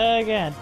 Again.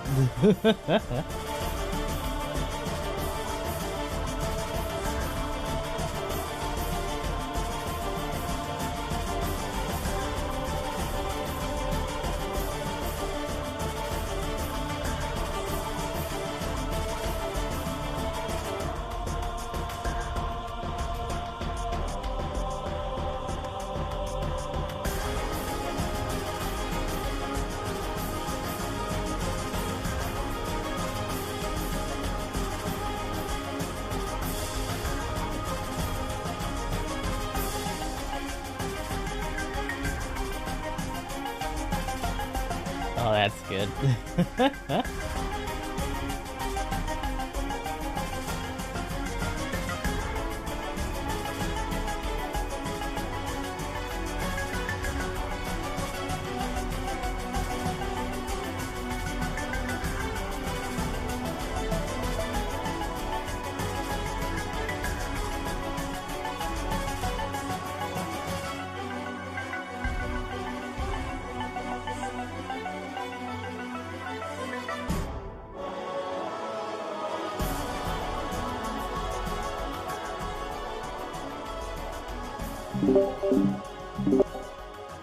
Oh, that's good.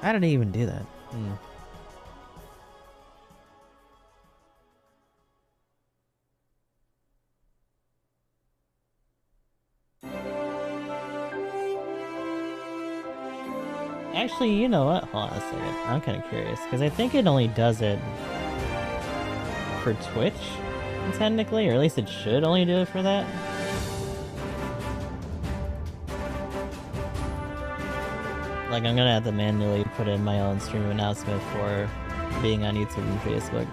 How did he even do that? Actually, you know what? Hold on a second. I'm kind of curious, because I think it only does it for Twitch, technically, or at least it should only do it for that. Like, I'm gonna have to manually put in my own stream announcement for being on YouTube and Facebook.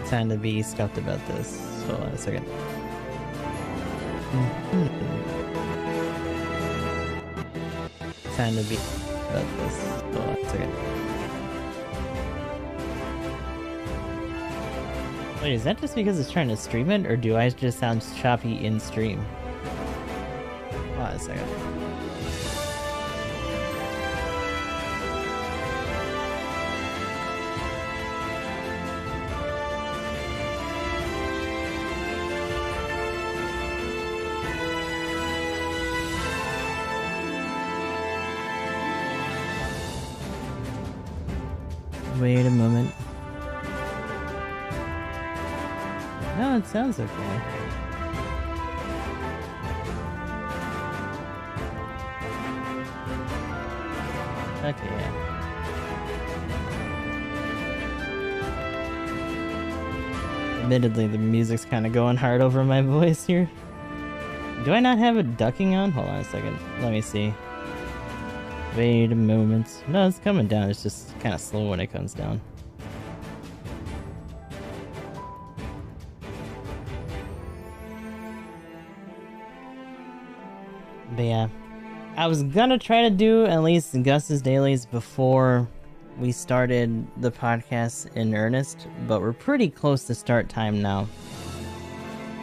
Time to be scuffed about this. Hold on a second. Time to be about this. Hold on a second. Wait, is that just because it's trying to stream it, or do I just sound choppy in stream? Hold on a second. Wait a moment. No, it sounds okay. Okay, yeah. Admittedly, the music's kind of going hard over my voice here. Do I not have it ducking on? Hold on a second. Let me see. Wait a moment. No, it's coming down. It's just kind of slow when it comes down. But yeah. I was gonna try to do at least Gus's dailies before we started the podcast in earnest, but we're pretty close to start time now.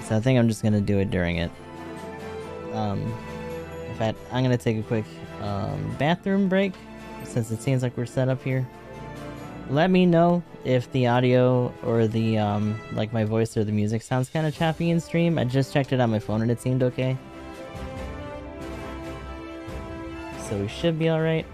So I think I'm just gonna do it during it. In fact, I'm gonna take a quick bathroom break, since it seems like we're set up here. Let me know if the audio or the like my voice or the music sounds kind of choppy in stream. I just checked it on my phone and it seemed okay, so we should be all right.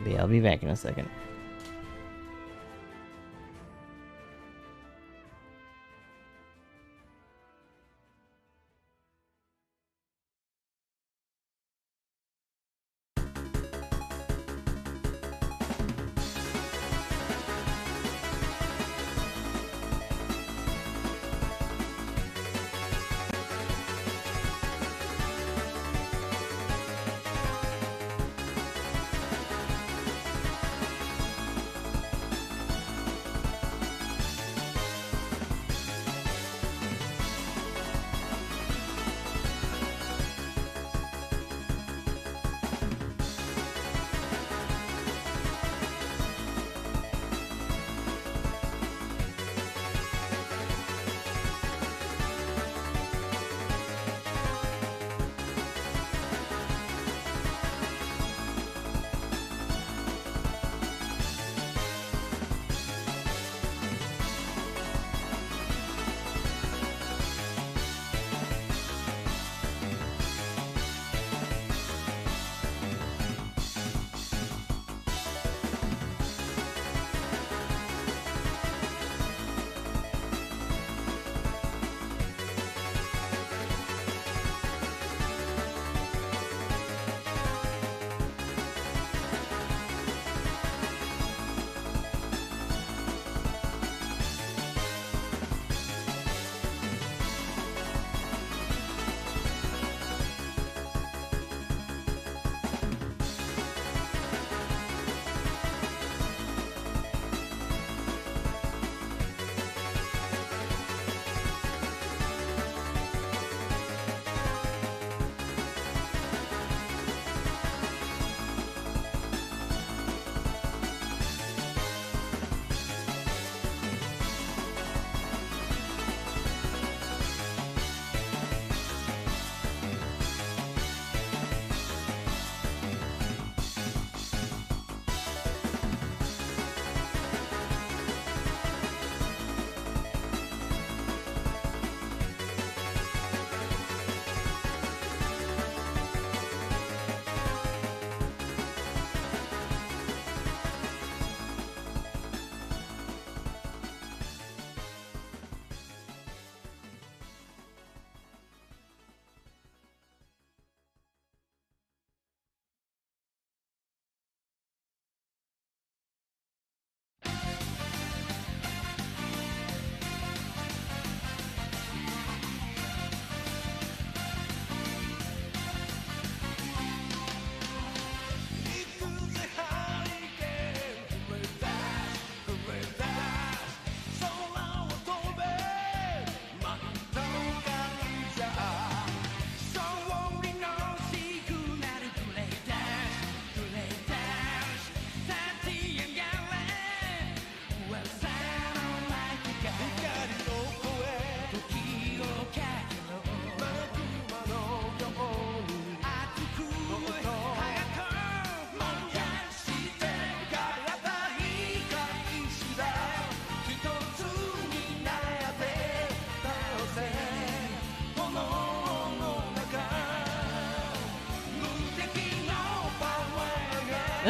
But yeah, I'll be back in a second.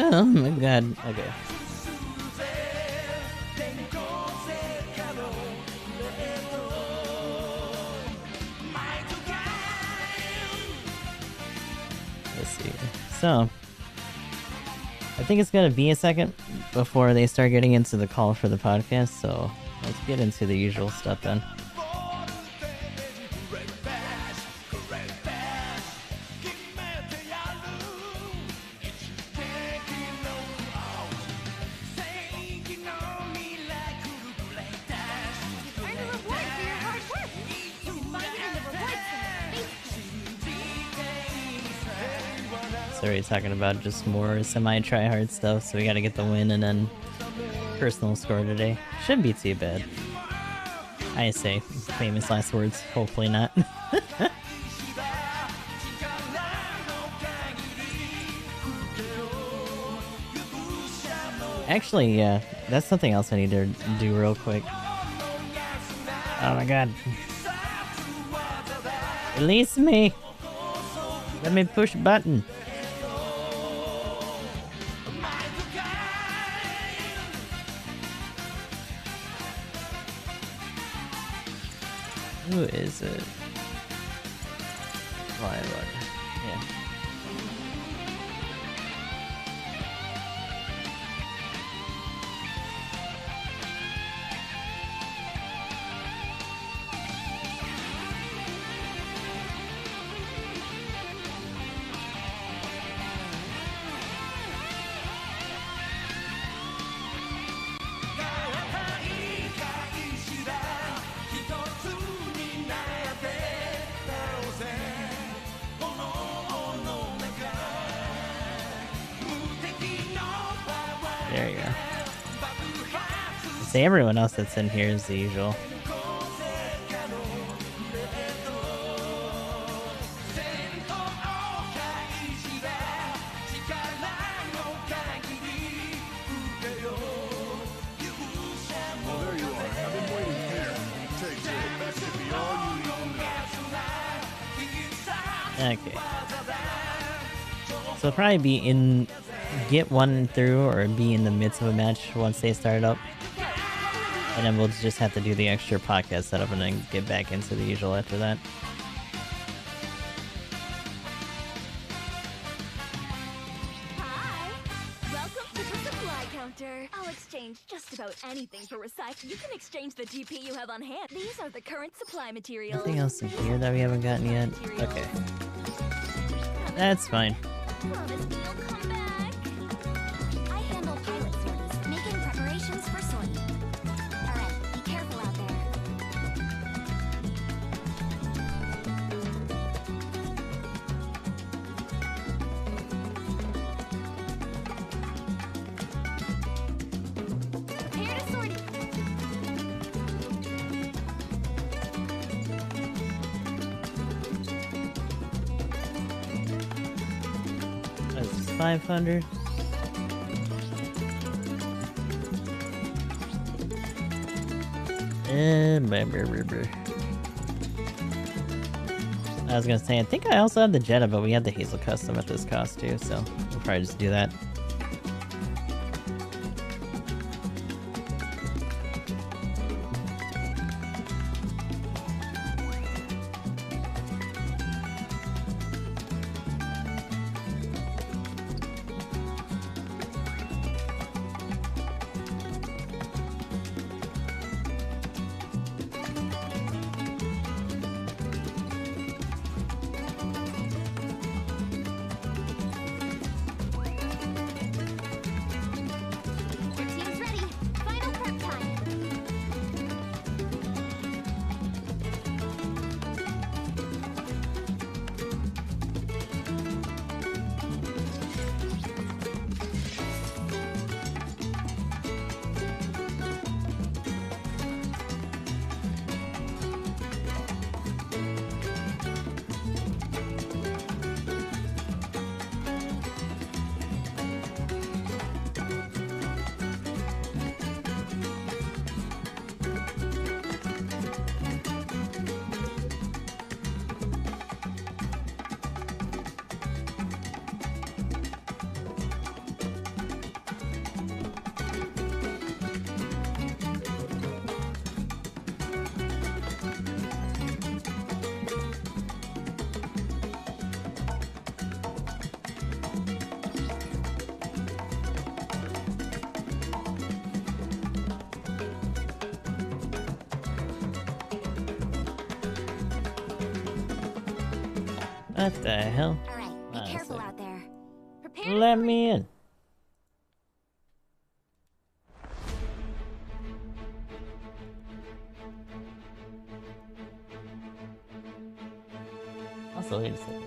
Oh my god, okay. Let's see. So, I think it's gonna be a second before they start getting into the call for the podcast, so let's get into the usual stuff then. So we're talking about just more semi-try-hard stuff, so we gotta get the win and then personal score today. Shouldn't be too bad. I say famous last words, hopefully not. Actually, yeah, that's something else I need to do real quick. Oh my god. Release me! Let me push a button. Who is it? Violet. Yeah. There you go. See, everyone else that's in here is the usual. Okay. So it'll probably be in... get one through or be in the midst of a match once they start up. And then we'll just have to do the extra podcast setup and then get back into the usual after that. Hi! Welcome to the supply counter. I'll exchange just about anything for recycle. You can exchange the GP you have on hand. These are the current supply materials. Anything else in here that we haven't gotten yet? Okay. That's fine. Promise me you'll come back. I handle pilot sorties, making preparations for sortie. Alright, be careful out there. Prepare to sortie. That's 500. I was gonna say, I think I also have the Jetta, but we had the Hazel custom at this cost too, so we'll probably just do that. Your team's ready. Final prep time. What the hell? Alright, be Ah, careful so- out there. Prepare to Let sortie. me in. Also, wait a second.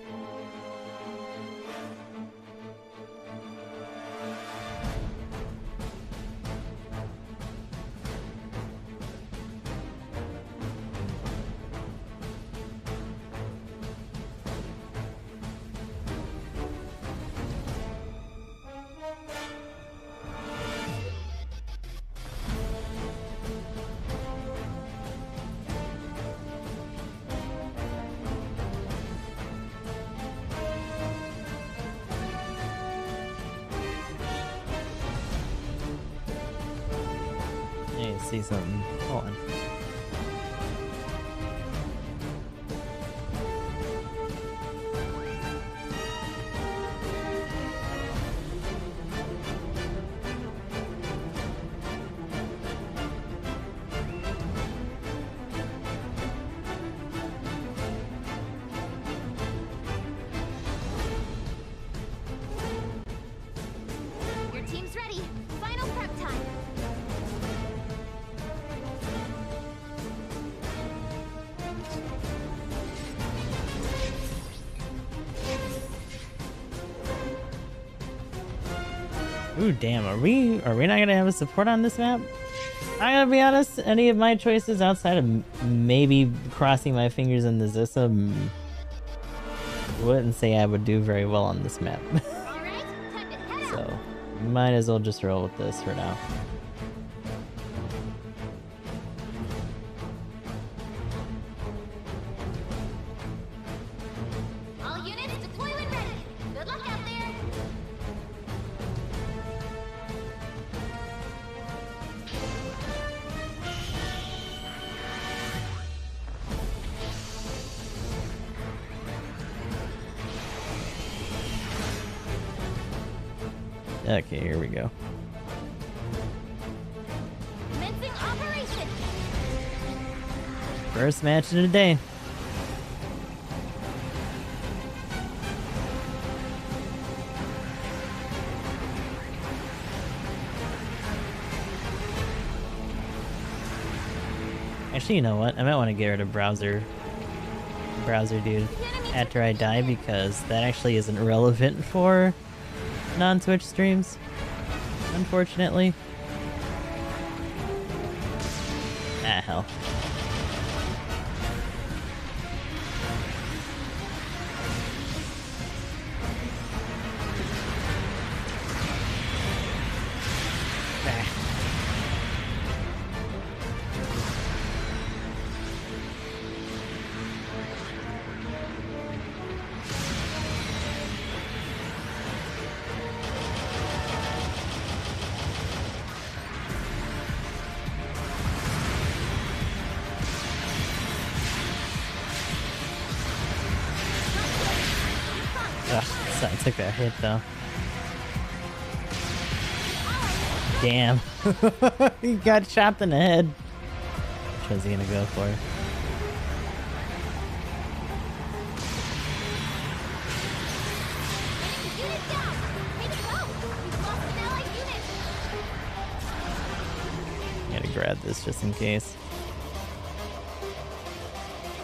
I need to see something. Hold on. Ooh, damn, are we not gonna have a support on this map? I'm gonna be honest, any of my choices outside of maybe crossing my fingers in the Zissa wouldn't say I would do very well on this map. So, might as well just roll with this for now. All units deploy when ready. Good luck out there. Okay, here we go. Commencing operation. First match of the day. Actually, you know what? I might want to get rid of browser dude after I die, because that actually isn't relevant for non-Twitch streams, unfortunately. Ah, hell. Ugh, so I took that hit though. Damn. He got shot in the head. Which one's he gonna go for? Unit down. Way to go. We've lost an allied unit. Gotta grab this just in case.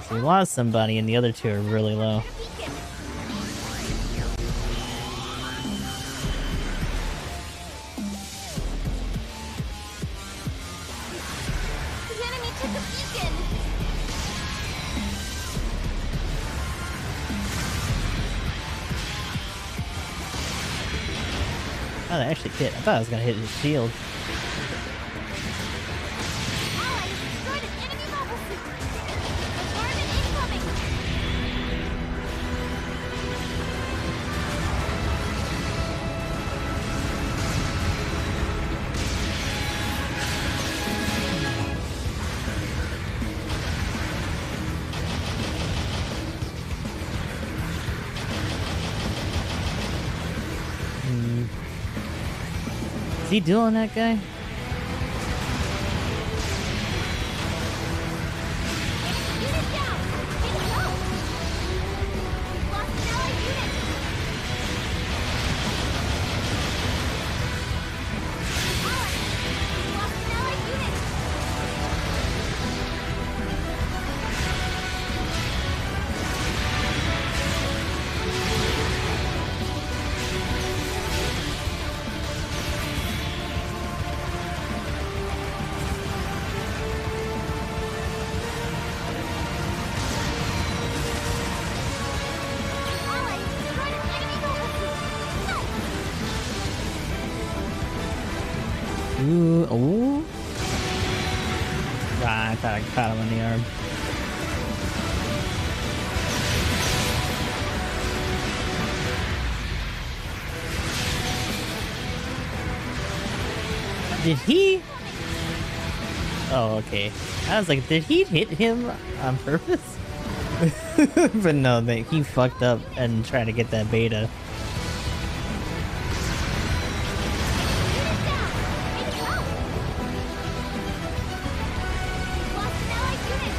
So we lost somebody and the other two are really low. Beacon. The enemy took a beacon. Oh, that actually hit. I thought I was gonna hit his shield. Allies destroyed an enemy mobile suit. Bombardment incoming. Is he dueling that guy? Unit down. Way to go. We've lost an allied unit. Allies, we've lost an allied unit. Allies destroyed an enemy mobile suit. No. Ooh, oh. Ah, I thought I caught him on the arm. Did he? Oh, okay. I was like, did he hit him on purpose? But no, he fucked up and tried to get that beta. Unit down. Way to go. We've lost an allied unit.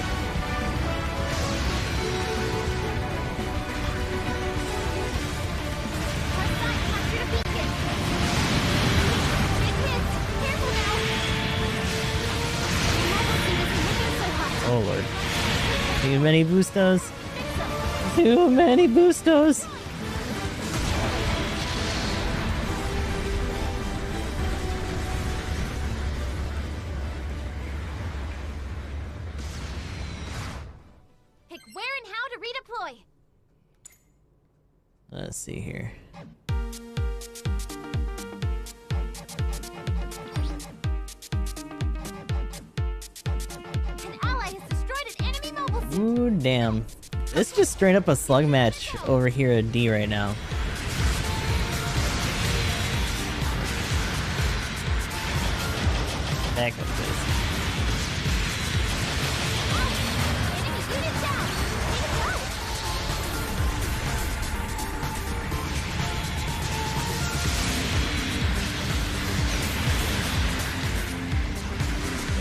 Our side captured a beacon. Big hits. Careful now. The mobile suit isn't looking so hot. Oh lord. Too many boostos. Fix them. Too many boostos. where and how to redeploy. Let's see here. An ally has destroyed an enemy mobile suit. Ooh, damn. It's just straight up a slug match over here at D right now. Back up, please. Enemy unit down. Need help.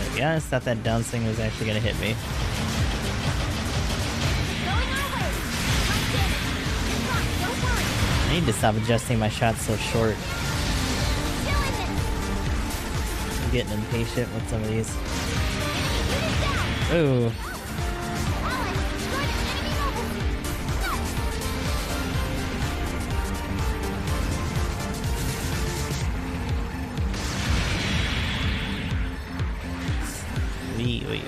To be honest, thought that down swing was actually gonna hit me. Going our way. Light damage. It's fine, don't worry. I need to stop adjusting my shots so short. Still in this. I'm getting impatient with some of these. Enemy unit down. Ooh. Ally has destroyed an enemy mobile suit. Wait.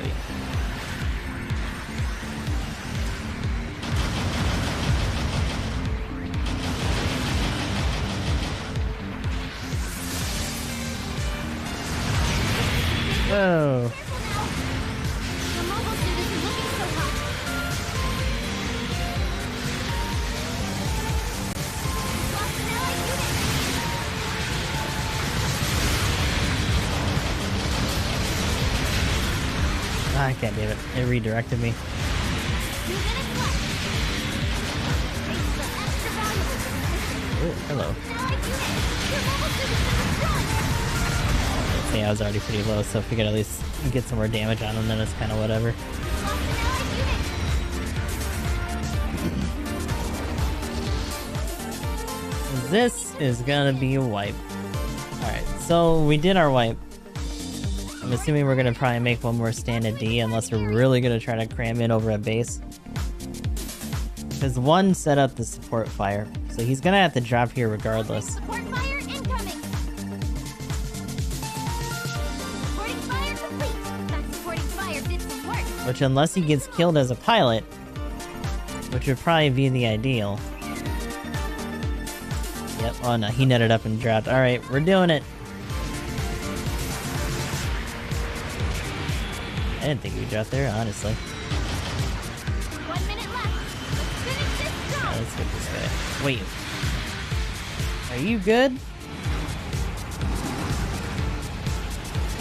Whoa. Careful now. The mobile suit isn't looking so hot. Lost an allied unit. Ah, I can't do it. It redirected me. 2 minutes left. Thanks for extra valuable. Oh, hello. An allied unit. Your mobile suit has been destroyed. Let's see, I was already pretty low, so if we could at least get some more damage on him, then it's kind of whatever. Lost an allied unit. This is gonna be a wipe. Alright, so we did our wipe. I'm assuming we're gonna probably make one more stand at D, unless we're really gonna try to cram in over at base. Because one set up the support fire, so he's gonna have to drop here regardless. Support fire incoming. Supporting fire complete. That supporting fire did some work. Which, unless he gets killed as a pilot, which would probably be the ideal. Yep, oh no, he netted up and dropped. Alright, we're doing it. I didn't think we dropped there, honestly. 1 minute left. Let's finish this job. Let's get this guy. Wait. Are you good?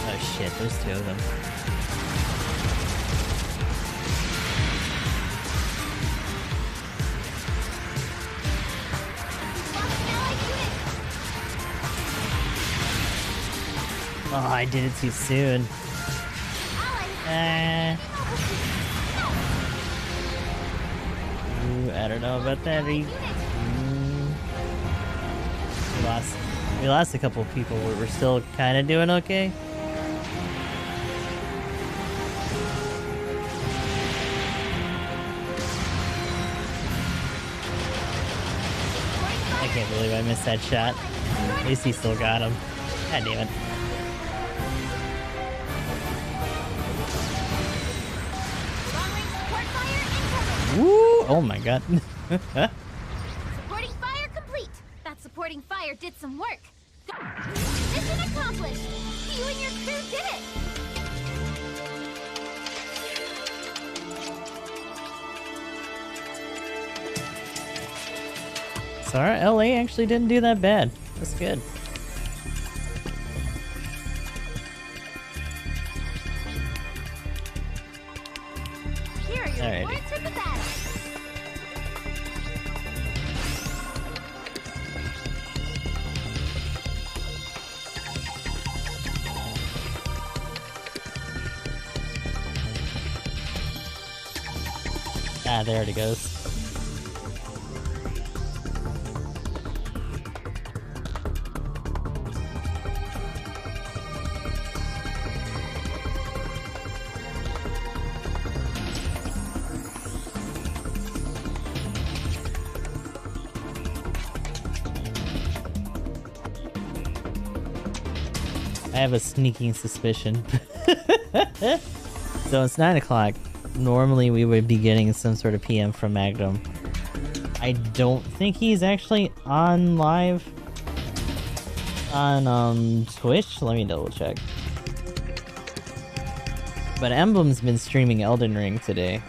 Oh shit, there's two of them. Lost an allied unit. Oh, I did it too soon. Ooh, I don't know about that. We lost a couple of people, but we're still kind of doing okay. I can't believe I missed that shot. At least he still got him. God damn it. Long-range support fire incoming. Woo! Oh my god. Supporting fire complete. That supporting fire did some work. Mission accomplished. You and your crew did it. So our LA actually didn't do that bad. That's good. Here are your Alrighty. rewards for the battle. Ah, there it goes. I have a sneaking suspicion. So it's 9 o'clock. normally we would be getting some sort of PM from Magnum. I don't think he's actually on live on Twitch. Let me double check. But Emblem's been streaming Elden Ring today.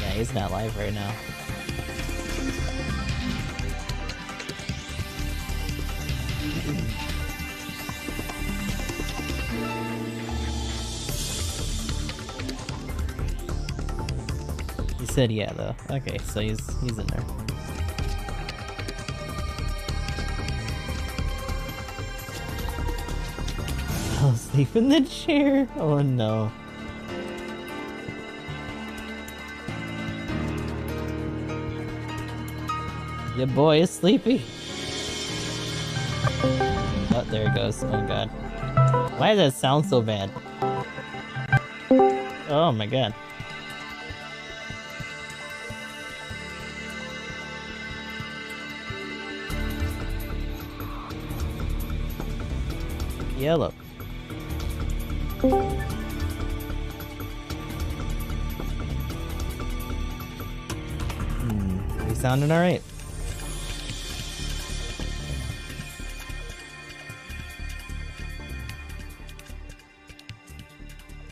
Yeah, he's not live right now. He said yeah though. Okay, so he's in there. I'll sleep in the chair. Oh no. Your boy is sleepy. Oh, there it goes. Oh god. Why does that sound so bad? Oh my god. Yellow. You sounding alright?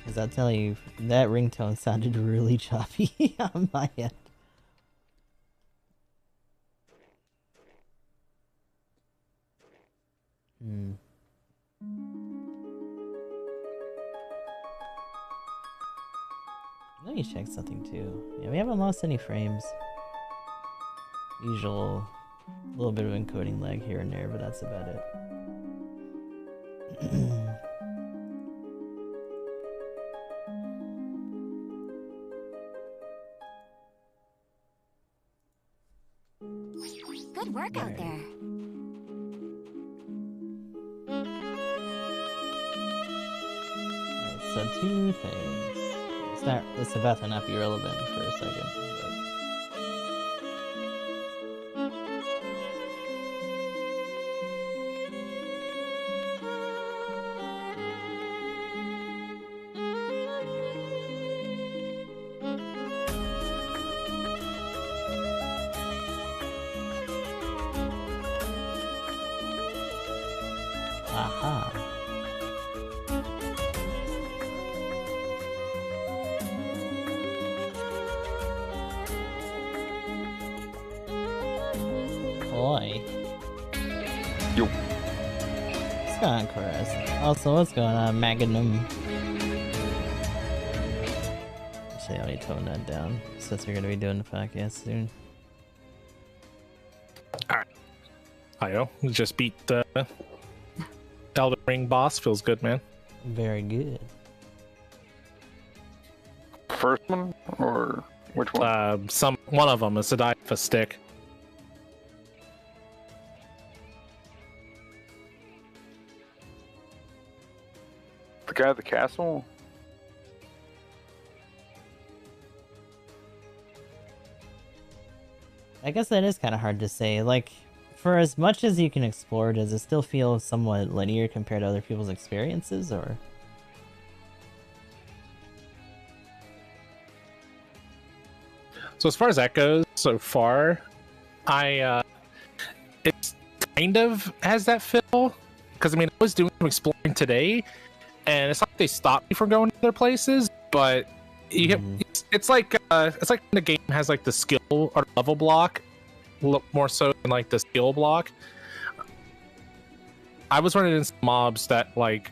Cause I'll tell you, that ringtone sounded really choppy on my end. Let me check something too. Yeah, we haven't lost any frames. Usual little bit of encoding lag here and there, but that's about it. Good work out there. Alright, so two things. It's about to not be relevant for a second, but... Aha. Boy. Yo. What's going on, Chris? Also, what's going on, Magnum? Actually, I need to tone that down since we're gonna be doing the podcast soon. Alright. Hiyo. We just beat the Elden Ring boss. Feels good, man. Very good. First one or which one? One of them is to die with a stick. The guy at the castle? I guess that is kind of hard to say. Like, for as much as you can explore, does it still feel somewhat linear compared to other people's experiences, or? So as far as that goes, so far, it's kind of has that feel. Because, I mean, I was doing some exploring today, and it's like they stopped me from going to other places, but it's like the game has like the skill or level block, more so than like the skill block. I was running into mobs that like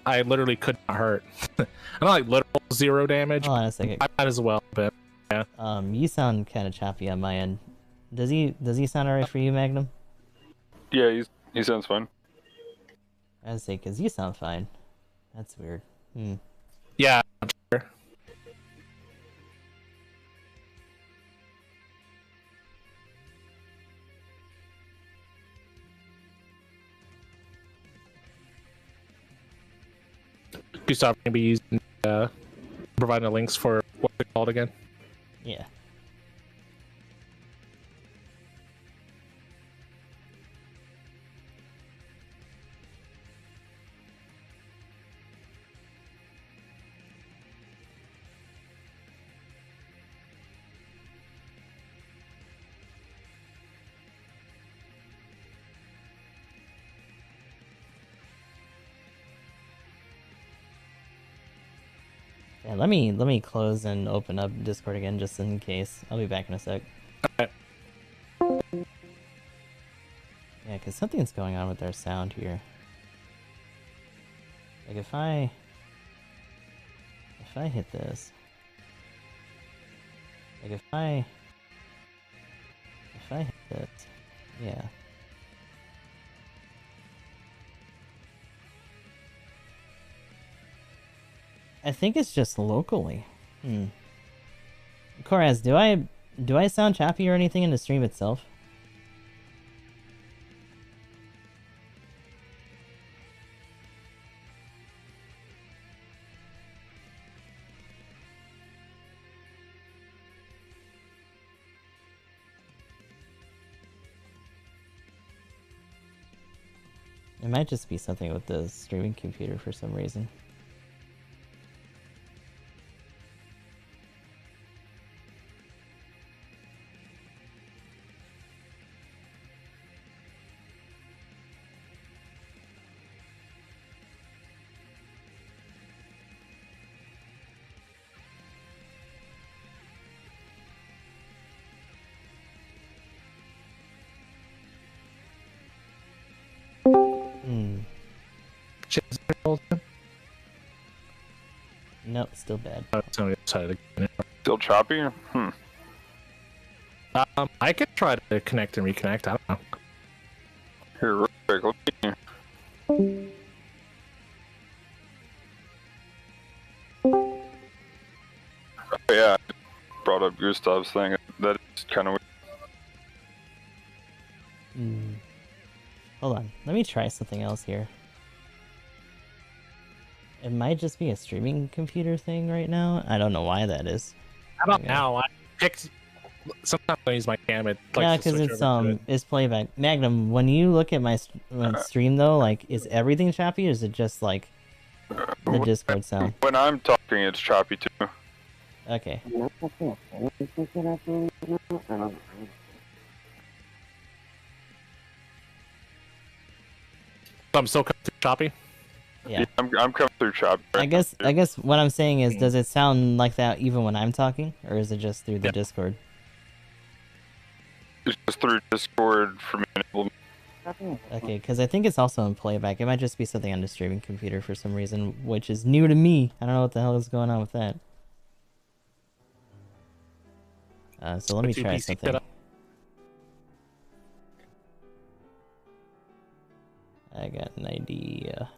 I literally could not hurt. I'm not like literal 0 damage. Hold on a second. I might as well, but yeah. You sound kind of choppy on my end. Does he sound alright for you, Magnum? Yeah, he sounds fine. I was say, cause you sound fine. That's weird. Yeah, sure. You stop maybe using providing the links for what's it called again? Yeah. Yeah, let me close and open up Discord again just in case. I'll be back in a sec. Okay. Yeah, because something's going on with our sound here. Like if I hit this, like if I hit this, yeah. I think it's just locally. Koraz, do I sound choppy or anything in the stream itself? It might just be something with the streaming computer for some reason. Nope, still bad. Still choppy? I could try to connect and reconnect. I don't know. Here, real quick, let me... Oh, yeah, I brought up Gustav's thing. That is kind of weird. Hold on, let me try something else here. It might just be a streaming computer thing right now. I don't know why that is. How about now? I picked. Sometimes I use my cam. It yeah, because it's playback. Magnum, when you look at my stream though, like, is everything choppy, or is it just like the Discord sound? When I'm talking, it's choppy too. Okay. I'm still coming through choppy. Yeah, I'm coming through choppy. Right I guess what I'm saying is, does it sound like that even when I'm talking, or is it just through the Discord? It's just through Discord for me. Okay, because I think it's also in playback. It might just be something on the streaming computer for some reason, which is new to me. I don't know what the hell is going on with that. So let me try something. I got an idea.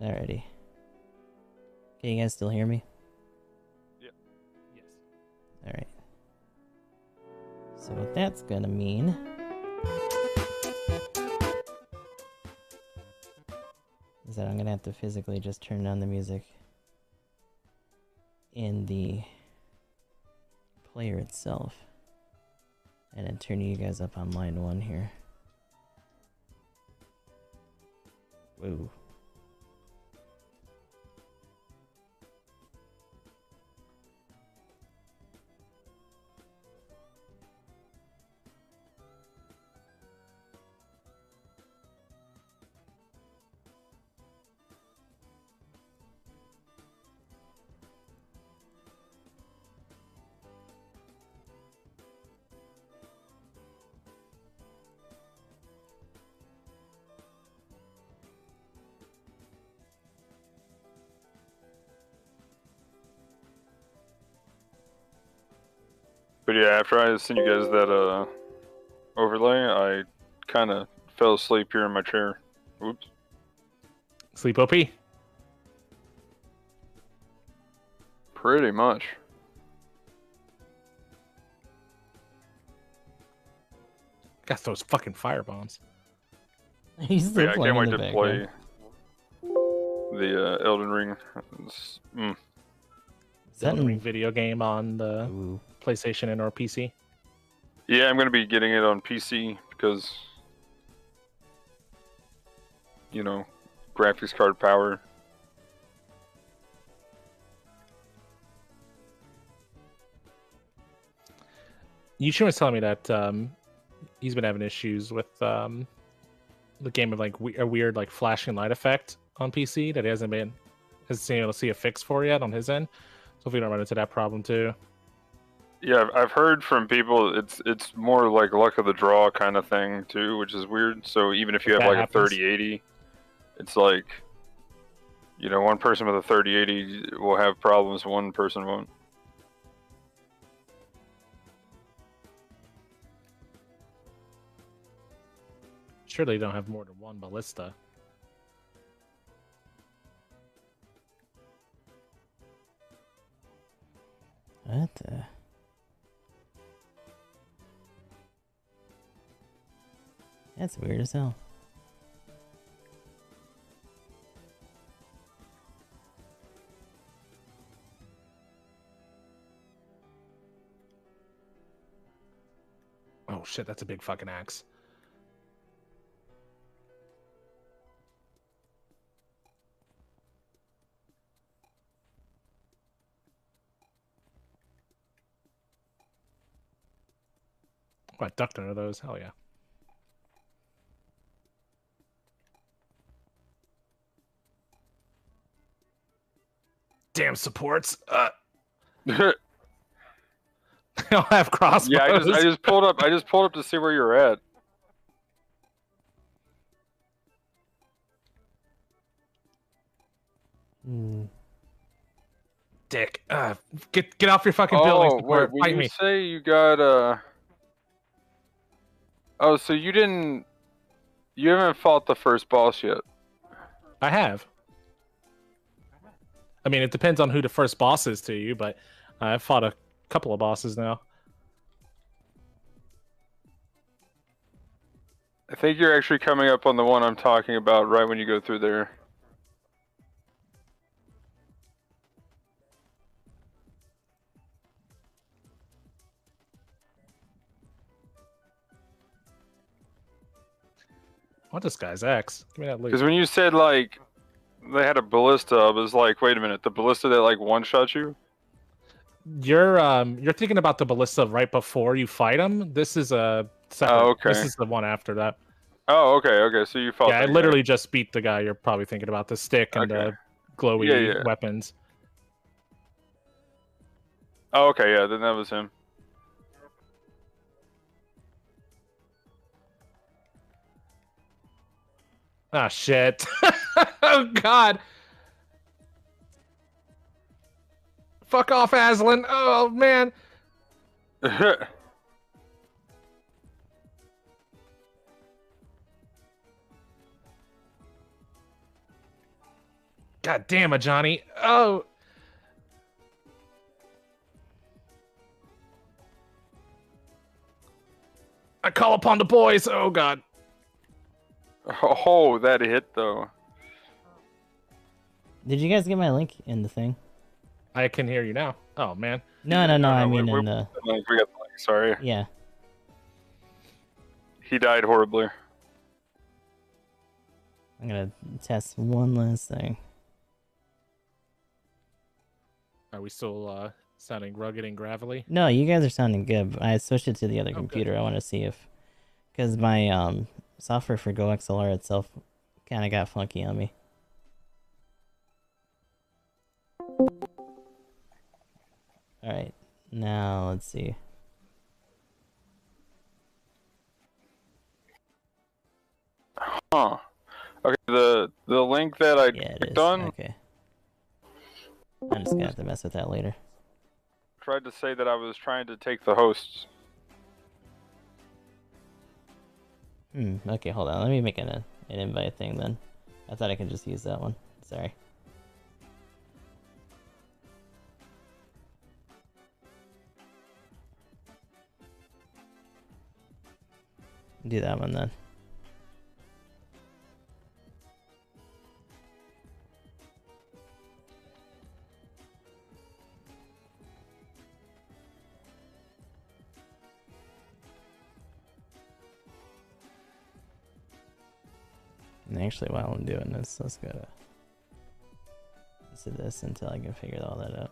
Alrighty. Can you guys still hear me? Yep. Yes. Alright. So what that's gonna mean is that I'm gonna have to physically just turn down the music in the player itself and then turn you guys up on line 1 here. Whoa. But yeah, after I sent you guys that overlay, I kind of fell asleep here in my chair. Oops. Sleep OP? Pretty much. Got those fucking fire bombs. He's still Yeah, I playing can't in wait the to play background. the Elden Ring. Elden Ring video game on the Ooh. PlayStation and or PC. Yeah, I'm gonna be getting it on PC because, you know, graphics card power. Yuchin was telling me that he's been having issues with the game of like a weird like flashing light effect on PC that he hasn't been able to see a fix for yet on his end. So if we don't run into that problem too. Yeah, I've heard from people it's more like luck of the draw kind of thing too, which is weird. So even if you have like a 3080, it's like, you know, one person with a 3080 will have problems, one person won't. Surely they don't have more than one ballista. What the? That's weird as hell. Oh shit, that's a big fucking axe. Oh, I ducked under those. Hell yeah. Damn supports. I don't have crossbows. Yeah, I just pulled up. I just pulled up to see where you're at. Dick. Get off your fucking building. Wait, when you say you got oh, so you haven't fought the first boss yet? I have. I mean, it depends on who the first boss is to you, but I've fought a couple of bosses now. I think you're actually coming up on the one I'm talking about right when you go through there. What this guy's axe? Give me that loot. Because when you said like they had a ballista, I was like, wait a minute, the ballista that like one-shot you? You're thinking about the ballista right before you fight him. This is a separate. Oh, okay. This is the one after that. Oh, okay. So you fought. Yeah, I literally just beat the guy. You're probably thinking about the stick and the glowy weapons. Oh, okay. Yeah, then that was him. Ah, shit. Oh, God. Fuck off, Aslan. Oh, man. God damn it, Johnny. Oh. I call upon the boys. Oh, God. Oh, that hit, though. Did you guys get my link in the thing? I can hear you now. Oh, man. No, I mean in the... We got the link, sorry. Yeah. He died horribly. I'm gonna test one last thing. Are we still sounding rugged and gravelly? No, you guys are sounding good. But I switched it to the other computer. Good. I want to see if... Because my software for GoXLR itself kind of got funky on me. Alright, now let's see. Huh. Okay, the link that I clicked on... Okay. I'm just gonna have to mess with that later. Tried to say that I was trying to take the hosts. Okay, hold on. Let me make an invite thing then. I thought I could just use that one. Sorry. Do that one then. And actually, while I'm doing this, let's go to this until I can figure all that out.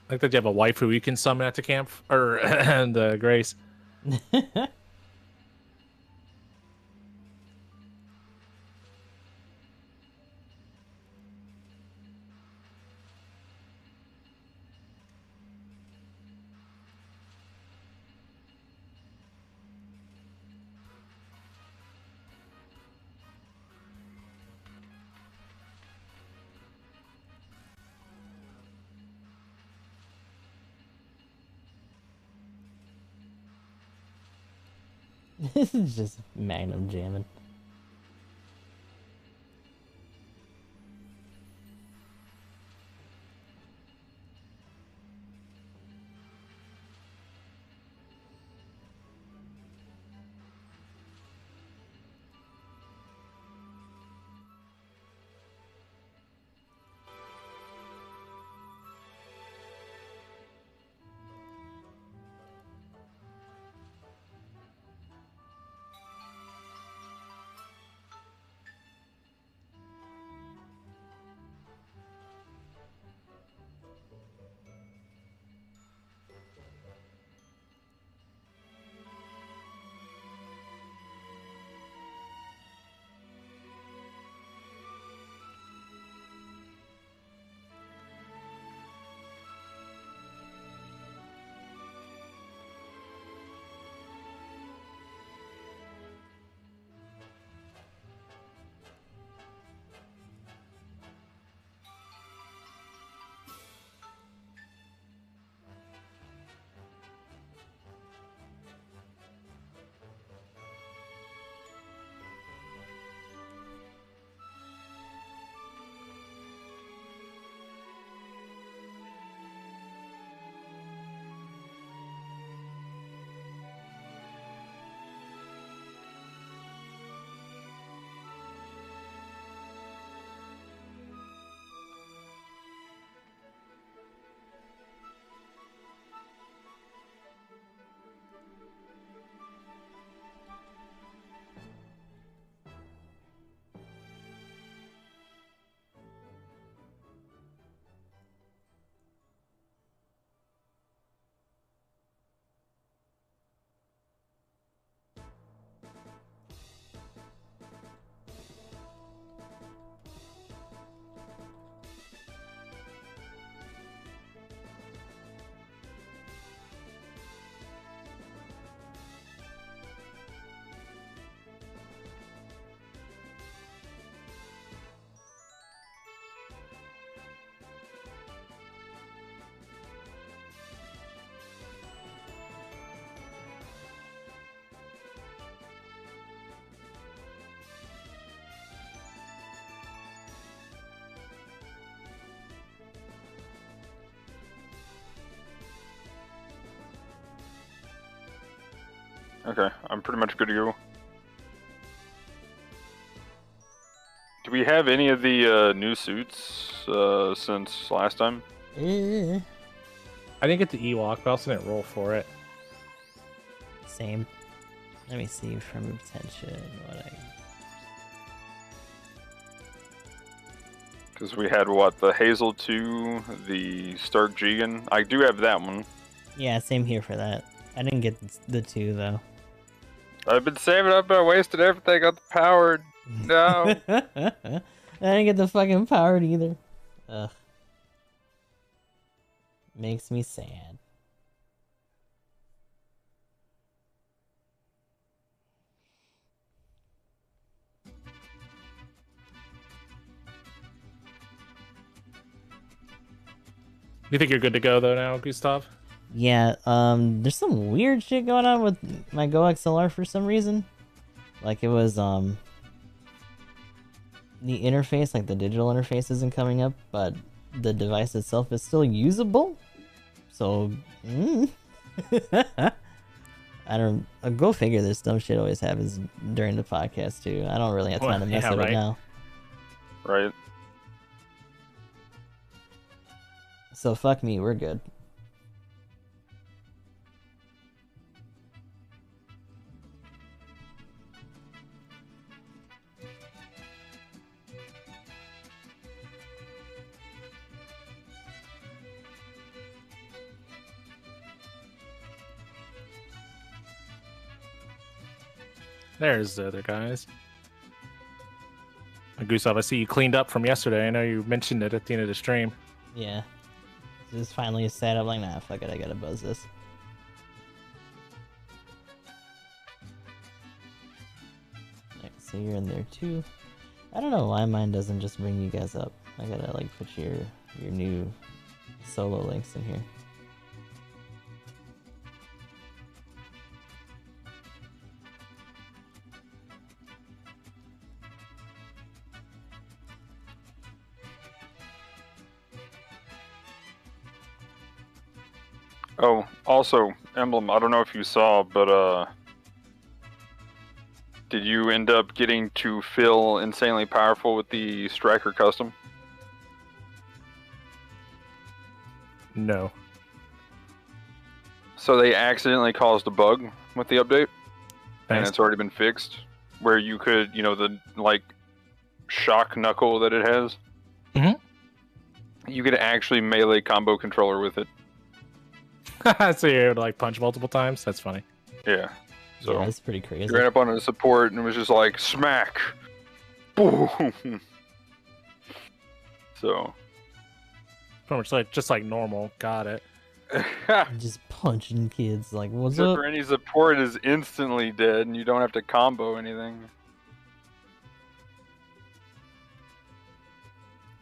Like that you have a wife who you can summon at the camp or and Grace. This is just Magnum jamming. Okay, I'm pretty much good to go. Do we have any of the new suits since last time? Eh. I didn't get the EWAC, but I also didn't roll for it. Same. Let me see from attention what I... Because we had, what, the Hazel 2, the Stark Jegan. I do have that one. Yeah, same here for that. I didn't get the 2, though. I've been saving up, I wasted everything on the powered. No. I didn't get the fucking powered either. Ugh. Makes me sad. You think you're good to go though now, Gustav? Yeah, there's some weird shit going on with my Go XLR for some reason. Like it was, the interface, like the digital interface isn't coming up, but the device itself is still usable. So, I don't, go figure this dumb shit always happens during the podcast too. I don't really have time to mess with it now. Right. So fuck me, we're good. There's the other guys. Gustav, I see you cleaned up from yesterday. I know you mentioned it at the end of the stream. Yeah. Just finally sat up like, nah, fuck it, I gotta buzz this. Alright, so you're in there too. I don't know why mine doesn't just bring you guys up. I gotta like put your new solo links in here. Oh, also, Emblem, I don't know if you saw, but did you end up getting to feel insanely powerful with the Striker Custom? No. So they accidentally caused a bug with the update, and Nice. it's already been fixed, where you could, you know, the, like, shock knuckle that it has? You could actually melee combo controller with it. So you're able to like punch multiple times? That's funny. Yeah. So yeah, that's pretty crazy. you ran up on a support and it was just like smack, boom. So Pretty much like just like normal. Got it. Just punching kids like, what's except up? for any support is instantly dead and you don't have to combo anything.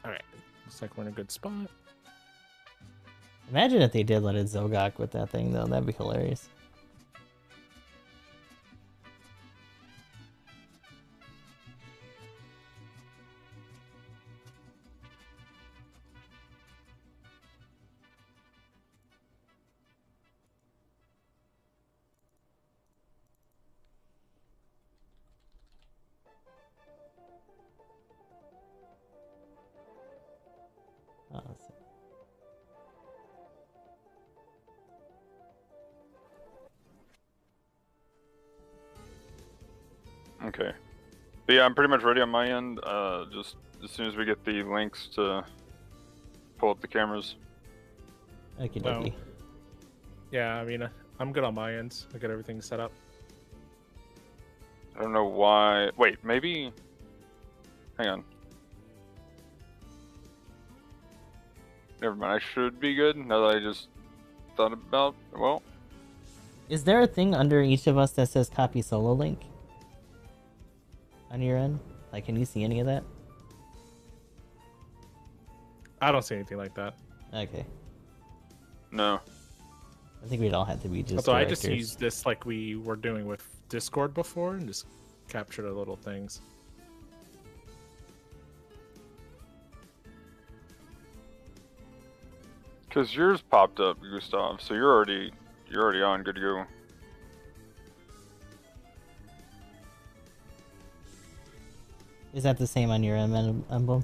Alright. Looks like we're in a good spot. Imagine if they did let it Zogak with that thing though, that'd be hilarious. Oh, let's see. Okay. But yeah, I'm pretty much ready on my end. Just as soon as we get the links to pull up the cameras. Okie Well, dokie. yeah, I mean, I'm good on my end. I got everything set up. I don't know why. Wait, maybe. Hang on. Never mind. I should be good now that I just thought about. Well, Is there a thing under each of us that says copy solo link? On your end? Like, can you see any of that? I don't see anything like that. Okay. no. I think we'd all have to be just So I directors. just used this like we were doing with Discord before and just captured the little things. Because yours popped up, Gustav. So you're already on. Good to go. Is that the same on your emblem?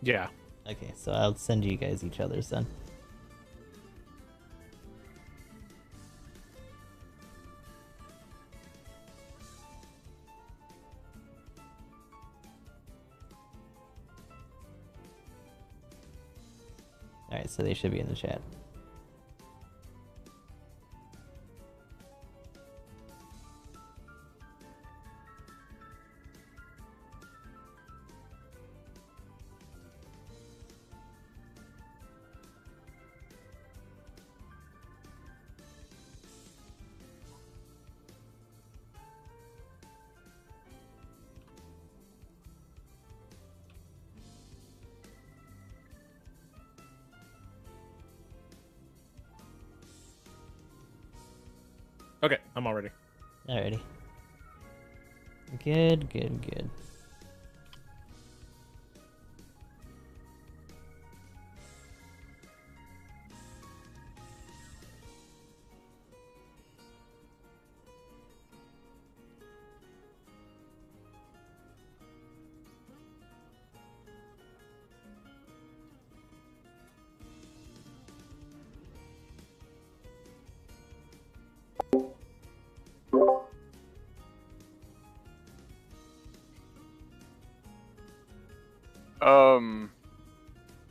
Yeah. Okay, so I'll send you guys each other's then. Alright, so they should be in the chat. Okay, I'm all ready. Alrighty. Good, good, good.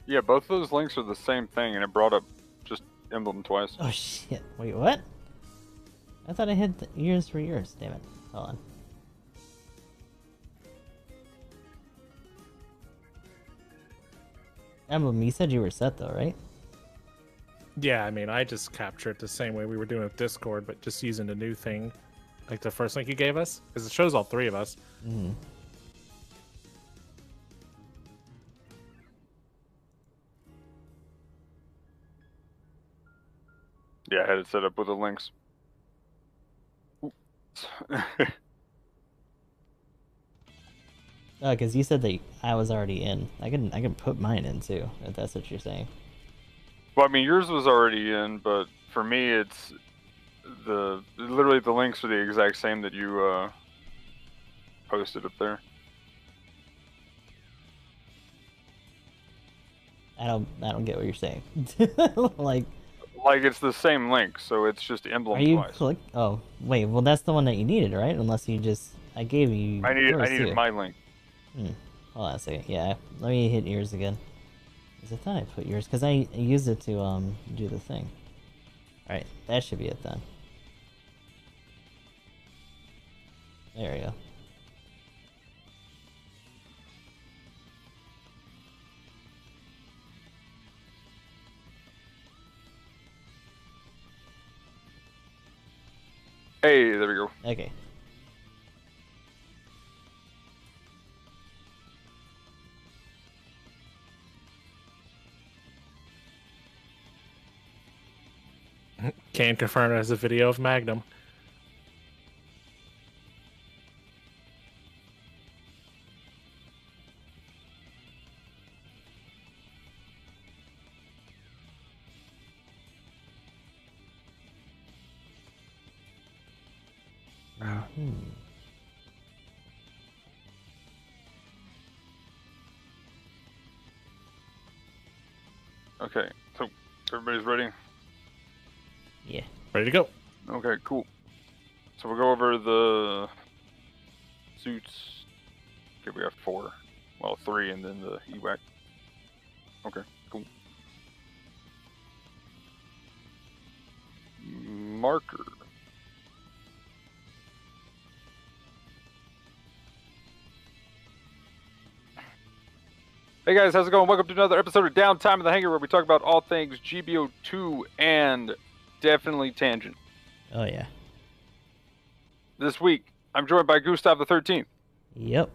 Yeah, both of those links are the same thing, and it brought up just emblem twice. Oh shit! Wait, what? I thought I hit years for yours. Damn it! Hold on. Emblem, you said you were set though, right? Yeah, I mean, I just capture it the same way we were doing with Discord, but just using the new thing, like the first link you gave us, because it shows all three of us. Mm. Yeah, I had it set up with the links. Oh, because you said that I was already in. I can put mine in too, if that's what you're saying. Well, I mean, yours was already in, but for me, it's literally the links are the exact same that you posted up there. I don't get what you're saying. Like it's the same link, so it's just emblem are you twice. Oh, wait. Well, that's the one that you needed, right? Unless you just I gave you. I yours needed too. my link. Hold on a second. Yeah, let me hit yours again. 'Cause I thought I put yours because I used it to do the thing. All right, that should be it then. There we go. Hey, there we go. Okay. Can confirm it as a video of Magnum. Okay, so everybody's ready? Yeah. Ready to go. Okay, cool. So we'll go over the suits. Okay, we have 4. Well, 3 and then the EWAC. Okay, cool. Marker. Hey guys, how's it going? Welcome to another episode of Downtime in the Hangar, where we talk about all things GBO2 and definitely tangent. Oh yeah. This week, I'm joined by Gustav the 13th. Yep.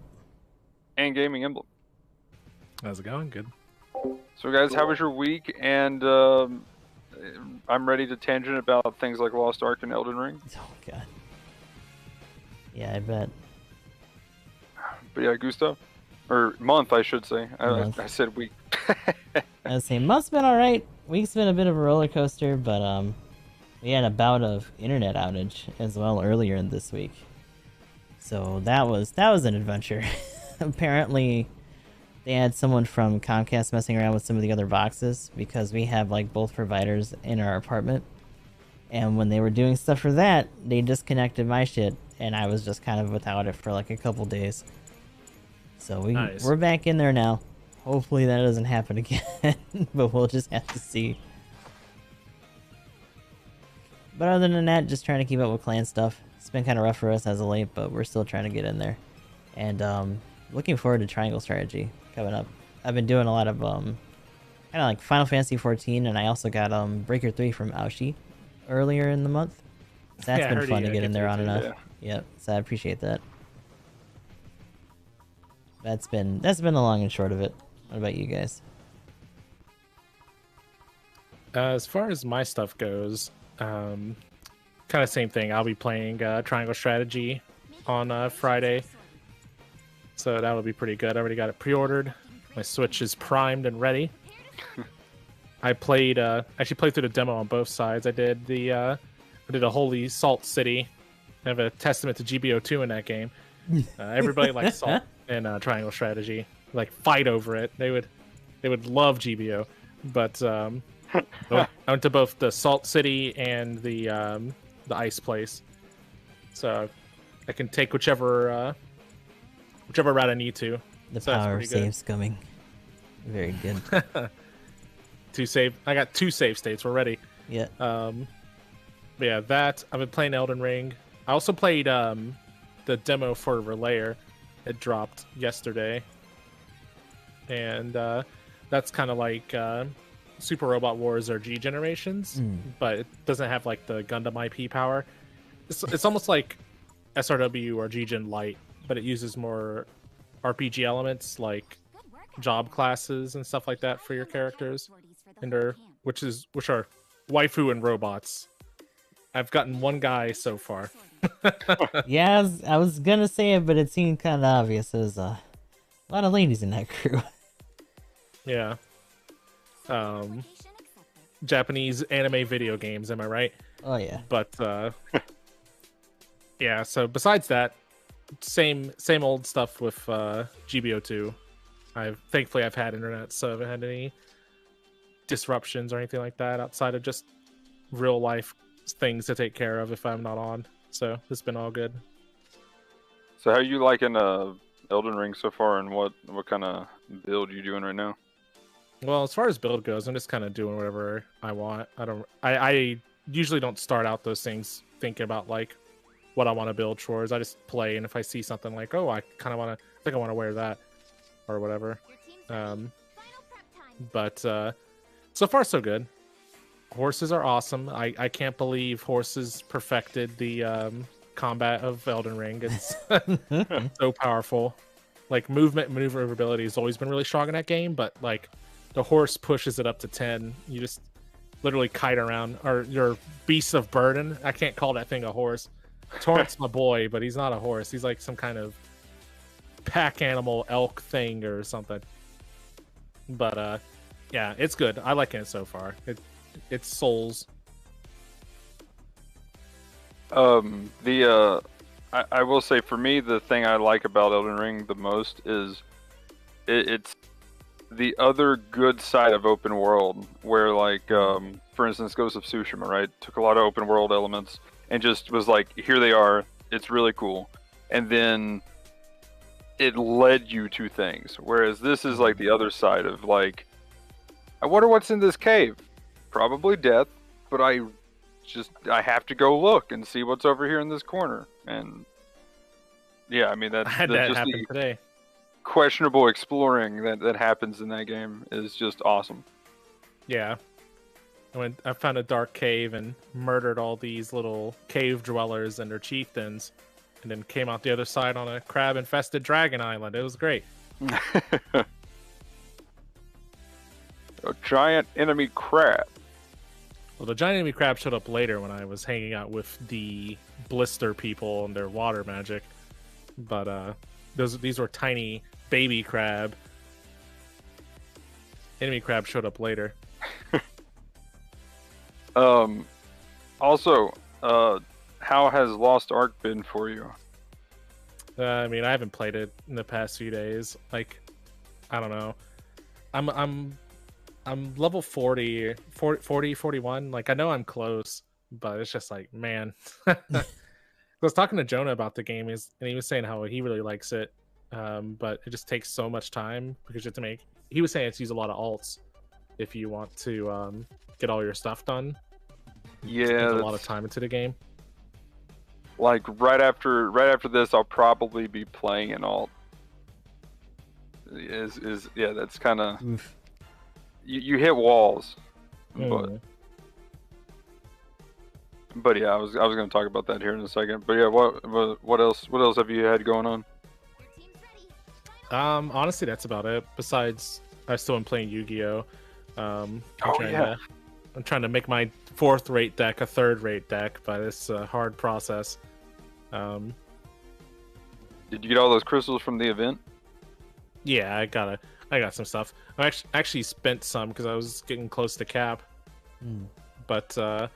And Gaming Emblem. How's it going? Good. So guys, how was your week? And I'm ready to tangent about things like Lost Ark and Elden Ring. Oh god. Yeah, I bet. But yeah, Gustav? Or month, I should say. Month. I said week. I was saying, month's been alright. Week's been a bit of a roller coaster, but we had a bout of internet outage as well earlier in this week. So that was an adventure. Apparently, they had someone from Comcast messing around with some of the other boxes because we have like both providers in our apartment. And when they were doing stuff for that, they disconnected my shit, and I was just kind of without it for like a couple days. So we're back in there now. Hopefully that doesn't happen again, but we'll just have to see. But other than that, just trying to keep up with clan stuff. It's been kind of rough for us as of late, but we're still trying to get in there. And looking forward to Triangle Strategy coming up. I've been doing a lot of kind of like Final Fantasy 14, and I also got Breaker 3 from Aoshi earlier in the month. So that's been fun to get in there on enough. Yeah. Yep, so I appreciate that. That's been the long and short of it. What about you guys? As far as my stuff goes, kind of same thing. I'll be playing Triangle Strategy on Friday, so that'll be pretty good. I already got it pre-ordered. My Switch is primed and ready. I played actually played through the demo on both sides. I did a Holy Salt City. I have a testament to GBO2 in that game. Everybody likes Salt and Triangle Strategy. Like fight over it. They would love GBO, but I went to both the Salt City and the Ice Place, so I can take whichever route I need to. The power of saves coming. Very good. I got 2 save states. We're ready. Yeah. But yeah, that I've been playing Elden Ring. I also played the demo for Relayer. It dropped yesterday, and that's kind of like Super Robot Wars or G Generations, but it doesn't have like the Gundam IP power. It's almost like SRW or G-Gen Light, but it uses more RPG elements like job classes and stuff like that for your characters, and which are waifu and robots. I've gotten one guy so far. Yeah, I was gonna say it, but it seemed kind of obvious. There's a lot of ladies in that crew. Yeah. Japanese anime video games, am I right? Oh yeah. But yeah, so besides that, same old stuff with GBO2. Thankfully I've had internet, so I haven't had any disruptions or anything like that outside of just real life things to take care of if I'm not on. So it's been all good. So how are you liking Elden Ring so far, and what kind of build are you doing right now? Well, as far as build goes, I'm just kind of doing whatever I want. I usually don't start out those things thinking about like what I want to build towards. I just play, and if I see something like, oh, I kind of want to, I think I want to wear that or whatever. But so far so good. Horses are awesome. I can't believe horses perfected the combat of Elden Ring. It's so powerful. Like movement and maneuverability has always been really strong in that game, but like the horse pushes it up to 10. You just literally kite around, or your beast of burden. I can't call that thing a horse. Torrent's my boy, but he's not a horse. He's like some kind of pack animal, elk thing or something. But yeah, it's good. I like it so far. It's Souls. I will say, for me, the thing I like about Elden Ring the most is it's the other good side of open world, where like for instance Ghost of Tsushima, right, took a lot of open world elements and just was like, here they are, it's really cool, and then it led you to things, whereas this is like the other side of like, I wonder what's in this cave. Probably death, but I have to go look and see what's over here in this corner. And yeah, I mean, I had that happen today. Questionable exploring that happens in that game is just awesome. Yeah, I found a dark cave and murdered all these little cave dwellers and their chieftains, and then came out the other side on a crab-infested dragon island. It was great. A giant enemy crab. Well, the giant enemy crab showed up later when I was hanging out with the blister people and their water magic. But these were tiny baby crab. Enemy crab showed up later. Also, how has Lost Ark been for you? I mean, I haven't played it in the past few days. Like, I don't know. I'm level 40, 41. Like, I know I'm close, but it's just like, man. I was talking to Jonah about the game, and he was saying how he really likes it, but it just takes so much time because you have to make. He was saying it's use a lot of alts if you want to get all your stuff done. Yeah, a lot of time into the game. Like right after this, I'll probably be playing an alt. Yeah, that's kind of. You hit walls, but yeah, I was going to talk about that here in a second. But yeah, what else have you had going on? Honestly, that's about it. Besides, I still am playing Yu-Gi-Oh. Oh yeah. I'm trying to make my 4th-rate deck a 3rd-rate deck by this hard process. Did you get all those crystals from the event? Yeah, I got some stuff. I actually spent some because I was getting close to cap. But I'll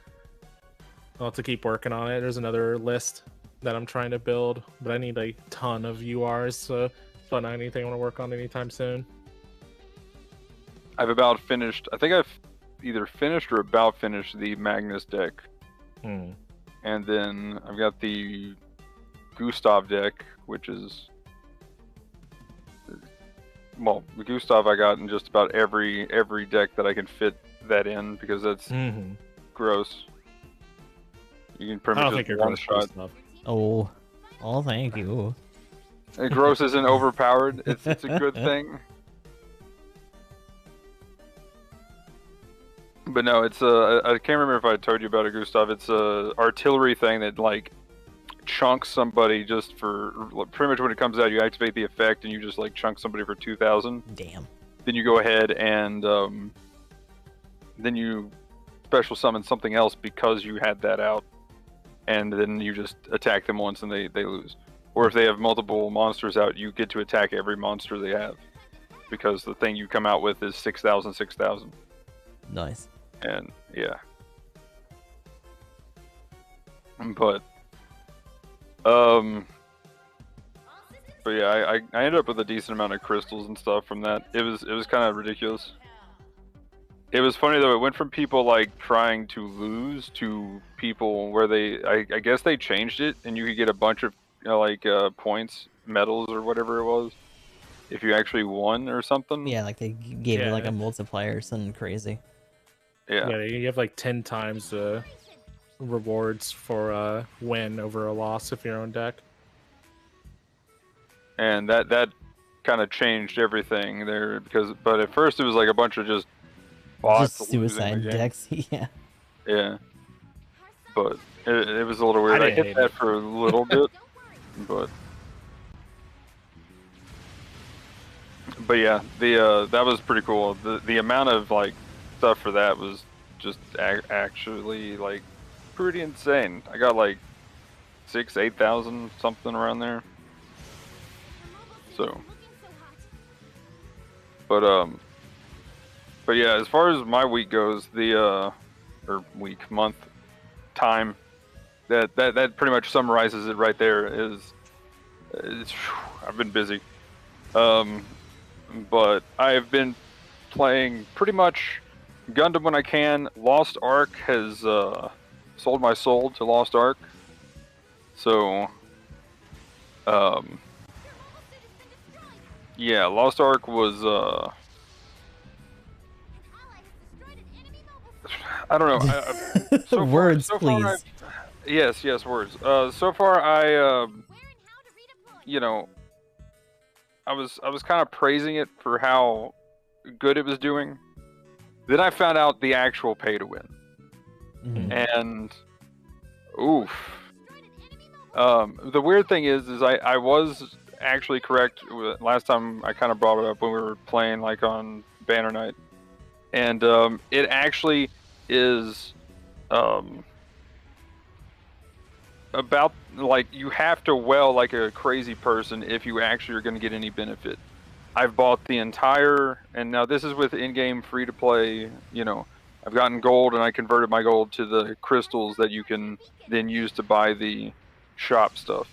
have to keep working on it. There's another list that I'm trying to build, but I need a ton of URs, so it's not anything I want to work on anytime soon. I've about finished. I think I've either finished or about finished the Magnus deck. And then I've got the Gustav deck, which is, well, the Gustav I got in just about every deck that I can fit that in, because that's gross. You can pretty much just one shot. Oh, thank you. And gross isn't overpowered. It's a good thing. But no, it's I can't remember if I told you about it, Gustav. It's a artillery thing that like chunks somebody just for pretty much when it comes out. You activate the effect and you just like chunk somebody for 2,000. Damn. Then you go ahead and then you special summon something else because you had that out, and then you just attack them once and they lose. Or if they have multiple monsters out, you get to attack every monster they have, because the thing you come out with is 6,000, 6,000. Nice. And yeah, but yeah, I ended up with a decent amount of crystals and stuff from that. It was kind of ridiculous. It was funny though. It went from people like trying to lose to people where I guess they changed it, and you could get a bunch of points, medals, or whatever it was, if you actually won or something. Yeah, like they gave it like a multiplier or something crazy. Yeah, you have like 10 times the rewards for a win over a loss of your own deck. And that kind of changed everything there, but at first it was like a bunch of just bots, just suicide decks. Yeah. Yeah. But it was a little weird. I hit that for a little bit, but yeah, that was pretty cool. The amount of like stuff for that was just actually like pretty insane. I got like 8,000 something around there. So, but yeah, as far as my week goes, or month, time, that pretty much summarizes it right there. I've been busy, but I've been playing pretty much Gundam when I can. Lost Ark has sold my soul to Lost Ark, so yeah, Lost Ark was I don't know. So words, far, please. Yes, words. So far, I was kind of praising it for how good it was doing. Then I found out the actual pay to win, and oof. The weird thing is I was actually correct last time. I kind of brought it up when we were playing like on Banner Night, and it actually is about like you have to well like a crazy person if you actually are going to get any benefit. I've bought the entire, and now this is with in-game free-to-play, I've gotten gold and I converted my gold to the crystals that you can then use to buy the shop stuff.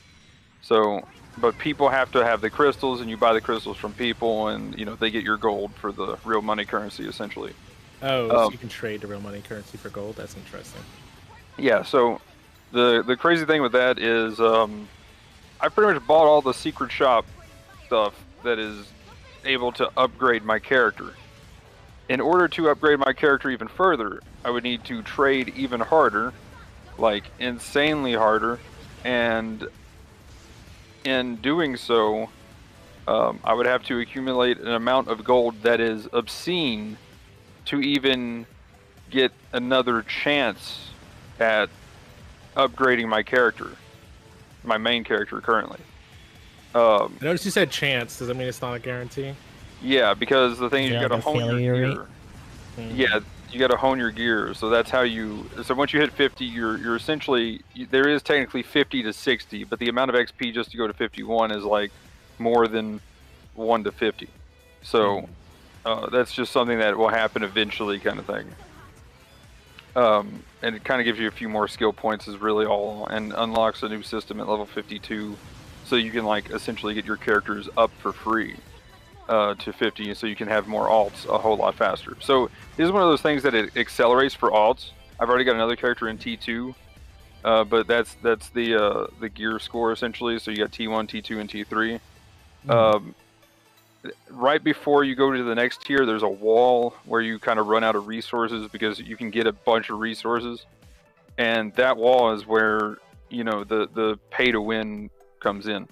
So, but people have to have the crystals, and you buy the crystals from people, and they get your gold for the real money currency essentially. Oh, so you can trade the real money currency for gold? That's interesting. Yeah, so the crazy thing with that is I pretty much bought all the secret shop stuff that is able to upgrade my character. In order to upgrade my character even further, I would need to trade even harder, like insanely harder, and in doing so, I would have to accumulate an amount of gold that is obscene to even get another chance at upgrading my character, my main character currently. I noticed you said chance. Does that mean it's not a guarantee? Yeah, because the thing is, you got to hone your gear. Mm-hmm. Yeah, you got to hone your gear. So that's how you. So once you hit 50, you're essentially there is technically 50 to 60, but the amount of XP just to go to 51 is like more than 1 to 50. So that's just something that will happen eventually, kind of thing. And it kind of gives you a few more skill points, is really all, and unlocks a new system at level 52, so you can like essentially get your characters up for free. To 50, so you can have more alts a whole lot faster. So this is one of those things that it accelerates for alts. I've already got another character in T2, but that's the gear score essentially. So you got T1, T2, and T3. Right before you go to the next tier, there's a wall where you kind of run out of resources because you can get a bunch of resources, and that wall is where the pay to win comes in.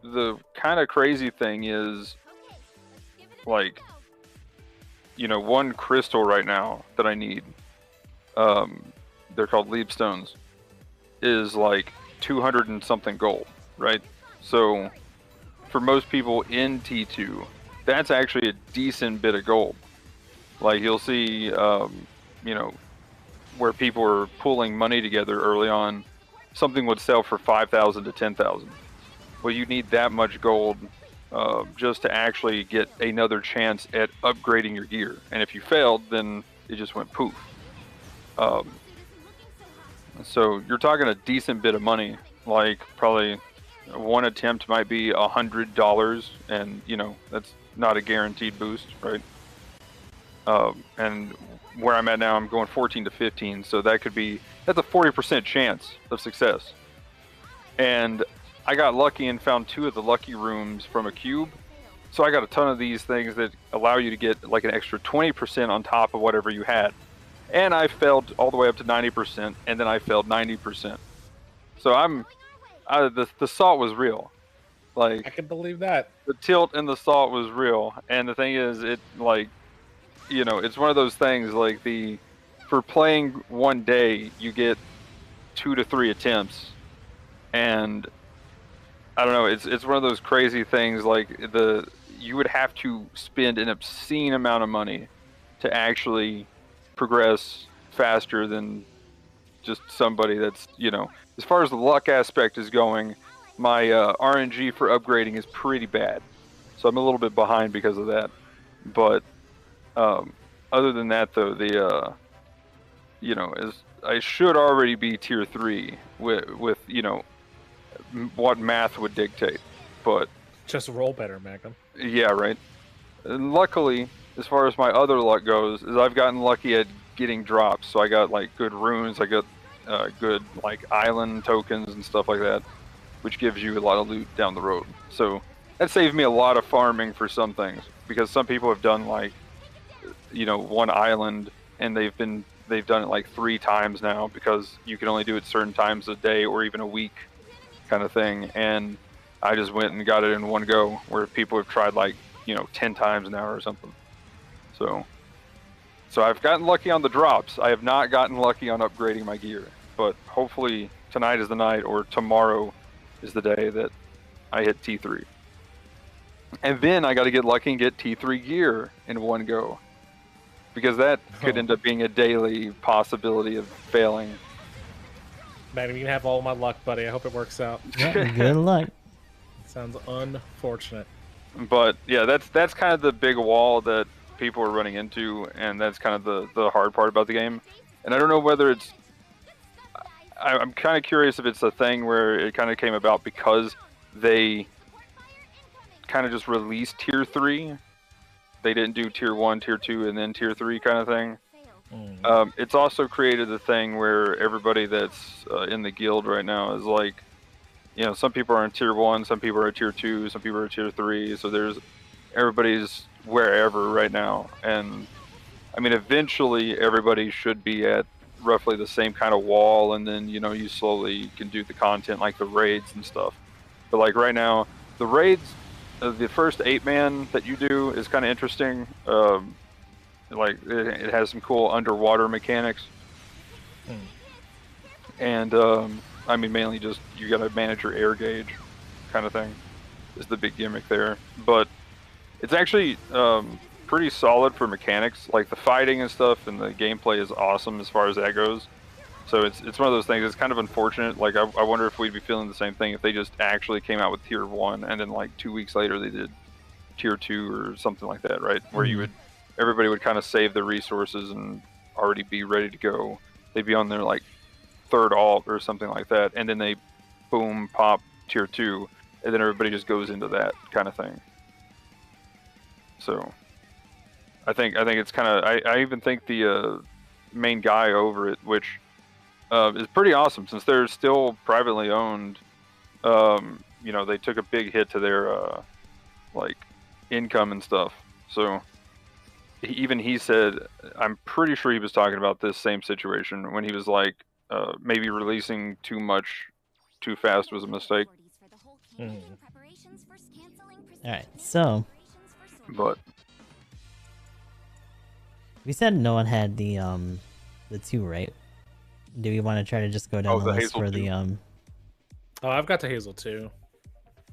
The kind of crazy thing is, like, one crystal right now that I need, they're called leap stones, is like 200 and something gold, right? So for most people in T2, that's actually a decent bit of gold. Like, you'll see, where people are pulling money together early on, something would sell for 5,000 to 10,000. Well, you need that much gold just to actually get another chance at upgrading your gear. And if you failed, then it just went poof. So you're talking a decent bit of money. Like, probably one attempt might be $100, and that's not a guaranteed boost, right? And where I'm at now, I'm going 14 to 15, so that's a 40% chance of success. And I got lucky and found 2 of the lucky rooms from a cube. So I got a ton of these things that allow you to get like an extra 20% on top of whatever you had. And I failed all the way up to 90%, and then I failed 90%. So the salt was real. Like, I can believe that. The tilt and the salt was real. And the thing is, it's one of those things, like, for playing one day, you get 2 to 3 attempts. And I don't know, it's one of those crazy things, like, you would have to spend an obscene amount of money to actually progress faster than just somebody that's, as far as the luck aspect is going, my RNG for upgrading is pretty bad. So I'm a little bit behind because of that. But other than that, though, I should already be tier 3 with what math would dictate, but just roll better, Magnum. Yeah, right. And luckily, as far as my other luck goes, is I've gotten lucky at getting drops. So I got like good runes, I got good like island tokens and stuff like that, which gives you a lot of loot down the road. So that saved me a lot of farming for some things, because some people have done like one island and they've done it like 3 times now, because you can only do it certain times a day or even a week, kind of thing. And I just went and got it in one go, where people have tried like 10 times now or something. So I've gotten lucky on the drops. I have not gotten lucky on upgrading my gear, but hopefully tonight is the night, or tomorrow is the day that I hit T3. And then I got to get lucky and get T3 gear in one go, because that could end up being a daily possibility of failing. Man, you can have all my luck, buddy. I hope it works out. Yeah, good luck. Sounds unfortunate. But yeah, that's kind of the big wall that people are running into, and that's kind of the hard part about the game. And I don't know whether it's... I'm kind of curious if it's a thing where it kind of came about because they kind of just released Tier 3. They didn't do Tier 1, Tier 2, and then Tier 3 kind of thing. It's also created the thing where everybody that's in the guild right now is like, some people are in Tier 1, some people are in Tier 2, some people are in Tier 3, so everybody's wherever right now. And I mean, eventually everybody should be at roughly the same kind of wall, and then you slowly can do the content like the raids and stuff. But like right now, the raids, the first 8-man that you do is kind of interesting. Like it has some cool underwater mechanics, and I mean, mainly just you got to manage your air gauge, kind of thing, is the big gimmick there. But it's actually pretty solid for mechanics. Like the fighting and stuff, and the gameplay is awesome as far as that goes. So it's one of those things. It's kind of unfortunate. Like I wonder if we'd be feeling the same thing if they just actually came out with Tier 1 and then like 2 weeks later they did Tier 2 or something like that, right? Where you would, everybody would kind of save the resources and already be ready to go. They'd be on their like 3rd alt or something like that, and then they boom pop Tier 2, and then everybody just goes into that kind of thing. So I think it's kind of, I even think the main guy over it, which is pretty awesome since they're still privately owned. You know, they took a big hit to their like income and stuff. So even he said, I'm pretty sure he was talking about this same situation when he was like, maybe releasing too much too fast was a mistake. All right, so but we said no one had the 2, right? Do we want to try to just go down the list Hazel for 2. the Oh, I've got the Hazel 2.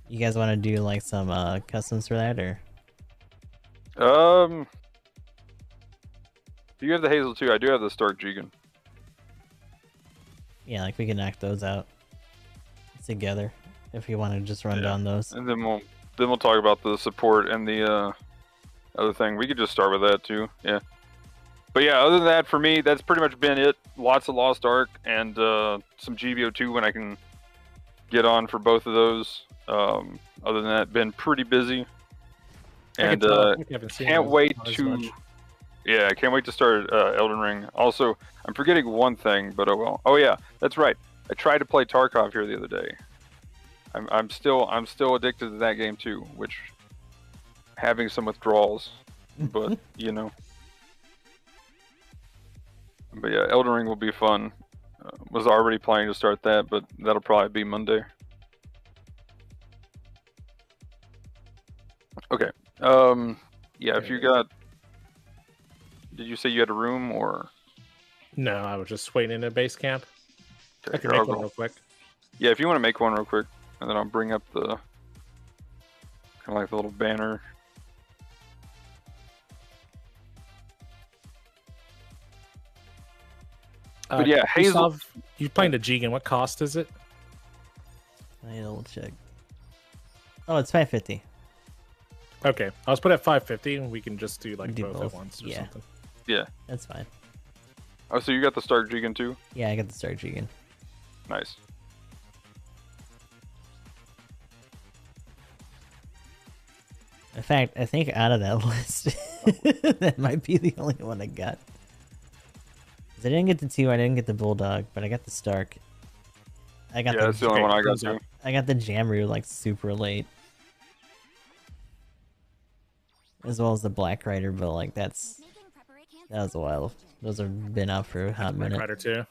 You guys want to do like some customs for that, or? Do you have the Hazel 2? I do have the Stark Jegan. Yeah, like we can knock those out together if you want to just run down those. And then we'll talk about the support and the other thing. We could just start with that too. Yeah. But yeah, other than that, for me, that's pretty much been it. Lots of Lost Ark and some GBO2 when I can get on for both of those. Other than that, been pretty busy. And can't wait to... Yeah, I can't wait to start Elden Ring. Also, I'm forgetting one thing, but oh well. Oh yeah, that's right. I tried to play Tarkov here the other day. I'm still addicted to that game too, which having some withdrawals, but you know. But yeah, Elden Ring will be fun. Was already planning to start that, but that'll probably be Monday. Okay. Yeah, if you got... Did you say you had a room, or...? No, I was just waiting in a base camp. Okay, I can make one real quick. Yeah, if you want to make one real quick, and then I'll bring up the... kind of like the little banner. But yeah, Hazel... You playing the Jegan, what cost is it? I double check. Oh, it's 550. Okay, I was put at 550, and we can just do like both at once or something. Yeah. That's fine. Oh, so you got the Stark Jegan too? Yeah, I got the Stark Jegan. Nice. In fact, I think out of that list, that might be the only one I got. I didn't get the 2, I didn't get the Bulldog, but I got the Stark. I got that's the only one I got too. I got the Jamru like super late. As well as the Black Rider, but like that was a while. Those have been out for a hot minute. Black Rider too.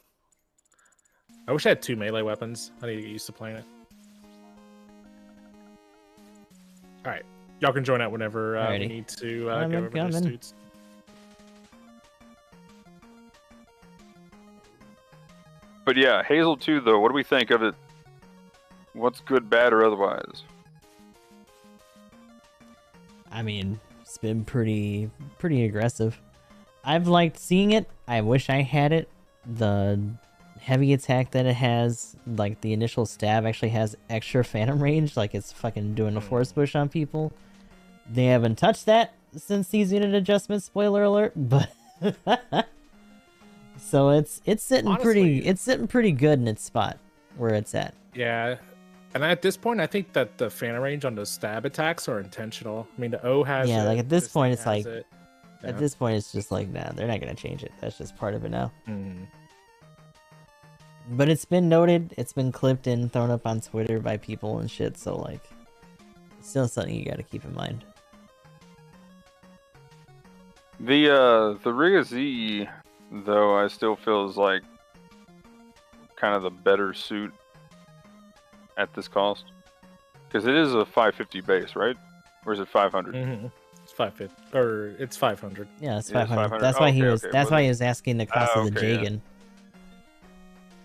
I wish I had 2 melee weapons. I need to get used to playing it. Alright. Y'all can join out whenever we need to go over those dudes. But yeah, Hazel 2 though, what do we think of it? What's good, bad, or otherwise? I mean, it's been pretty aggressive. I've liked seeing it. I wish I had it. The heavy attack that it has, like the initial stab, actually has extra phantom range, like it's fucking doing a force push on people. They haven't touched that since these unit adjustments, spoiler alert, but so it's sitting pretty good in its spot where it's at. Yeah. And at this point, I think that the phantom range on those stab attacks are intentional. I mean, the O has yeah, it, like at this point, it's like at this point, it's just like, nah, they're not gonna change it. That's just part of it now. But it's been noted, it's been clipped and thrown up on Twitter by people and shit. So like, it's still something you gotta keep in mind. The Riga Z, though, I still feel is like kind of the better suit at this cost, because it is a 550 base, right? Or is it 500? It's 550, or it's 500. Yeah, it's 500. That's why he was. That's why he was asking the cost of the Jegan. Yeah.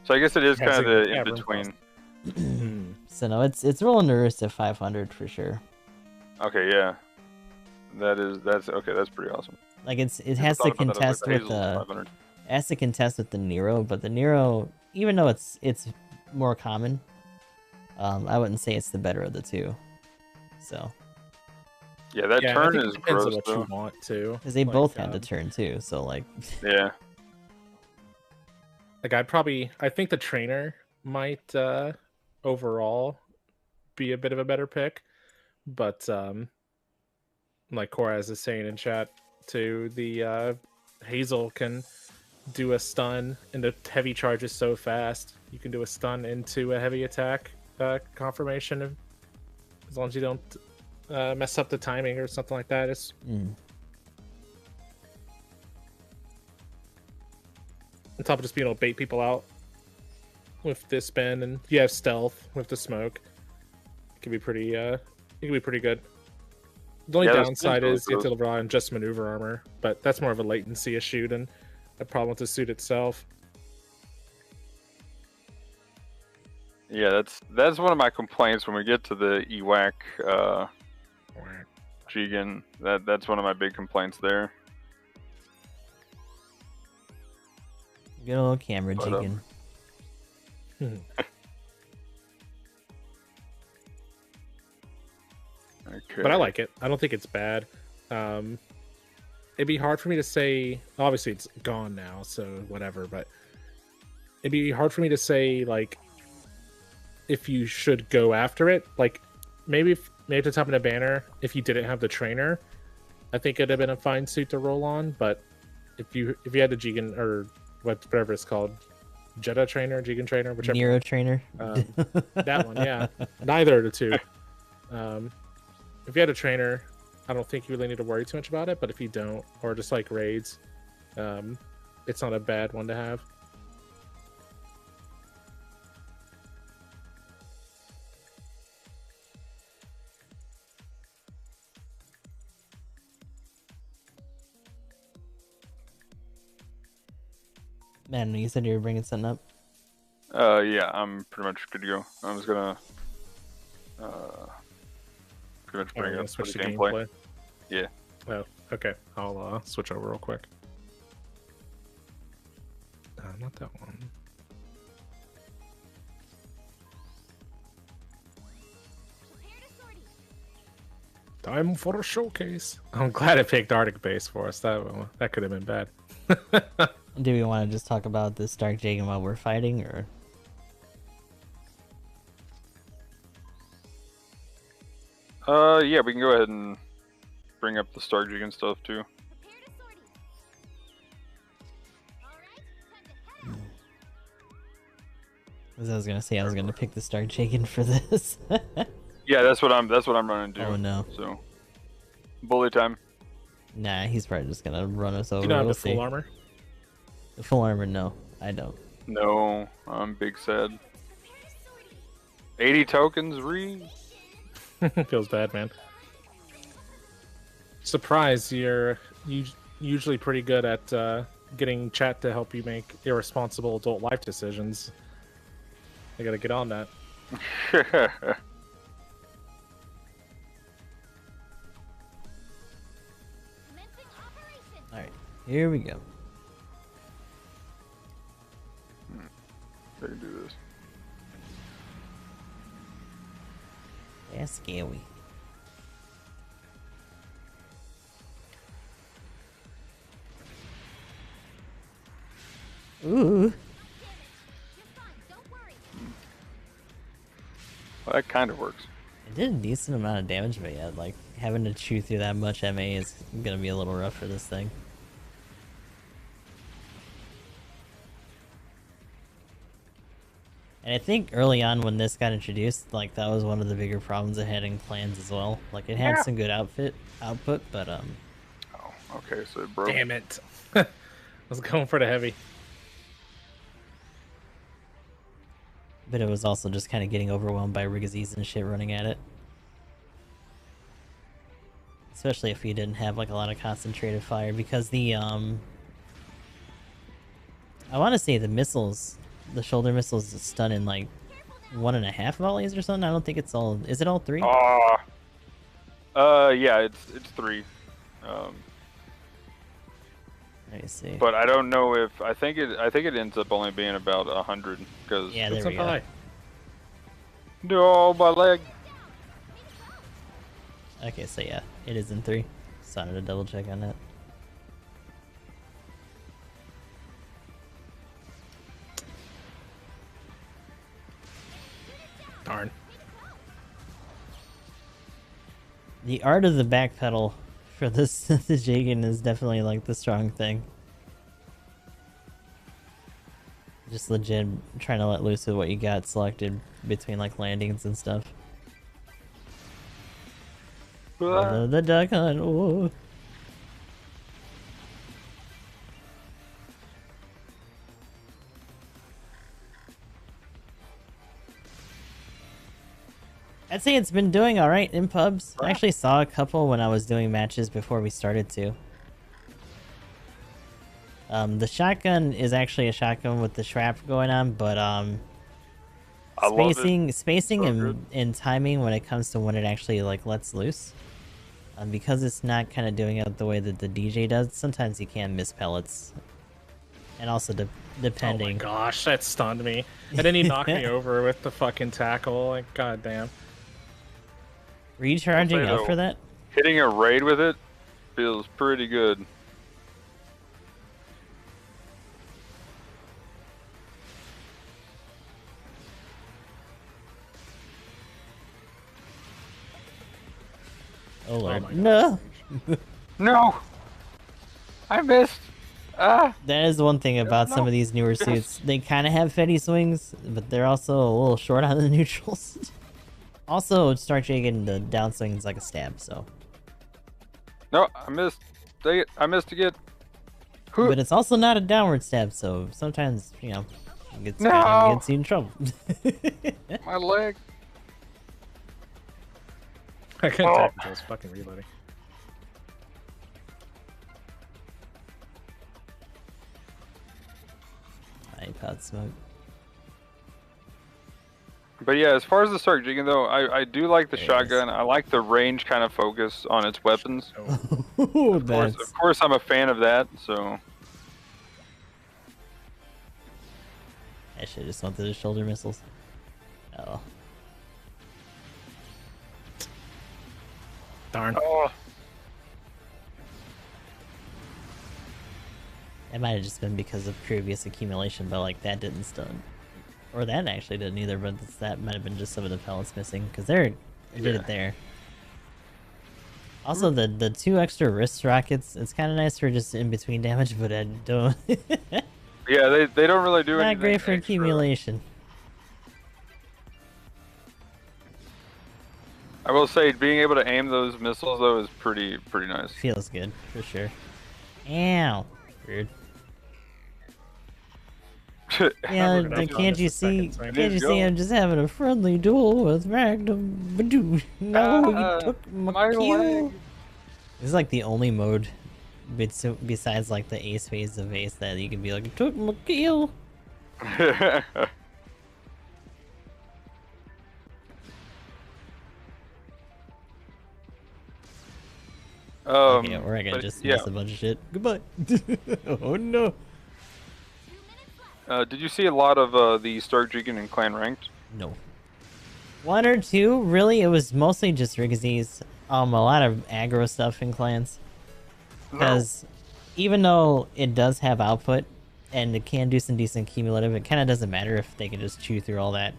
So I guess it is kind of the in between. So no, it's rolling the wrist at 500 for sure. Okay, yeah. That's okay. That's pretty awesome. Like it has to contest with the Nero, but the Nero, even though it's more common, I wouldn't say it's the better of the two. So. Yeah, that turn is gross what though. You want to. Because they both had the turn too, so like. Yeah. Like I think the trainer might overall be a bit of a better pick, but like Koraz is saying in chat too, the Hazel can do a stun into heavy charges so fast. You can do a stun into a heavy attack confirmation as long as you don't mess up the timing or something like that. It's on top of just being able to bait people out with this spin, and you have stealth with the smoke. It can be pretty good. The only downside is you have to rely on just maneuver armor, but that's more of a latency issue than a problem with the suit itself. Yeah, that's one of my complaints when we get to the EWAC Jegan. That's one of my big complaints there. Good old camera, Jegan. Okay. But I like it. I don't think it's bad. It'd be hard for me to say. Obviously, it's gone now, so whatever. But it'd be hard for me to say like if you should go after it. Like maybe at the top of the banner, if you didn't have the trainer, I think it'd have been a fine suit to roll on. But if you had the Jegan or whatever it's called, Jetta trainer, Jegan trainer, whichever. Nero trainer. That one, yeah. Neither of the two. If you had a trainer, I don't think you really need to worry too much about it. But if you don't, or just like raids, it's not a bad one to have. Man, you said you were bringing something up? Yeah, I'm pretty much good to go. I was gonna pretty much bring up switch the to gameplay. Yeah. Oh, okay. I'll switch over real quick. Not that one. Time for a showcase. I'm glad it picked Arctic base for us. That could have been bad. Do we want to just talk about the Stark Jegan while we're fighting, or? Yeah, we can go ahead and bring up the Stark Jegan stuff too. As I was gonna say, I was gonna pick the Stark Jegan for this. Yeah, that's what I'm running to. Oh no! So, bully time. Nah, he's probably just gonna run us over. You don't have we'll the full armor? The full armor, no, I don't. No, I'm big sad. 80 tokens, Feels bad, man. Surprise, you're usually pretty good at getting chat to help you make irresponsible adult life decisions. I gotta get on that. Alright, here we go. I can do this. Yeah, scary. Ooh. Well, that kind of works. It did a decent amount of damage, but yeah, like having to chew through that much MA is gonna be a little rough for this thing. And I think early on when this got introduced, like that was one of the bigger problems it had in clans as well. Like it had some good output, but Oh, okay, so it broke. Damn it! I was going for the heavy. But it was also just kind of getting overwhelmed by Rigazis and shit running at it. Especially if you didn't have like a lot of concentrated fire, because the I want to say the missiles, the shoulder missiles stun in like 1.5 volleys or something. I don't think it's all. Is it all 3? Yeah, it's 3. Let me see. But I don't know if I think it ends up only being about 100 because Yeah, there we go. No, my leg. Okay, so yeah, it is in 3. Just wanted to double check on that. Darn. The art of the back pedal for this the Jegan is definitely like the strong thing. Just legit trying to let loose with what you got selected between like landings and stuff. The duck hunt. Ooh. I'd say it's been doing alright in pubs. I actually saw a couple when I was doing matches before we started to. The shotgun is actually a shotgun with the shrap going on, but spacing and timing when it comes to when it actually like lets loose. Because it's not kind of doing it the way that the DJ does, sometimes you can miss pellets. And also depending. Oh my gosh, that stunned me. And then he knocked me over with the fucking tackle. Like, goddamn. Recharging up for that? Hitting a raid with it feels pretty good. Oh lord. No! No! I missed! Ah! That is one thing about some of these newer suits. They kind of have fetty swings, but they're also a little short on the neutrals. Also, Stark Jegan, the downswing is like a stab, so. No, I missed. Dang it, I missed again. But it's also not a downward stab, so sometimes, you know, it gets, kind of gets you in trouble. My leg. I couldn't type until I was fucking reloading. iPod smoke. But yeah, as far as the Stark Jegan though, I do like the shotgun. I like the range kind of focus on its weapons. Of course, I'm a fan of that, so. I should have just went to the shoulder missiles. Oh. Darn. Oh. It might have just been because of previous accumulation, but like that didn't stun. Or that actually didn't either, but that might have been just some of the pellets missing, because it did it there. Also, the 2 extra wrist rockets, it's kind of nice for just in-between damage, but I don't... Yeah, they don't really do anything. Not great for extra. accumulation. I will say, being able to aim those missiles though is pretty nice. Feels good, for sure. Ow. Weird. Yeah, can't you see I'm just having a friendly duel with Magnum? No, he took my kill. This is like the only mode besides like the ace phase of ace that you can be like, took my kill. Okay, we're gonna just miss a bunch of shit. Goodbye. Oh no. Did you see a lot of the Stark Jegan in Clan Ranked? No. 1 or 2, really? It was mostly just Riggs's. A lot of aggro stuff in clans. Because even though it does have output and it can do some decent cumulative, it kind of doesn't matter if they can just chew through all that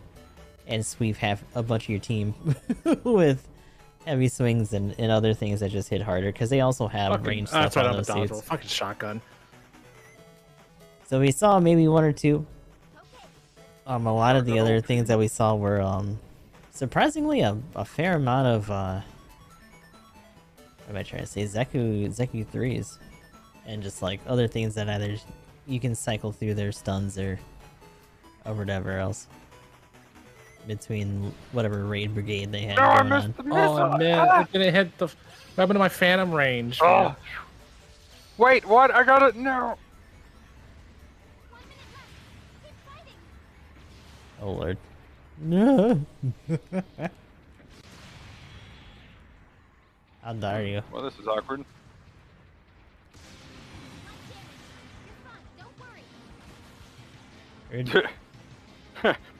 and sweep a bunch of your team with heavy swings and other things that just hit harder. Because they also have range stuff on those suits. Fucking shotgun. So we saw maybe 1 or 2. A lot of the other things that we saw were surprisingly a fair amount of what am I trying to say? Zeku 3s. And just like other things that either you can cycle through their stuns or whatever else. Between whatever raid brigade they had going on. Oh man, it didn't hit the weapon of my phantom range. Oh. Wait, what? I got it. No. Oh lord. No. How dare you? Well, this is awkward.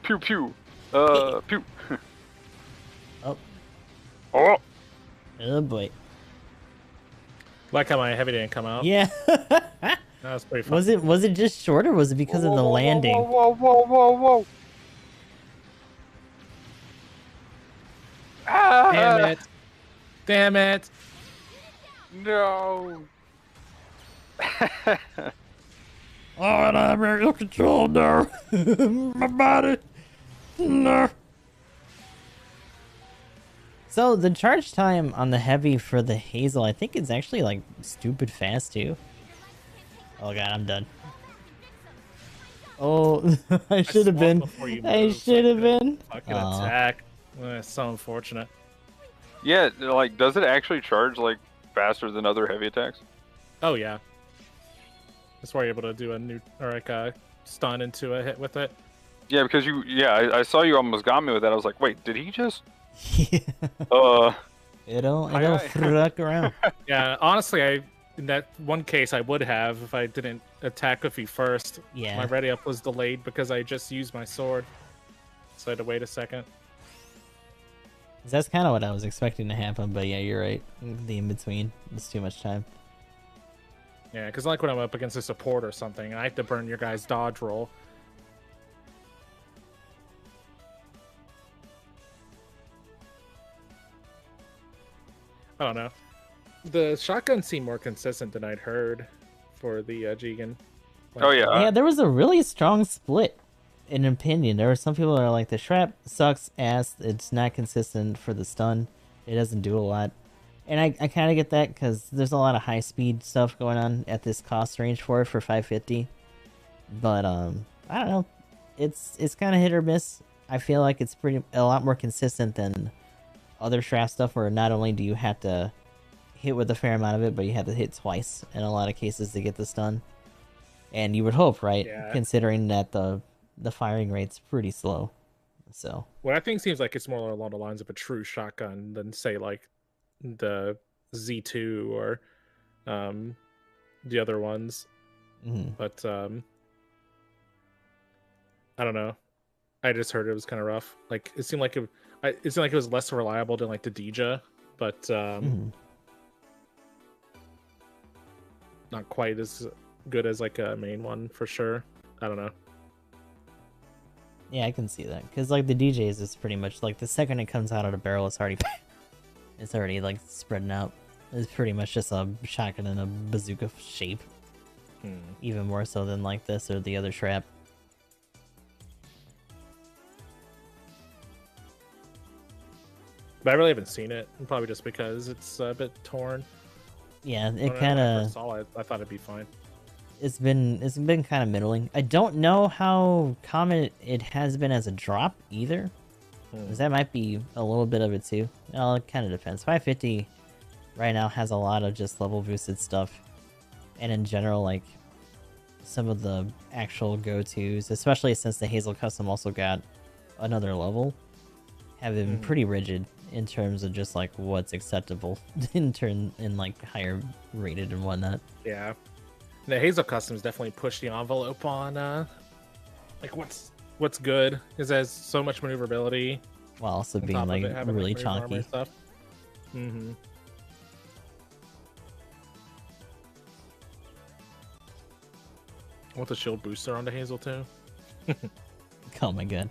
Pew pew. Pew. Oh. Oh. Oh boy. Like how my heavy didn't come out. Yeah. That was pretty fun. Was it just short or was it because of the landing? Whoa. Ah! Damn it. Damn it. No. Oh, and I'm out of control now. My body. No. So the charge time on the heavy for the Hazel, I think it's actually like stupid fast too. Oh god, I'm done. Oh, I should have been. I should have been. Fucking attack. That's so unfortunate. Yeah, like, does it actually charge like faster than other heavy attacks? Oh yeah. That's why you're able to do a new or like a stun into a hit with it. Yeah, because I saw you almost got me with that. I was like, wait, did he just? Yeah. It'll fuck around. Yeah, honestly, in that one case I would have if I didn't attack with you first. Yeah. My ready up was delayed because I just used my sword, so I had to wait a second. That's kind of what I was expecting to happen, but yeah, you're right. The in between was too much time. Yeah, because like when I'm up against a support or something, I have to burn your guy's dodge roll. I don't know. The shotgun seemed more consistent than I'd heard for the Jegan. Oh yeah. Yeah, there was a really strong split in opinion. There were some people that are like, the shrap sucks ass. It's not consistent for the stun. It doesn't do a lot. And I kind of get that because there's a lot of high speed stuff going on at this cost range for 550. But I don't know. It's kind of hit or miss. I feel like it's a lot more consistent than other shrap stuff where not only do you have to hit with a fair amount of it, but you have to hit twice in a lot of cases to get the stun. And you would hope, right? Yeah. Considering that the firing rate's pretty slow. So what I think seems like it's more along the lines of a true shotgun than say like the Z2 or the other ones. mm-hmm. But I don't know. I just heard it was kind of rough. Like it seemed like it was less reliable than like the Dija, but Mm-hmm. not quite as good as like a main one for sure. I don't know. Yeah, I can see that because like the DJs is pretty much like the second it comes out of the barrel, it's already like spreading out. It's pretty much just a shotgun in a bazooka shape, even more so than like this or the other shrap. But I really haven't seen it, probably just because it's a bit torn. Yeah, When it I kind of. first saw it, I thought it'd be fine. It's been kind of middling. I don't know how common it has been as a drop either. 'Cause that might be a little bit of it too. Well, it kind of depends. 550 right now has a lot of just level boosted stuff, and in general, like some of the actual go-tos, especially since the Hazel custom also got another level, have been pretty rigid in terms of just like what's acceptable in like higher rated and whatnot. Yeah. The Hazel customs definitely push the envelope on like what's good, because it has so much maneuverability While also on being top of like it having, really like, armor chunky. and stuff. Mm-hmm. I want the shield booster on the Hazel too. Oh my god.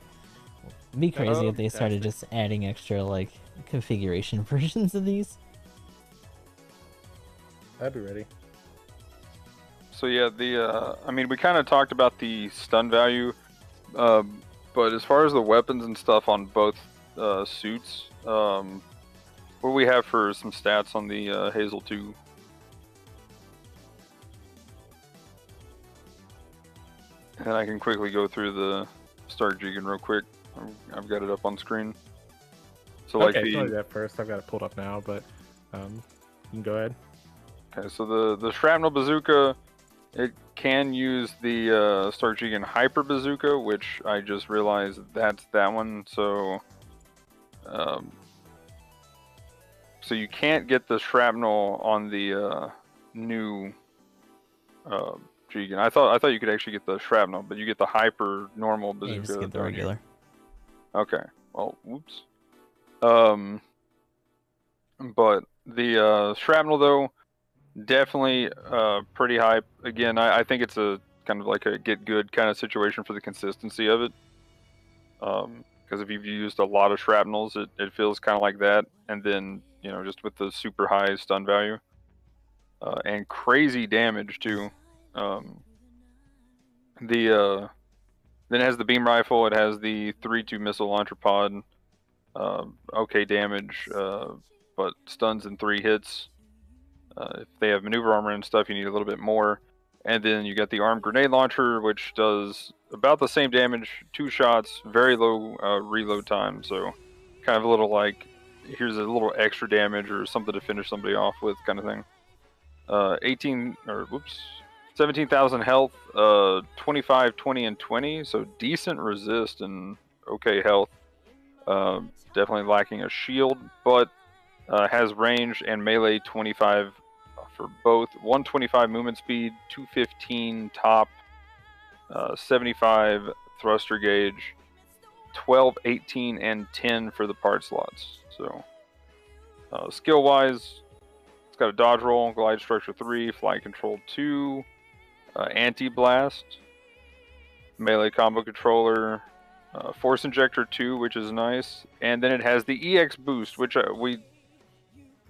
It'd be crazy if they started fantastic. just adding extra like configuration versions of these. I'd be ready. So yeah, I mean, we kind of talked about the stun value, but as far as the weapons and stuff on both suits, what do we have for some stats on the Hazel 2? And I can quickly go through the Start Jegan real quick. I've got it up on screen. So like Okay, do that first. I've got it pulled up now, but you can go ahead. Okay, so the shrapnel bazooka, it can use the Start Jegan hyper bazooka, which I just realized that's that one. So so you can't get the shrapnel on the new Jegan. I thought you could actually get the shrapnel, but you get the hyper normal bazooka. You just get the regular. Okay. Well, whoops. But the shrapnel though, definitely pretty hype. Again, I think it's a kind of like a get good kind of situation for the consistency of it. Because if you've used a lot of shrapnels, it feels kind of like that. And then, you know, just with the super high stun value. And crazy damage too. Then it has the beam rifle. It has the 3-2 missile launcher pod. Okay damage, but stuns in 3 hits. If they have maneuver armor and stuff, you need a little bit more. And then you got the armed grenade launcher, which does about the same damage, 2 shots, very low reload time. So kind of a little like, here's a little extra damage or something to finish somebody off with kind of thing. 17,000 health, 25, 20, and 20. So decent resist and okay health. Definitely lacking a shield, but has range and melee 25 for both. 125 movement speed, 215 top, 75 thruster gauge, 12, 18, and 10 for the part slots. So skill wise, it's got a dodge roll, glide structure 3, flight control 2, anti-blast, melee combo controller, force injector 2, which is nice, and then it has the EX boost, which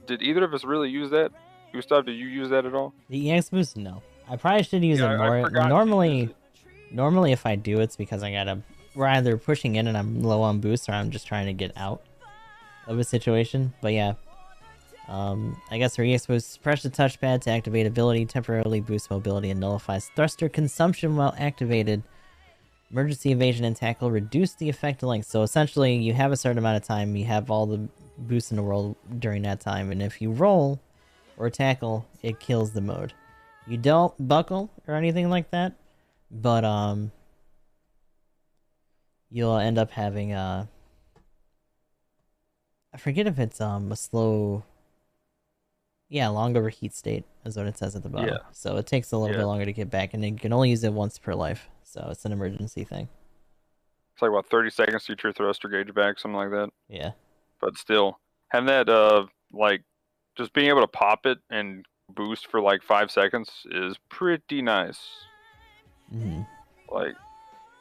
did either of us really use that? Gustav, did you use that at all? The EX boost, no. I probably should use it more. Normally, if I do, it's because we're either pushing in and I'm low on boost, or I'm just trying to get out of a situation. But yeah, I guess for EX boost, press the touchpad to activate ability, temporarily boost mobility, and nullifies thruster consumption while activated. Emergency evasion and tackle reduce the effect of length. So essentially, you have a certain amount of time. You have all the boosts in the world during that time, and if you roll or tackle, it kills the mode. You don't buckle or anything like that, but you'll end up having I forget if it's a slow, long overheat state is what it says at the bottom. Yeah. So it takes a little bit longer to get back, and you can only use it once per life. So it's an emergency thing. It's like about 30 seconds to get your thruster gauge back, something like that. Yeah. But still, having that like just being able to pop it and boost for like 5 seconds is pretty nice. Mm-hmm. Like,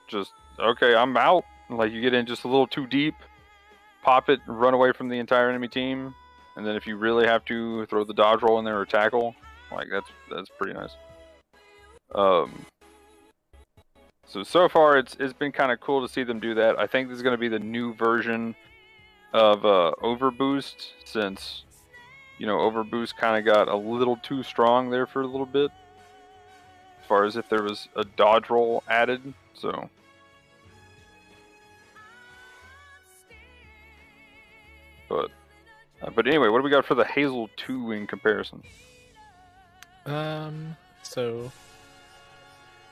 just okay, I'm out. Like, you get in just a little too deep, pop it, run away from the entire enemy team, and then if you really have to, throw the dodge roll in there or tackle. Like, that's pretty nice. So far it's been kind of cool to see them do that. I think this is going to be the new version of Overboost, since, you know, Overboost kind of got a little too strong there for a little bit, as far as if there was a dodge roll added. So but anyway, what do we got for the Hazel 2 in comparison? So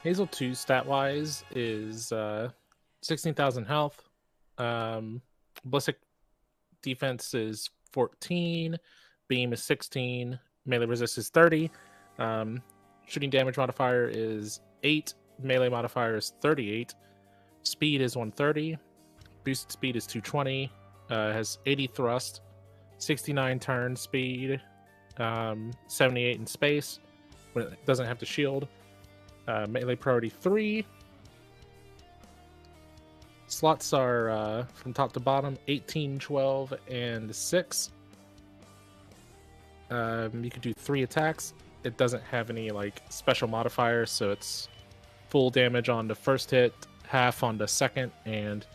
Hazel 2 stat wise is 16,000 health. Ballistic defense is 14. Beam is 16. Melee resist is 30. Shooting damage modifier is 8. Melee modifier is 38. Speed is 130. Boosted speed is 220. Has 80 thrust. 69 turn speed. 78 in space. When it doesn't have to shield. Melee priority 3. Slots are from top to bottom 18, 12, and 6. You can do 3 attacks. It doesn't have any like special modifiers, so it's full damage on the first hit, half on the second, and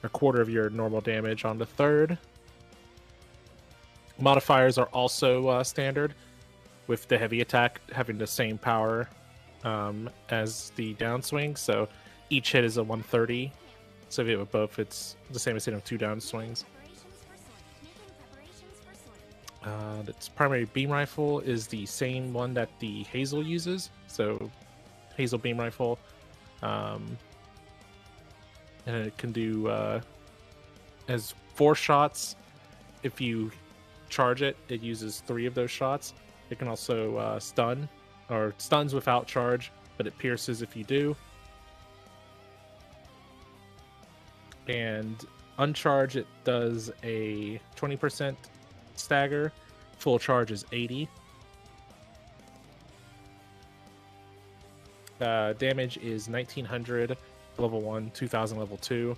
a quarter of your normal damage on the third. Modifiers are also standard, with the heavy attack having the same power as the downswing, so each hit is a 130. So if you have both, it's the same as hitting 2 downswings. Its primary beam rifle is the same one that the Hazel uses, so Hazel beam rifle, and it can do as 4 shots. If you charge it, it uses 3 of those shots. It can also stun, or stuns without charge but it pierces if you do. And uncharge, it does a 20% stagger. Full charge is 80. Damage is 1900 level 1, 2000 level 2.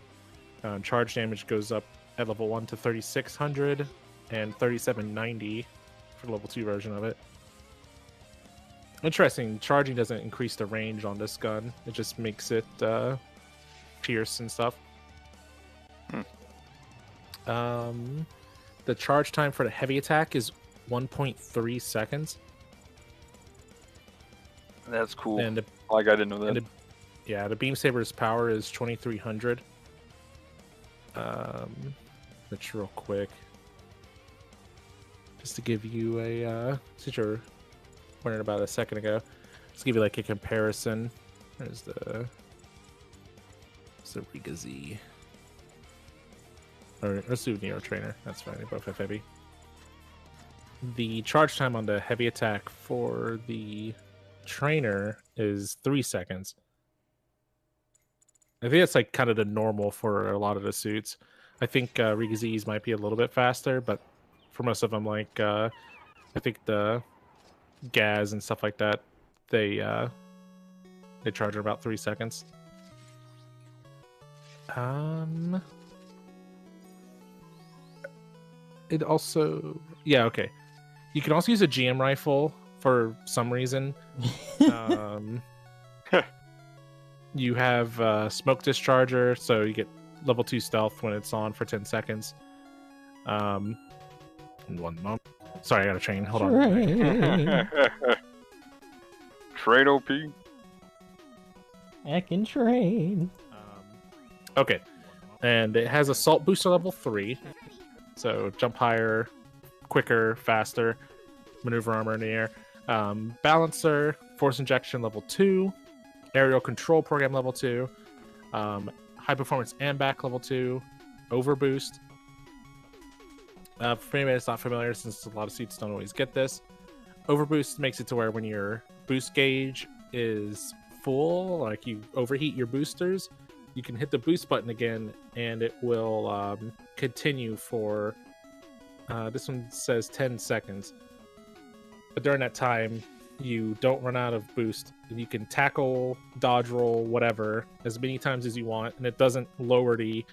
Charge damage goes up at level 1 to 3600 and 3790 for the level 2 version of it. Interesting, charging doesn't increase the range on this gun. It just makes it pierce and stuff. The charge time for the heavy attack is 1.3 seconds. That's cool. And I didn't know that. The beam saber's power is 2300. That's real quick. Just to give you a since you're wondering about it a second ago, let's give you like a comparison. There's the Riga Z. Or let's do Neo Trainer. That's fine. They both have heavy. The charge time on the heavy attack for the trainer is 3 seconds. I think that's like kind of the normal for a lot of the suits. I think Riga Z's might be a little bit faster, but for most of them, like I think the Gaz and stuff like that, they charge in about 3 seconds. It also, yeah, okay. You can also use a GM rifle for some reason. You have smoke discharger, so you get level 2 stealth when it's on for 10 seconds. In 1 moment. Sorry, I got to train. Hold on. Train OP. I can train. Okay. And it has assault booster level 3. So jump higher, quicker, faster, maneuver armor in the air. Balancer, force injection level 2, aerial control program level 2, high performance and back level 2, overboost. For anybody that's not familiar, since a lot of suits don't always get this, overboost makes it to where when your boost gauge is full, like you overheat your boosters, you can hit the boost button again and it will continue for this one says 10 seconds, but during that time you don't run out of boost and you can tackle, dodge roll, whatever as many times as you want, and it doesn't lower the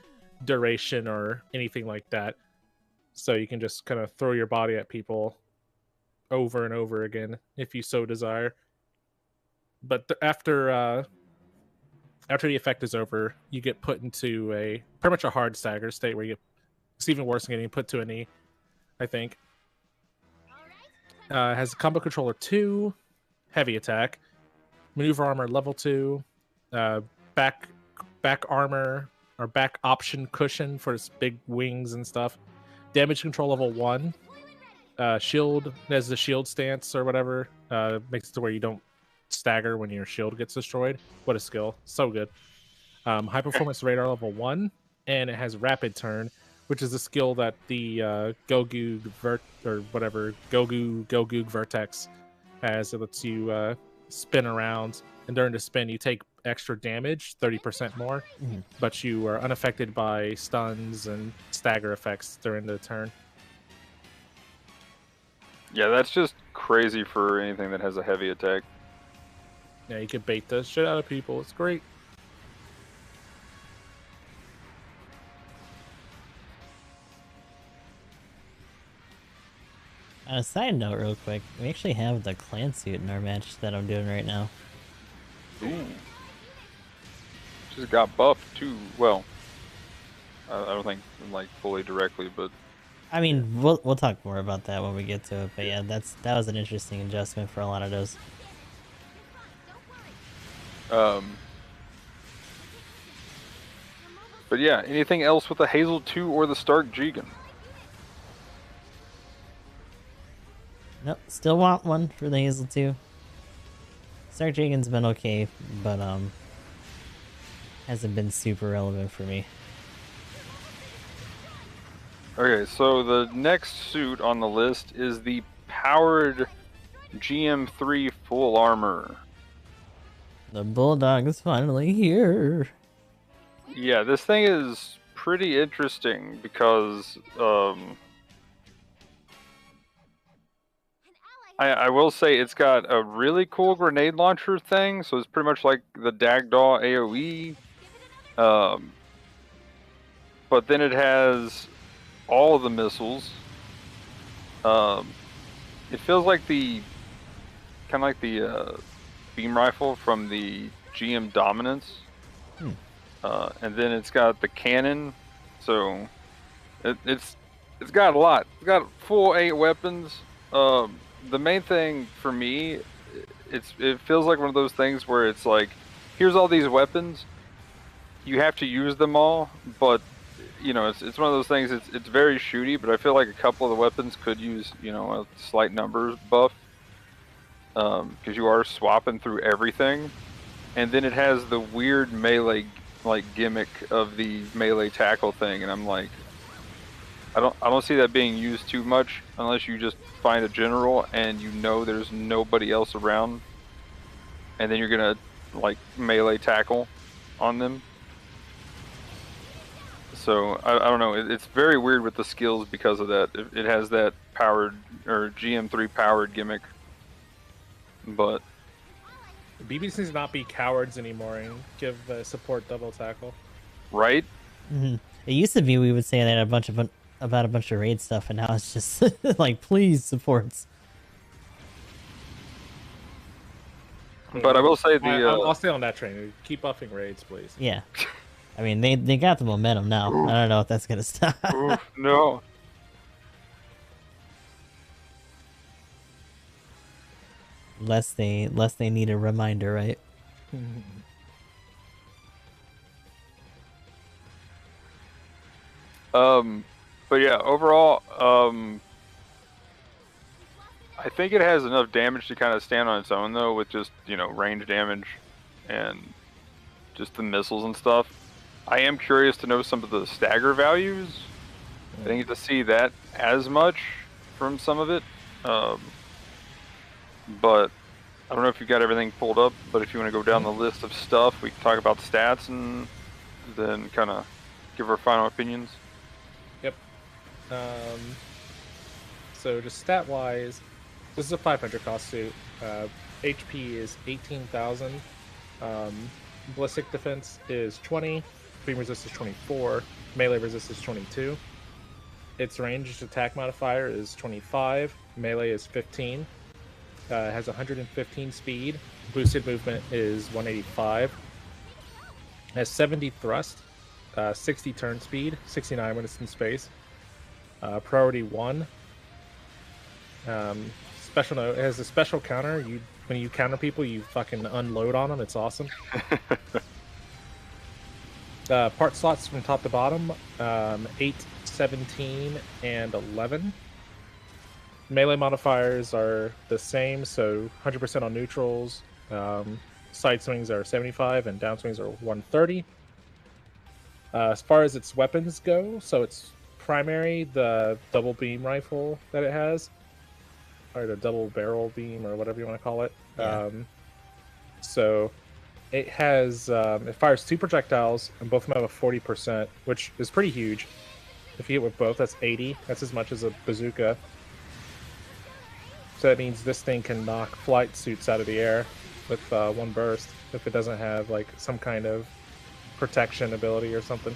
duration or anything like that, so you can just kind of throw your body at people over and over again if you so desire. But after the effect is over, you get put into a pretty much a hard stagger state where it's even worse than getting put to a knee, I think. Has a combo controller 2, heavy attack, maneuver armor level 2, back armor or back option cushion for its big wings and stuff, damage control level 1, shield as the shield stance or whatever, makes it to where you don't stagger when your shield gets destroyed. What a skill. So good. High performance radar level 1, and it has rapid turn, which is a skill that the Gogoog Vertex has. It lets you spin around, and during the spin you take extra damage, 30% more, but you are unaffected by stuns and stagger effects during the turn. Yeah, that's just crazy for anything that has a heavy attack. Yeah, you can bait the shit out of people. It's great. On a side note, real quick, we actually have the clan suit in our match that I'm doing right now. Ooh. Just got buffed too. Well, I don't think like fully directly, but I mean, we'll talk more about that when we get to it. But yeah, that was an interesting adjustment for a lot of those. But yeah, anything else with the Hazel 2 or the Stark Jegan? Nope, still want one for the Hazel 2. Stark Jegan's been okay, but hasn't been super relevant for me. Okay, so the next suit on the list is the powered GM3 full armor. The bulldog is finally here. Yeah, this thing is pretty interesting because I will say it's got a really cool grenade launcher thing, so it's pretty much like the Dagdaw AoE. But then it has all of the missiles. It feels like the kind of like the beam rifle from the GM Dominance. And then it's got the cannon, so it's got a lot. It's got full 8 weapons. The main thing for me, it feels like one of those things where it's like, here's all these weapons, you have to use them all, but you know, it's one of those things. It's very shooty, but I feel like a couple of the weapons could use, you know, a slight numbers buff, because you are swapping through everything. And then it has the weird melee like gimmick of the melee tackle thing, and I'm like, I don't see that being used too much unless you just find a general and you know there's nobody else around, and then you're gonna like melee tackle on them. So I don't know. It's very weird with the skills because of that. It has that powered or GM3 powered gimmick, but BBs needs to not be cowards anymore and give support double tackle. Right? Mm-hmm. It used to be we would say that about a bunch of raid stuff, and now it's just like, please, supports. But I will say I'll stay on that train. Keep buffing raids, please. Yeah. I mean, they got the momentum now. Ooh. I don't know if that's gonna stop. Oof, no. Lest they need a reminder, right? But yeah, overall, I think it has enough damage to kind of stand on its own, though, with just, you know, range damage and just the missiles and stuff. I am curious to know some of the stagger values. I didn't get to see that as much from some of it. But I don't know if you got everything pulled up, but if you want to go down the list of stuff, we can talk about the stats and then kind of give our final opinions. Yep. So just stat-wise, this is a 500 cost suit. HP is 18,000. Ballistic defense is 20. Beam resist is 24. Melee resist is 22. Its ranged attack modifier is 25. Melee is 15. It has 115 speed. Boosted movement is 185. It has 70 thrust, 60 turn speed, 69 when it's in space. Priority 1. Special note, it has a special counter. When you counter people, you fucking unload on them. It's awesome. Part slots from top to bottom, 8, 17, and 11. Melee modifiers are the same, so 100% on neutrals. Side swings are 75, and down swings are 130. As far as its weapons go, so it's primary, the double beam rifle that it has, or the double barrel beam, or whatever you want to call it. Yeah. So it has, it fires 2 projectiles, and both of them have a 40%, which is pretty huge. If you hit with both, that's 80. That's as much as a bazooka. So that means this thing can knock flight suits out of the air with one burst if it doesn't have like some kind of protection ability or something.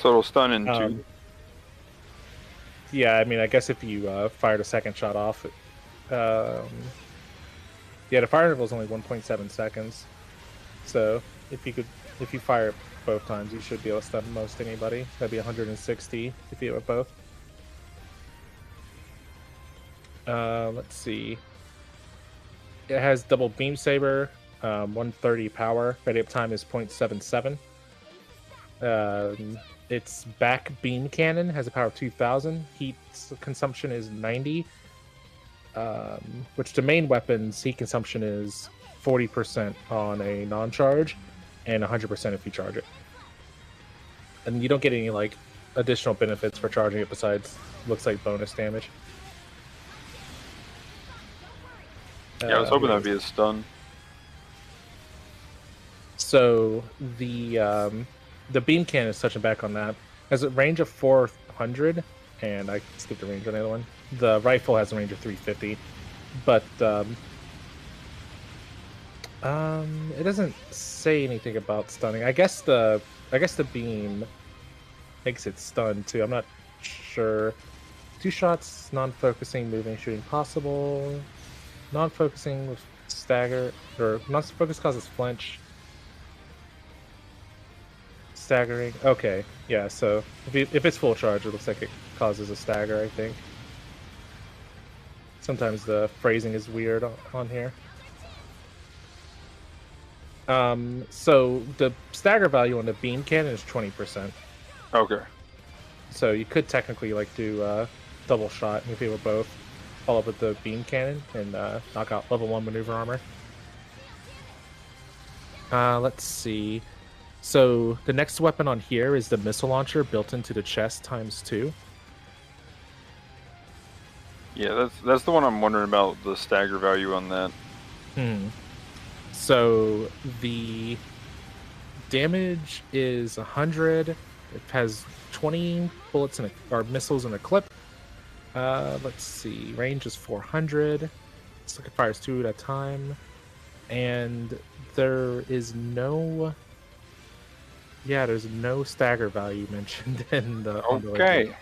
So it'll stun in 2. Yeah, I mean, I guess if you fired a second shot off, yeah, the fire interval is only 1.7 seconds. So if you fire it both times, you should be able to stun most anybody. That'd be 160 if you hit with both. Let's see. It has double beam saber, 130 power. Ready up time is 0.77. Its back beam cannon has a power of 2,000. Heat consumption is 90. Which to main weapons, heat consumption is 40% on a non-charge, and 100% if you charge it. And you don't get any like additional benefits for charging it besides looks like bonus damage. Yeah, I was hoping that'd be a stun. So the beam cannon is touching back on that. Has a range of 400, and I skipped the range on the other one. The rifle has a range of 350, but it doesn't say anything about stunning. I guess the beam makes it stun too. I'm not sure. 2 shots, non-focusing, moving, shooting possible. Non-focusing with stagger, or non-focus causes flinch. Staggering. Okay, yeah. So if it's full charge, it looks like it causes a stagger. I think. Sometimes the phrasing is weird on here. So the stagger value on the beam cannon is 20%. Okay. So you could technically like do double shot if you were both. Follow up with the beam cannon and knock out level 1 maneuver armor. Let's see. So the next weapon on here is the missile launcher built into the chest ×2. Yeah, that's the one I'm wondering about, the stagger value on that. So the damage is 100. It has 20 bullets or missiles in a clip. Let's see. Range is 400. It's like it fires 2 at a time. And there is no... Yeah, there's no stagger value mentioned in the... Okay.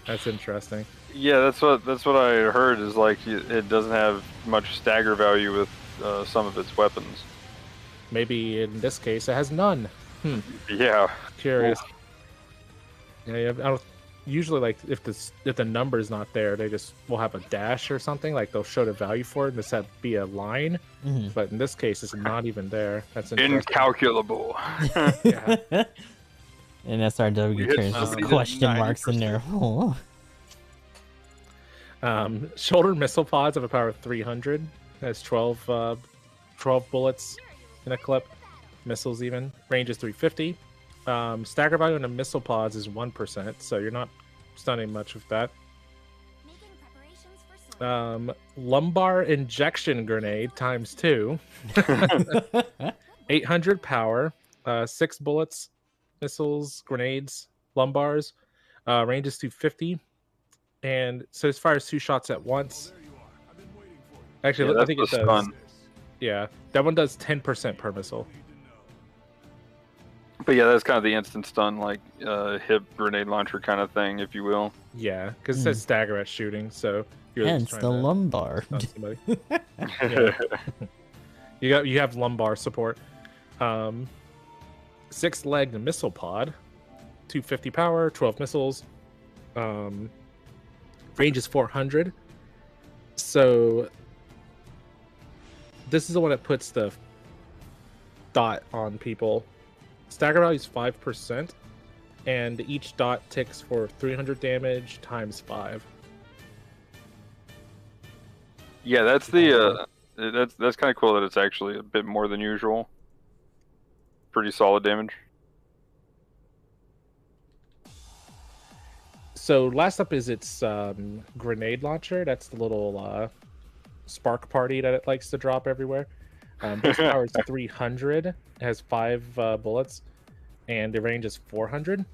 That's interesting. Yeah, that's what I heard, is like it doesn't have much stagger value with some of its weapons. Maybe in this case it has none. Yeah. Curious. Yeah, I don't, usually like if the number's not there, they just will have a dash or something. Like they'll show the value for it and this have be a line. But in this case, it's not even there. That's incalculable. Yeah. And SRW turns just question marks in there. Shoulder missile pods have a power of 300. Has 12 bullets in a clip. Missiles even. Range is 350. Stagger value on the missile pods is 1%, so you're not stunning much with that. Lumbar injection grenade ×2. 800 power. 6 bullets. Missiles, grenades, lumbars. Range is 250. And so it fires 2 shots at once. Actually, yeah, I think it does. Stun. Yeah, that one does 10% per missile. But yeah, that's kind of the instant stun, like hip grenade launcher kind of thing, if you will. Yeah, because it says stagger at shooting, so you're hence the lumbar. You have lumbar support. 6-legged missile pod, 250 power, 12 missiles. Range is 400. So this is the one that puts the dot on people. Stagger value is 5%, and each dot ticks for 300 damage ×5. Yeah, that's the that's kind of cool that it's actually a bit more than usual. Pretty solid damage. So last up is its grenade launcher. That's the little spark party that it likes to drop everywhere. This power is 300. It has 5 bullets, and the range is 400.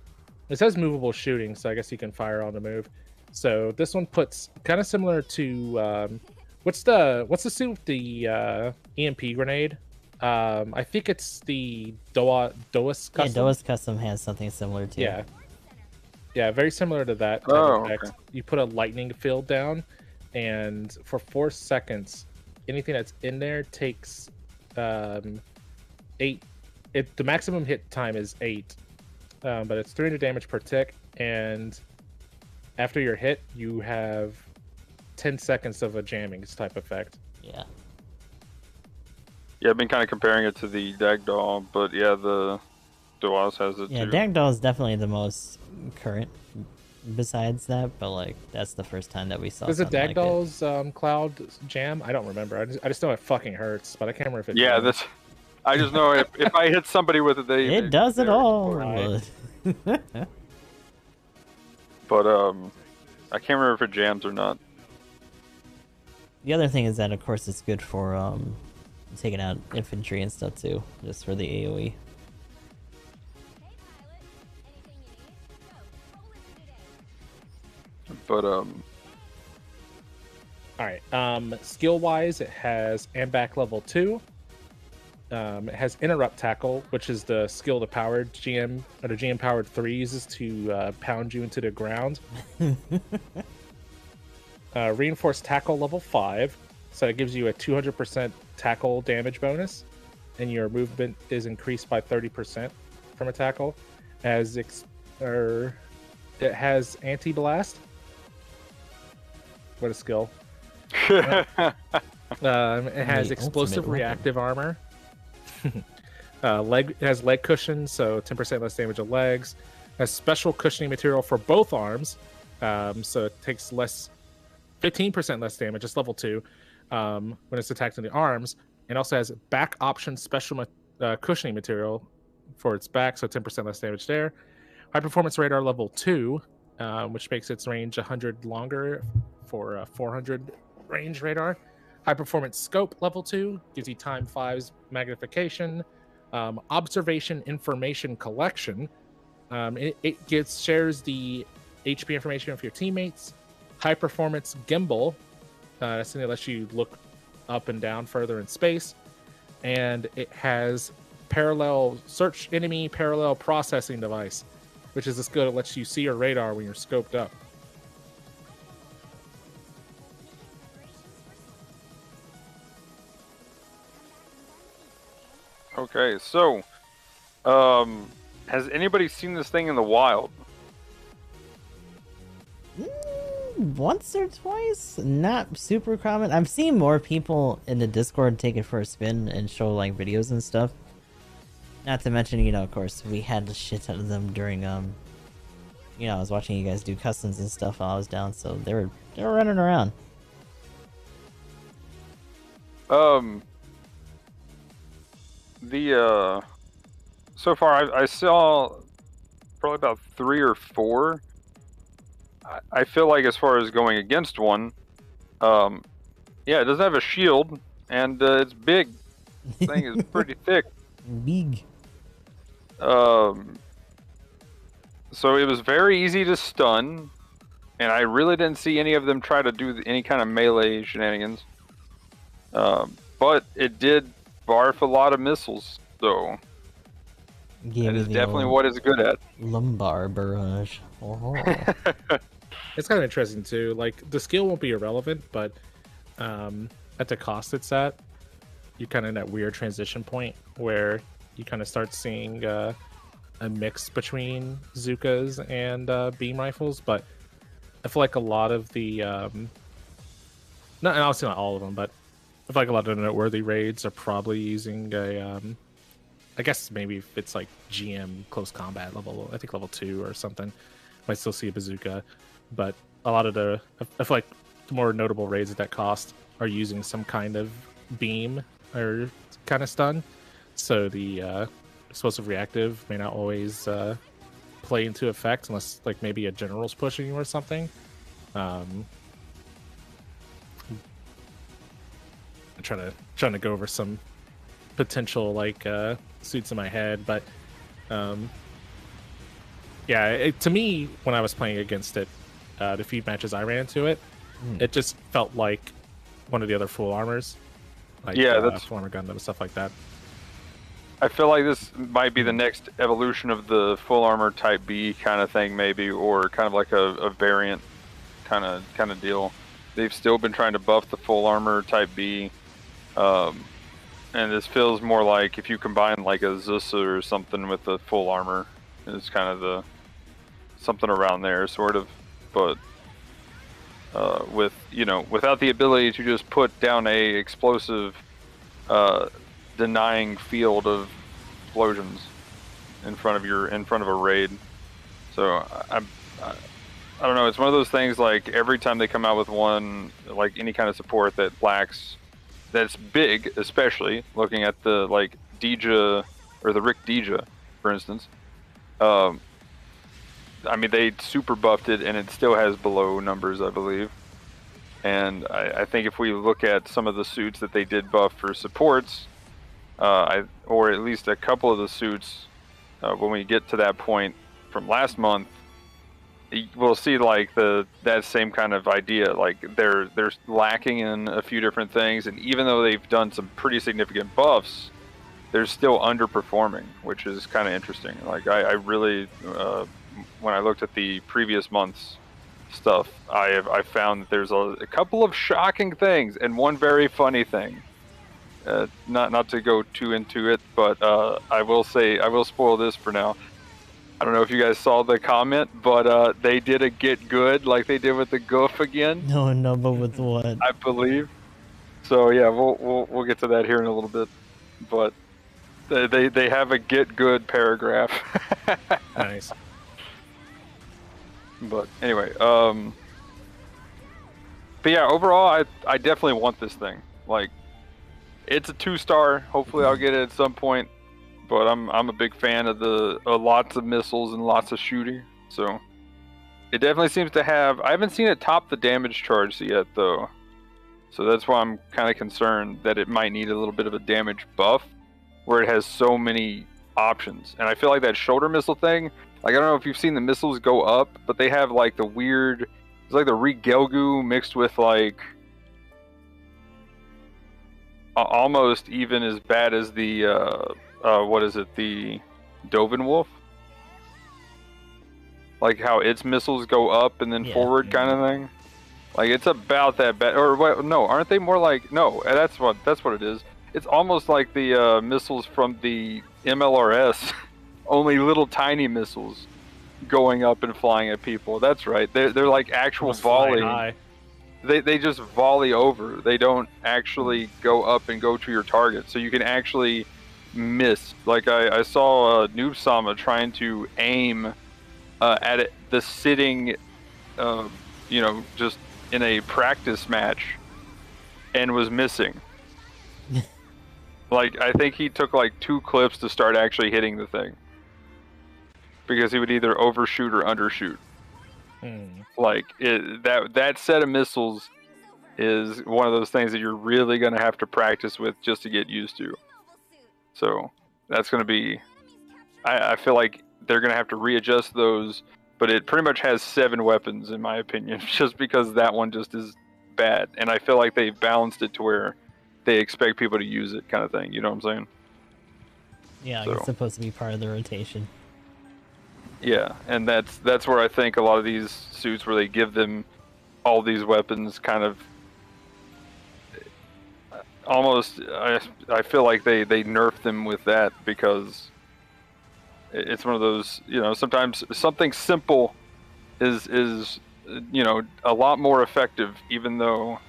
It says movable shooting, so I guess you can fire on the move. So this one puts kind of similar to what's the suit with the EMP grenade? I think it's the Doas Custom. Yeah, Doas Custom has something similar too. Yeah, very similar to that type of effect. Okay. You put a lightning field down, and for 4 seconds, anything that's in there takes 8. The maximum hit time is 8, but it's 300 damage per tick, and after you're hit, you have 10 seconds of a jamming type effect. Yeah. Yeah, I've been kind of comparing it to the Dagdahl, but yeah, the Doas has it too. Yeah, Dagdahl is definitely the most current besides that, but like that's the first time that we saw. Is it Dagdahl's like cloud jam? I don't remember. I just know it fucking hurts, but I can't remember if it. Yeah, that's. I just know if I hit somebody with it, it does it all. But I can't remember if it jams or not. The other thing is that, of course, it's good for taking out infantry and stuff too, just for the AOE. But Alright, skill wise, it has Ambac level 2. It has Interrupt Tackle, which is the skill the powered GM, or the GM powered 3 uses to pound you into the ground. Reinforced Tackle level 5, so it gives you a 200% tackle damage bonus, and your movement is increased by 30% from a tackle. It has Anti-Blast. What a skill. It has explosive reactive armor. It has leg cushion, so 10% less damage of legs. It has special cushioning material for both arms, so it takes 15% less damage. It's level 2 when it's attacked in the arms. It also has back option special cushioning material for its back, so 10% less damage there. High performance radar level 2, which makes its range 100 longer for 400 range radar. High performance scope level 2 gives you time 5's magnification. Observation information collection. It shares the HP information of your teammates. High performance gimbal. That's something that lets you look up and down further in space. And it has parallel search enemy parallel processing device, which is a skill that lets you see your radar when you're scoped up. Okay, so, has anybody seen this thing in the wild? Once or twice, not super common. I've seen more people in the Discord take it for a spin and show like videos and stuff. Not to mention, you know, of course, we had the shit out of them during you know, I was watching you guys do customs and stuff while I was down, so they were running around. So far I saw probably about 3 or 4. I feel like as far as going against one, yeah, it doesn't have a shield, and it's big. This thing is pretty thick. Big. So it was very easy to stun, and I really didn't see any of them try to do any kind of melee shenanigans. But it did barf a lot of missiles, so that is definitely what it's good at. Lumbar barrage. Oh. It's kind of interesting too. Like, the skill won't be irrelevant, but at the cost it's at, you're kind of in that weird transition point where you kind of start seeing a mix between Zukas and beam rifles. But I feel like a lot of the not, and obviously not all of them, but I feel like a lot of the noteworthy raids are probably using a I guess maybe if it's like GM close combat level, I think level 2 or something, might still see a bazooka. But a lot of I feel like the more notable raids at that cost are using some kind of beam or kind of stun. So the explosive reactive may not always play into effect unless like maybe a general's pushing you or something. I'm trying to go over some potential like suits in my head, but yeah, to me when I was playing against it, the few matches I ran into it, it just felt like one of the other full armors, like that's full armor Gundam and stuff like that. I feel like this might be the next evolution of the full armor type B kind of thing, maybe, or kind of like a variant kind of deal. They've still been trying to buff the full armor type B, and this feels more like if you combine like a Zusa or something with the full armor, it's kind of something around there, sort of. But with, you know, without the ability to just put down a explosive denying field of explosions in front of a raid. So I don't know, it's one of those things, like every time they come out with one, like any kind of support that's big, especially looking at the like Dija or the Rick Dija, for instance, I mean, they super buffed it and it still has below numbers, I believe. And I think if we look at some of the suits that they did buff for supports, or at least a couple of the suits, when we get to that point from last month, we'll see like that same kind of idea. Like they're lacking in a few different things, and even though they've done some pretty significant buffs, they're still underperforming, which is kind of interesting. Like I really, when I looked at the previous month's stuff, I found that there's a couple of shocking things and one very funny thing. Not to go too into it, but I will spoil this for now. I don't know if you guys saw the comment, but they did a get good like they did with the goof again. No, but with what? I believe. So yeah, we'll get to that here in a little bit, but they have a get good paragraph. Nice. But anyway, but yeah, overall, I definitely want this thing. Like, it's a 2-star. Hopefully, I'll get it at some point. But I'm a big fan of the lots of missiles and lots of shooting. So it definitely seems to have. I haven't seen it top the damage charge yet, though. So that's why I'm kind of concerned that it might need a little bit of a damage buff, where it has so many options. And I feel like that shoulder missile thing. Like, I don't know if you've seen the missiles go up, but they have, like, the weird... It's like the Regelgu mixed with, like... almost even as bad as the, what is it? The Dovin Wolf? Like, how its missiles go up and then forward kind of thing? Like, it's about that bad... Or, what, no, aren't they more like... No, that's what it is. It's almost like the missiles from the MLRS... Only little tiny missiles going up and flying at people. That's right. They're like actual volley. They just volley over. They don't actually go up and go to your target. So you can actually miss. Like I saw Noob Sama trying to aim at the sitting, just in a practice match, and was missing. Like I think he took like 2 clips to start actually hitting the thing. Because he would either overshoot or undershoot. Like that set of missiles is one of those things that you're really going to have to practice with just to get used to. So that's going to be. I feel like they're going to have to readjust those, but it pretty much has 7 weapons in my opinion, just because that one just is bad, and I feel like they've balanced it to where they expect people to use it, kind of thing. You know what I'm saying? Yeah, it's supposed to be part of the rotation. Yeah, and that's where I think a lot of these suits where they give them all these weapons kind of almost I feel like they nerf them with that, because it's one of those, sometimes something simple is a lot more effective, even though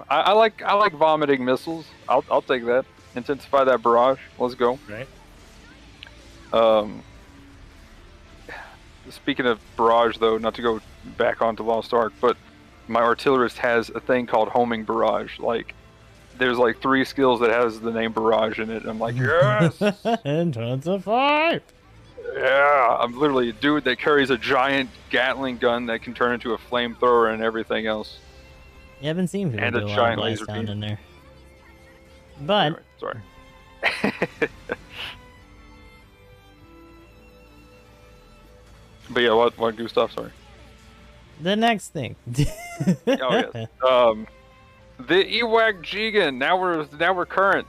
I like vomiting missiles. I'll take that. Intensify that barrage. Let's go. Right. Speaking of barrage, though, not to go back onto Lost Ark, but my artillerist has a thing called homing barrage. Like, there's like 3 skills that has the name barrage in it. And I'm like, yes! Intensify! Yeah, I'm literally a dude that carries a giant Gatling gun that can turn into a flamethrower and everything else. You haven't seen people and do a a lot giant of laser blast down beam in there. But... Sorry. But yeah, what Gustav? Sorry. The next thing. Oh yes. The EWAC Jegan. Now we're current.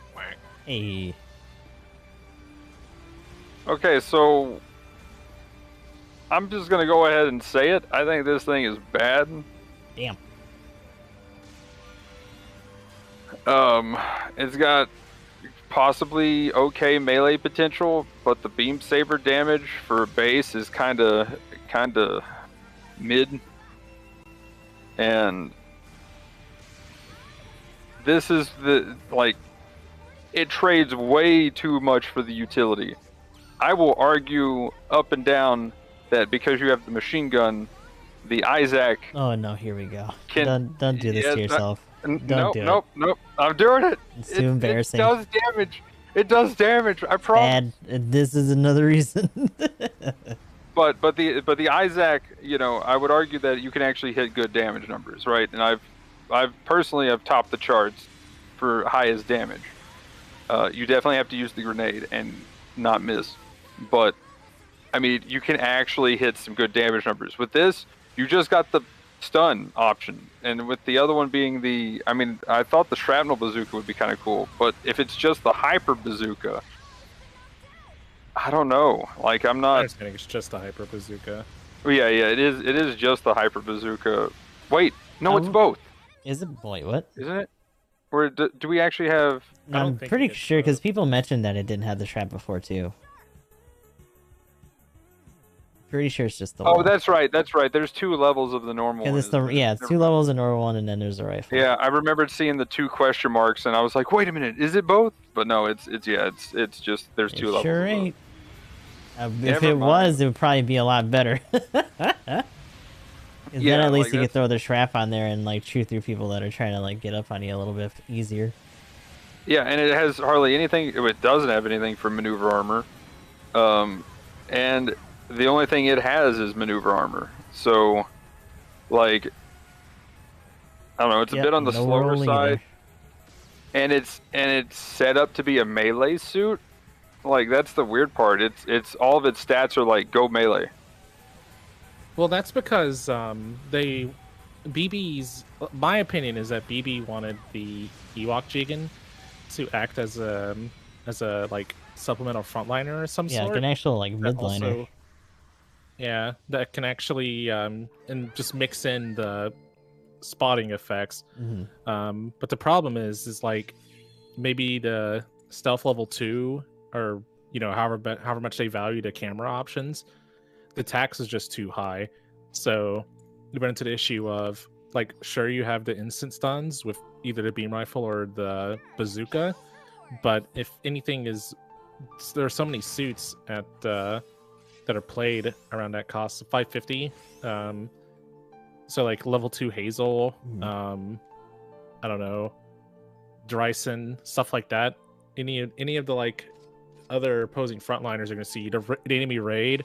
Hey. Okay, so I'm just gonna go ahead and say it. I think this thing is bad. Damn. It's got possibly okay melee potential, but the beam saber damage for base is kind of mid, and this is it trades way too much for the utility. I will argue up and down that because you have the machine gun, the Isaac. Oh no! Here we go. Don't do this to yourself. Nope. I'm doing it. It's too embarrassing. It does damage. It does damage. I promise. Bad. This is another reason. but the Isaac, I would argue that you can actually hit good damage numbers, right? And personally have topped the charts for highest damage. You definitely have to use the grenade and not miss, but I mean, you can actually hit some good damage numbers. With this, you just got the stun option, and with the other one being the, I mean, I thought the shrapnel bazooka would be kind of cool, but if it's just the hyper bazooka, I don't know. Like, I'm not. I think it's just the hyper bazooka. Yeah, it is. It is just the hyper bazooka. Wait, no, it's both. Is it? Wait, what? Isn't it? Or do we actually have? I'm pretty sure because people mentioned that it didn't have the trap before too. Pretty sure it's just the Oh, one. that's right. That's right. There's 2 levels of the normal one. It's the it's 2 levels of normal one, and then there's a rifle. Yeah, I remembered seeing the 2 question marks, and I was like, wait a minute, is it both? But no, it's just there's 2 levels. Sure ain't. If it was, it would probably be a lot better. Then at least you could throw the shrap on there and like chew through people that are trying to like get up on you a little bit easier. Yeah, and it has hardly anything. It doesn't have anything for maneuver armor, and the only thing it has is maneuver armor. So, like, I don't know. It's a bit on the slower side, and it's set up to be a melee suit. Like, that's the weird part. It's all of its stats are like go melee. Well, that's because BB's. My opinion is that BB wanted the EWAC Jegan to act as a like supplemental frontliner or some sort. Yeah, like an actual like midliner. Yeah, that can actually and just mix in the spotting effects. Mm-hmm. But the problem is like maybe the stealth level 2, or however much they value the camera options, the tax is just too high. So you run into the issue of like, sure, you have the instant stuns with either the beam rifle or the bazooka, but if anything is, there are so many suits at that are played around that cost of 550. So like level 2 Hazel, I don't know, Dryson, stuff like that. Any of the like other opposing frontliners are going to see the enemy raid.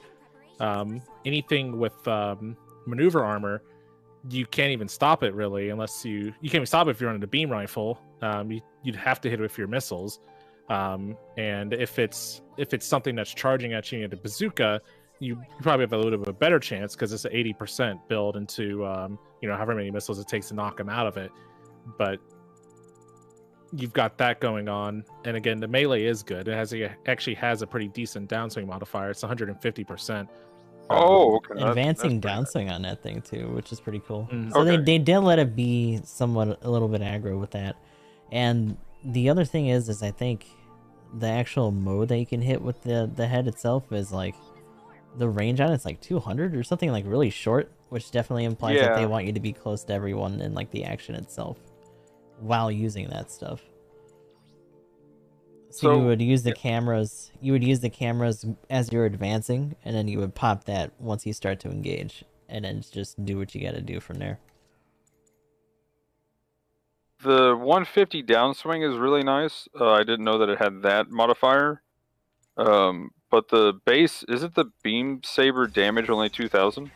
Anything with maneuver armor, you can't even stop it really, unless you can't even stop it if you're running a beam rifle. You'd have to hit it with your missiles. And if it's something that's charging at you at a bazooka, you probably have a little bit of a better chance because it's an 80% build into however many missiles it takes to knock them out of it. But you've got that going on, and again, the melee is good. It actually has a pretty decent downswing modifier. It's 150%. Oh, okay. Advancing downswing on that thing too, which is pretty cool. Mm-hmm. So they did let it be somewhat a little bit aggro with that. And the other thing is I think the actual mode that you can hit with the head itself is like the range on it's like 200 or something, like really short, which definitely implies that they want you to be close to everyone in like the action itself while using that stuff. So you would use the cameras. You would use the cameras as you're advancing, and then you would pop that once you start to engage, and then just do what you got to do from there. The 150 downswing is really nice. I didn't know that it had that modifier. But the base, is it the beam saber damage only 2000?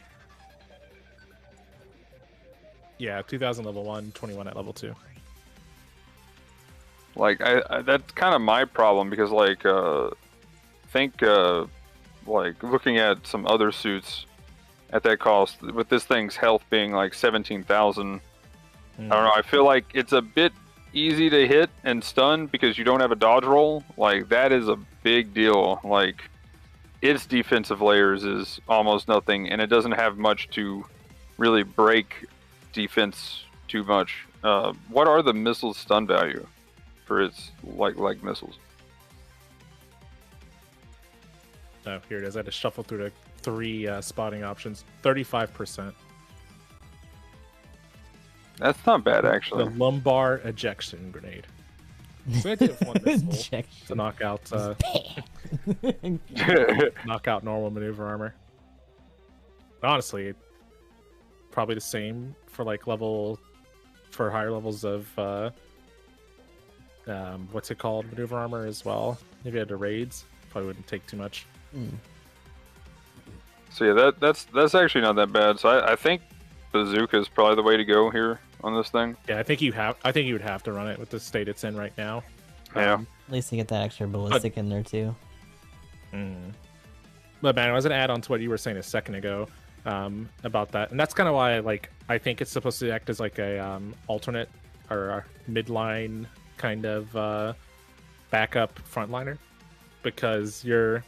Yeah, 2000 level 1, 21 at level 2. Like, I that's kind of my problem, because like like looking at some other suits at that cost, with this thing's health being like 17,000, I don't know, I feel like it's a bit easy to hit and stun because you don't have a dodge roll. Like, that is a big deal. Like, its defensive layers is almost nothing, and it doesn't have much to really break defense too much. What are the missiles stun value for its like missiles? Oh, here it is. I had to shuffle through the 3 spotting options. 35%. That's not bad, actually. The lumbar ejection grenade. So I did one missile to knock out knock out normal maneuver armor. Honestly, probably the same for like for higher levels of what's it called, maneuver armor as well. Maybe at the raids, probably wouldn't take too much. So yeah, that's actually not that bad. So I think bazooka is probably the way to go here. on this thing. Yeah, I think you would have to run it with the state it's in right now. Yeah. At least you get that extra ballistic in there too. But man, I was gonna add on to what you were saying a second ago about that, and that's kind of why I think it's supposed to act as like a alternate or a midline kind of backup frontliner, because you're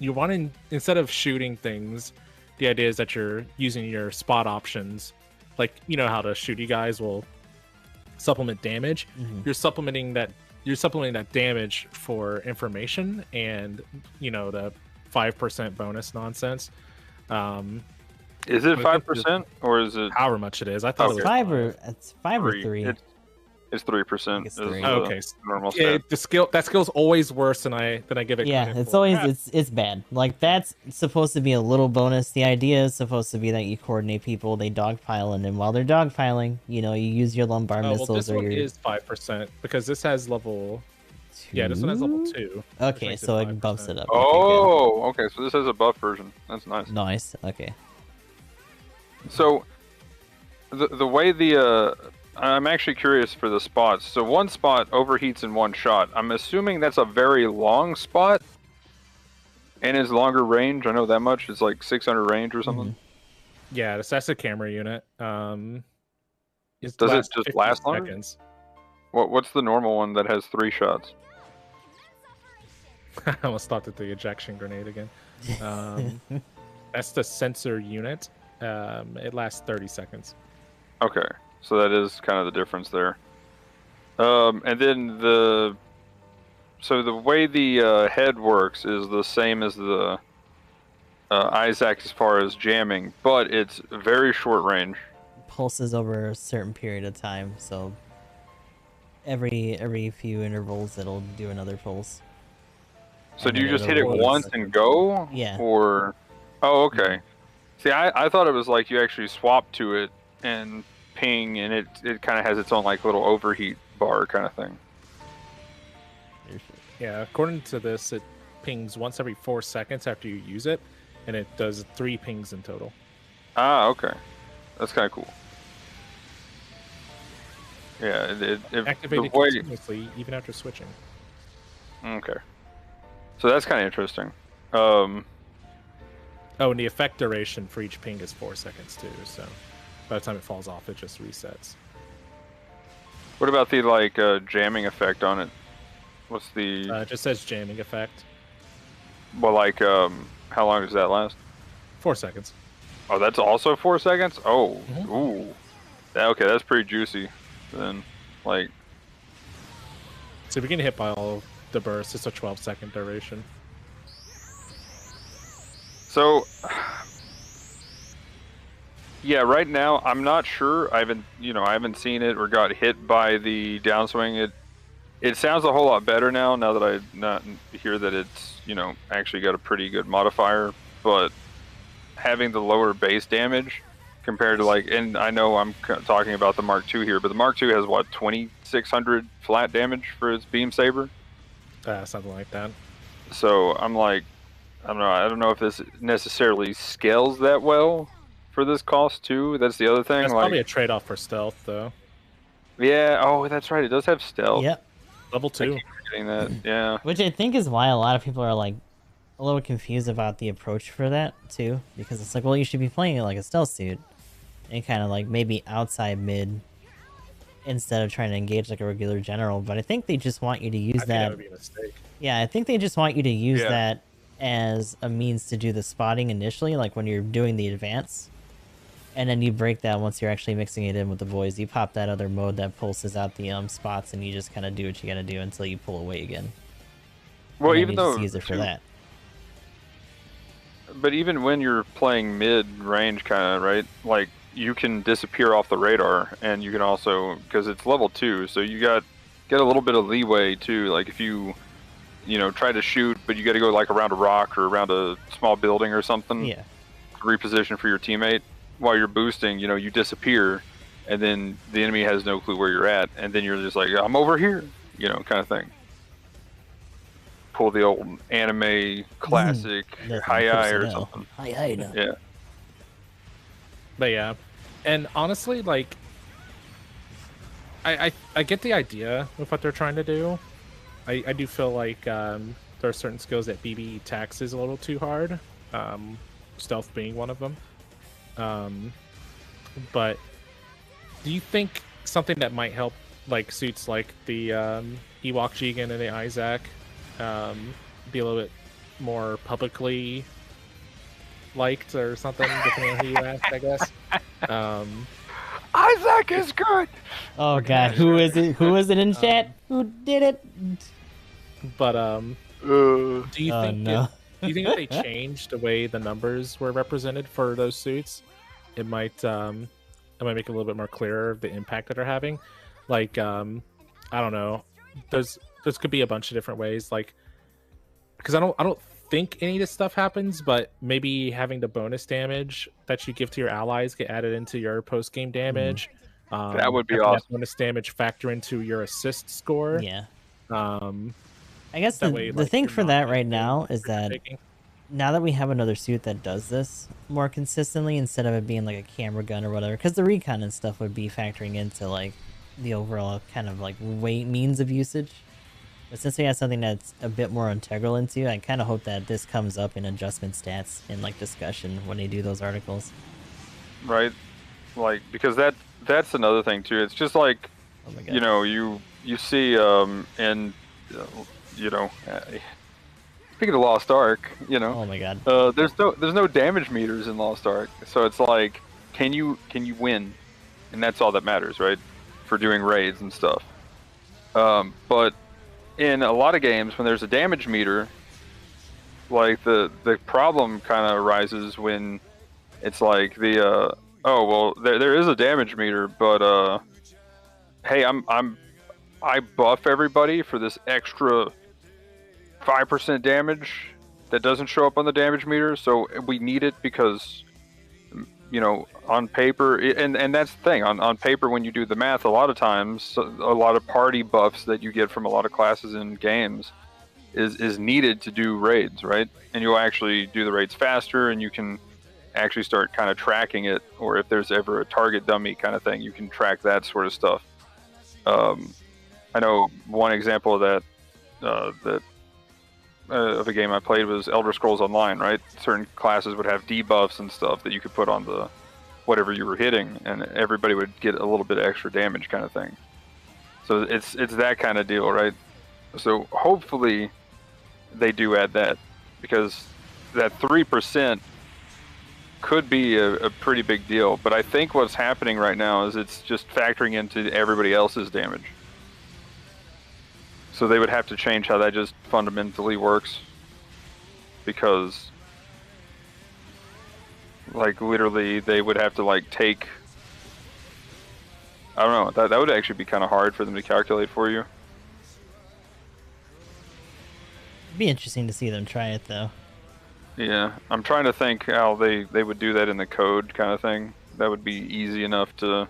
wanting, instead of shooting things, the idea is that you're using your spot options, like you know how to shooty guys will supplement damage. You're supplementing that damage for information and the 5% bonus nonsense. Is it 5% or is it however much it is? I thought it was five or 3. It's 3%. It's 3. Okay, normal stat. that skill's always worse than I give it. Yeah, credit it's for. always it's bad. Like that's supposed to be a little bonus. The idea is supposed to be that you coordinate people, they dogpile, and then while they're dogpiling, you use your lumbar missiles this or one your. is 5% because this has level. 2? Yeah, this one has level 2. Okay, so it bumps it up. Oh, okay. So this has a buff version. That's nice. Nice. Okay. So the way I'm actually curious for the spots. So one spot overheats in one shot. I'm assuming that's a very long spot and is longer range. I know that much. It's like 600 range or something. Yeah, that's a camera unit. Does it just last longer? Seconds. What's the normal one that has 3 shots? I almost thought that the ejection grenade again. That's the sensor unit. It lasts 30 seconds. Okay, so that is kind of the difference there. And then the way the head works is the same as the Isaac as far as jamming, but it's very short range. Pulses over a certain period of time, so every few intervals it'll do another pulse. So do you just hit it once and go? Yeah. Or oh, okay. See, I thought it was like you actually swap to it and ping, and it kind of has its own like little overheat bar kind of thing. Yeah, according to this, it pings once every 4 seconds after you use it, and it does 3 pings in total. Ah, okay. That's kind of cool. Yeah, it activated continuously even after switching. Okay. So that's kind of interesting. Oh, and the effect duration for each ping is 4 seconds too, so by the time it falls off, it just resets. What about the jamming effect on it? What's the? It just says jamming effect. Well, how long does that last? 4 seconds. Oh, that's also 4 seconds. Oh, ooh. Okay, that's pretty juicy. Then, so if you're getting hit by all the bursts, it's a 12-second duration. So, yeah, right now I'm not sure. I haven't seen it or got hit by the downswing. It sounds a whole lot better now that I not hear that it's actually got a pretty good modifier. But having the lower base damage compared to and I know I'm talking about the Mark II here, but the Mark II has what 2600 flat damage for its beam saber. Something like that. So I'm like, I don't know if this necessarily scales that well for this cost too. That's the other thing. That's probably a trade-off for stealth, though. Yeah. Oh, that's right. It does have stealth. Yep. Level 2. I keep forgetting that. Yeah. Which I think is why a lot of people are a little confused about the approach for that too, because it's well, you should be playing it like a stealth suit, and kind of maybe outside mid instead of trying to engage like a regular general. But I think they just want you to use that. That would be a mistake. Yeah, I think they just want you to use that as a means to do the spotting initially, like when you're doing the advance, and then you break that once you're actually mixing it in with the boys. You pop that other mode that pulses out the spots, and you just kind of do what you gotta do until you pull away again. Well, even though use it for that. But even when you're playing mid range, kind of right, you can disappear off the radar, and you can also, because it's level 2, so you get a little bit of leeway too. Like if you try to shoot, but you got to go around a rock or around a small building or something. Yeah. Reposition for your teammate while you're boosting. You disappear, and then the enemy has no clue where you're at, and then you're just like, I'm over here, kind of thing. Pull the old anime classic hi or something. Hi. Yeah. But yeah, and honestly, I get the idea of what they're trying to do. I do feel like there are certain skills that BB taxes a little too hard, stealth being one of them. But do you think something that might help, like suits like the EWAC Jegan and the Isaac, be a little bit more publicly liked or something, depending on who you ask, I guess? Isaac is good. Oh god, who is it? Who is it in chat? Who did it? But do you Oh, think no. do you think if they changed the way the numbers were represented for those suits, it might make it a little bit more clearer the impact that they're having? Like I don't know, there's could be a bunch of different ways, like, because I don't think any of this stuff happens, but maybe having the bonus damage that you give to your allies get added into your post game damage. That would be having awesome. that bonus damage factor into your assist score. Yeah. I guess That the, way, the like, thing you're for not that right taking now is that taking. now that we have another suit that does this more consistently, instead of it being like a camera gun or whatever, because the recon and stuff would be factoring into like the overall kind of like weight means of usage. But since we have something that's a bit more integral into, I kind of hope that this comes up in adjustment stats in like discussion when they do those articles. Right, like, because that's another thing too. It's just like, Oh my god. you know, you see and you know, speaking of Lost Ark, you know, Oh my god. there's no damage meters in Lost Ark, so it's like, can you win, and that's all that matters, right, for doing raids and stuff. But in a lot of games, when there's a damage meter, like the problem kind of arises when it's like the oh well, there is a damage meter, but hey, I buff everybody for this extra 5% damage that doesn't show up on the damage meter, so we need it because, you know, on paper, and that's the thing, on paper, when you do the math, a lot of times, a lot of party buffs that you get from a lot of classes in games is needed to do raids, right? And you'll actually do the raids faster, and you can actually start kind of tracking it, or if there's ever a target dummy kind of thing, you can track that sort of stuff. I know one example of that, of a game I played was Elder Scrolls Online, right? Certain classes would have debuffs and stuff that you could put on the whatever you were hitting, and everybody would get a little bit of extra damage kind of thing. So it's that kind of deal, right? So hopefully they do add that, because that 3% could be a pretty big deal. But I think what's happening right now is it's just factoring into everybody else's damage. So they would have to change how that just fundamentally works, because like literally they would have to like take, I don't know, that would actually be kind of hard for them to calculate for you. It'd be interesting to see them try it though. Yeah, I'm trying to think how they would do that in the code kind of thing. That would be easy enough to.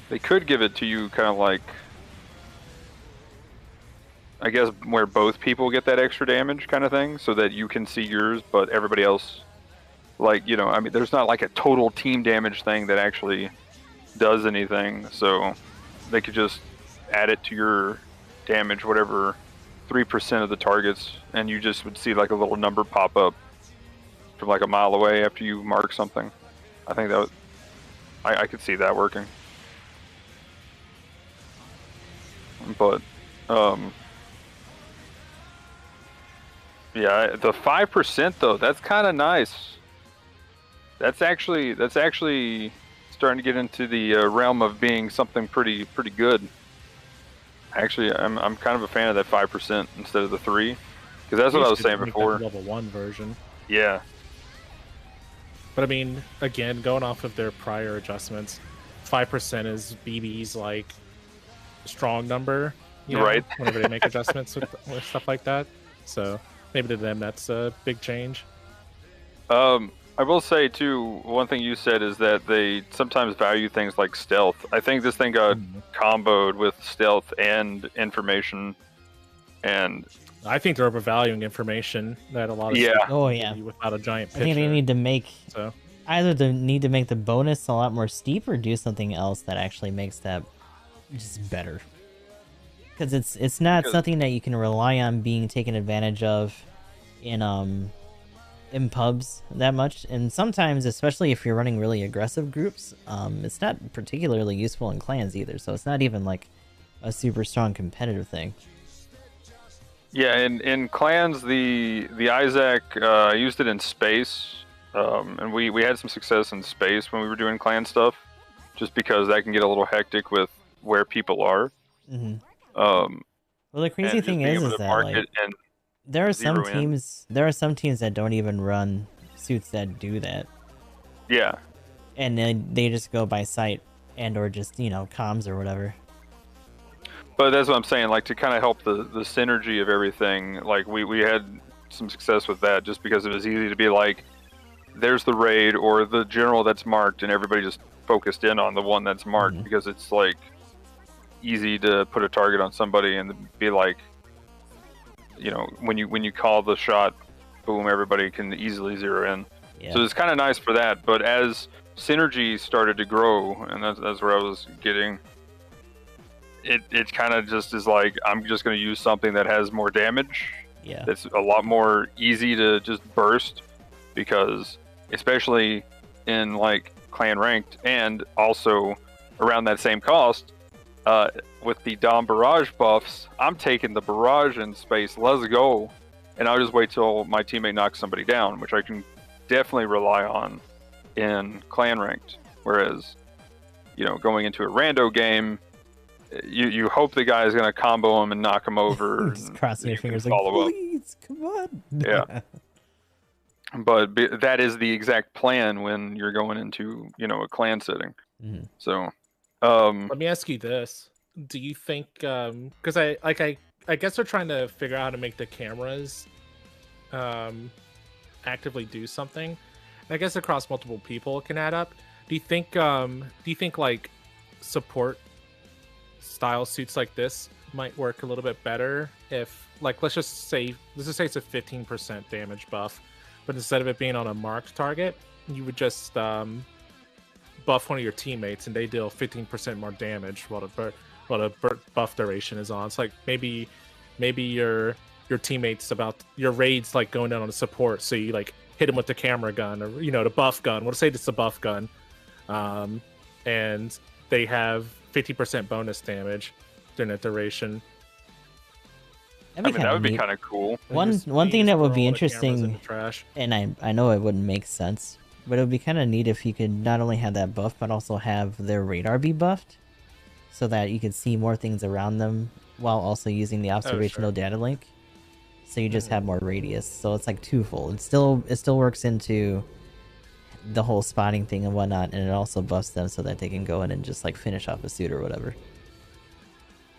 They could give it to you kind of like, I guess, where both people get that extra damage kind of thing, so that you can see yours, but everybody else, like, you know, I mean, there's not like a total team damage thing that actually does anything, so they could just add it to your damage, whatever 3% of the targets, and you just would see like a little number pop up from like a mile away after you mark something. I think that would, I could see that working. But yeah, the 5% though, that's kind of nice. That's actually starting to get into the realm of being something pretty good. Actually, I'm kind of a fan of that 5% instead of the 3, because that's what I was saying before. Level 1 version. Yeah. But I mean, again, going off of their prior adjustments, 5% is BB's like strong number, you know, right? Whenever they make adjustments with stuff like that. So maybe to them that's a big change. I will say too, one thing you said is that they sometimes value things like stealth. I think this thing got comboed with stealth and information, and I think they're overvaluing information that a lot of Oh yeah. without a giant picture. I think they need to make. So either they need to make the bonus a lot more steep or do something else that actually makes that just better. Because it's not something that you can rely on being taken advantage of in pubs that much, and sometimes, especially if you're running really aggressive groups, it's not particularly useful in clans either, so it's not even like a super strong competitive thing. Yeah, in clans, the Isaac, I used it in space, and we had some success in space when we were doing clan stuff, just because that can get a little hectic with where people are. Mm-hmm. Well, the crazy thing is that like there are some teams that don't even run suits that do that. Yeah. And then they just go by sight and or just, you know, comms or whatever. But that's what I'm saying, like to kind of help the synergy of everything, like we had some success with that just because it was easy to be like, there's the raid or the general that's marked, and everybody just focused in on the one that's marked because it's like easy to put a target on somebody and be like, you know, when you call the shot, boom, everybody can easily zero in. Yeah. So it's kind of nice for that. But as synergy started to grow, and that's where I was getting, it kind of just is like, I'm just going to use something that has more damage. Yeah. That's a lot more easy to just burst, because especially in like clan ranked and also around that same cost, with the Dom barrage buffs, I'm taking the barrage in space. Let's go. And I'll just wait till my teammate knocks somebody down, which I can definitely rely on in clan ranked. Whereas, you know, going into a rando game, you hope the guy is going to combo him and knock him over. Just crossing your fingers like, please, come on. Yeah. But that is the exact plan when you're going into, you know, a clan setting. Mm-hmm. So, let me ask you this: do you think, because I guess they're trying to figure out how to make the cameras actively do something. And I guess across multiple people it can add up. Do you think like support style suits like this might work a little bit better if, like, let's just say it's a 15% damage buff, but instead of it being on a marked target, you would just buff one of your teammates and they deal 15% more damage while the buff duration is on. It's like maybe your teammates your raid's like going down on the support, so you like hit him with the camera gun, or, you know, the buff gun. We'll say it's the buff gun, and they have 50% bonus damage during that duration. I mean, that would be kind of cool. One thing that would be interesting, and I know it wouldn't make sense, but it would be kind of neat if you could not only have that buff, but also have their radar be buffed, so that you could see more things around them while also using the observational data link. So you just have more radius. So it's like twofold. It still works into the whole spotting thing and whatnot, and it also buffs them so that they can go in and just like finish off a suit or whatever.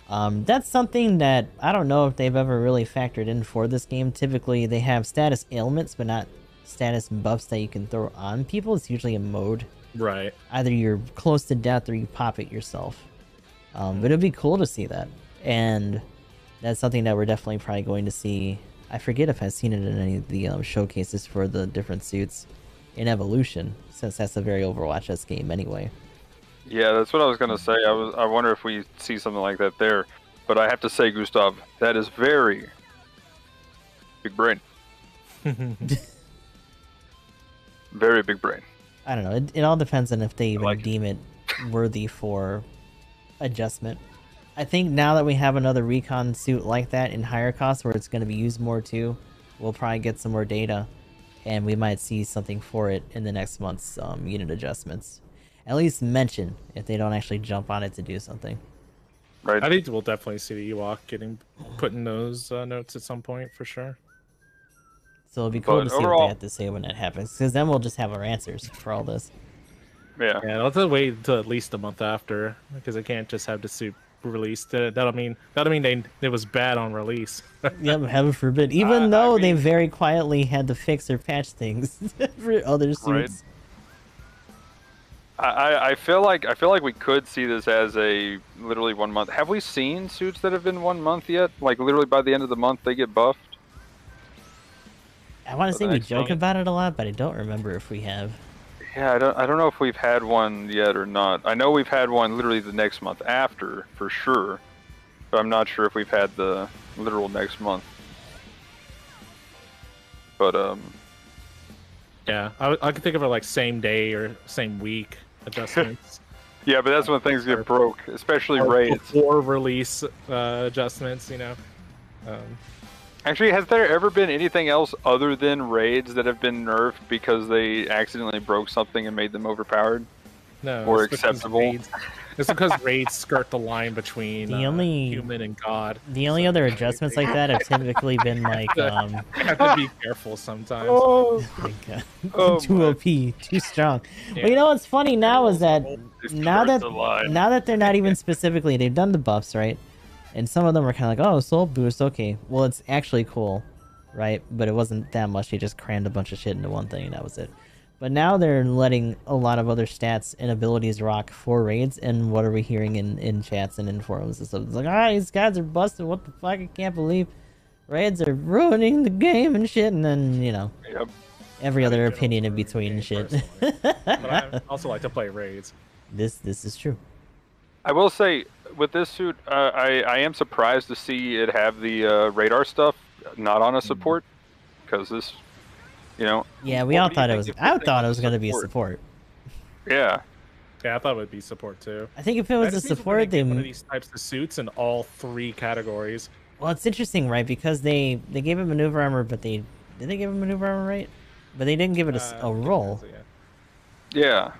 That's something that I don't know if they've ever really factored in for this game. Typically they have status ailments, but not status buffs that you can throw on people. It's usually a mode. Right. Either you're close to death or you pop it yourself. But it'd be cool to see that. And that's something that we're definitely probably going to see. I forget if I've seen it in any of the showcases for the different suits in Evolution, since that's a very Overwatch-esque game anyway. Yeah, that's what I was gonna say. I wonder if we see something like that there. But I have to say, Gustav, that is very big brain. Very big brain. I don't know. It all depends on if they even deem it worthy for adjustment. I think now that we have another recon suit like that in higher cost, where it's going to be used more too, we'll probably get some more data, and we might see something for it in the next month's unit adjustments. At least mention if they don't actually jump on it to do something. Right. I think we'll definitely see the EWAC put in those notes at some point for sure. So it'll be cool to see what they have to say when that happens, because then we'll just have our answers for all this. Yeah. Yeah, I'll have to wait until at least a month after, because I can't just have the suit released. That'll mean it was bad on release. Yep, heaven forbid. Even though they very quietly had to fix or patch things for other suits. Right. I feel like we could see this as a literally 1 month. Have we seen suits that have been 1 month yet? Like literally by the end of the month they get buffed? I want to say we joke about it a lot, but I don't remember if we have. Yeah, I don't know if we've had one yet or not. I know we've had one literally the next month after, for sure. But I'm not sure if we've had the literal next month. But yeah, I could think of it like same day or same week adjustments. yeah, but that's when things get broke, especially or raids. Before release adjustments, you know. Actually, has there ever been anything else other than raids that have been nerfed because they accidentally broke something and made them overpowered? No, Or acceptable? It's because raids skirt the line between human and god. The only other adjustments like that have typically been like You have to be careful sometimes. Too OP, too strong. Yeah. Well, you know what's funny now is that now that they're not even specifically, they've done the buffs, right? And some of them are kind of like, oh, soul boost, okay. Well, it's actually cool, right? But it wasn't that much. They just crammed a bunch of shit into one thing, and that was it. But now they're letting a lot of other stats and abilities rock for raids, and what are we hearing in chats and in forums and stuff? It's like, these guys are busted, what the fuck, I can't believe raids are ruining the game and shit, and then, you know, every other opinion in between and shit. But I also like to play raids. This is true. I will say, with this suit, I am surprised to see it have the radar stuff not on a support, because this, you know. Yeah, we all thought it was. I thought it was going to be a support. Yeah. Yeah, I thought it would be support too. I think if it was a support, they one of these types of suits in all 3 categories. Well, it's interesting, right? Because they gave it maneuver armor, but did they give it maneuver armor, right? But they didn't give it a roll. Yeah.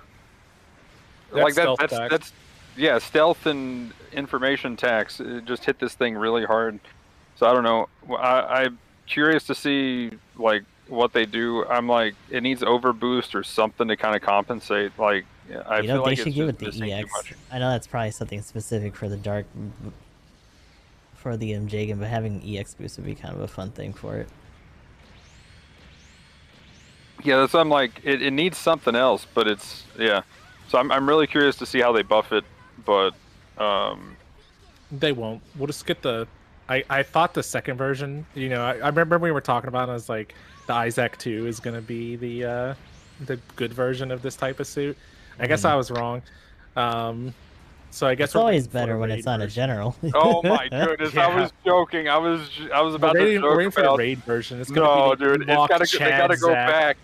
Like that's yeah, stealth and information tax just hit this thing really hard. So I don't know. I'm curious to see like what they do. I'm like, it needs overboost or something to kind of compensate. Like, I feel like they should give it the EX. I know that's probably something specific for the dark, for the Jegan, but having EX boost would be kind of a fun thing for it. Yeah, that's why I'm like, it needs something else, but it's So I'm really curious to see how they buff it. But they won't. We'll just get the. I thought the second version. You know, I remember we were talking about it. I was like, the Isaac 2 is gonna be the good version of this type of suit. I guess I was wrong. So I guess it's always better when it's on a general. Oh my goodness! Yeah. I was joking. I was about to joke about for the raid version. It's gonna be dude. They gotta go back.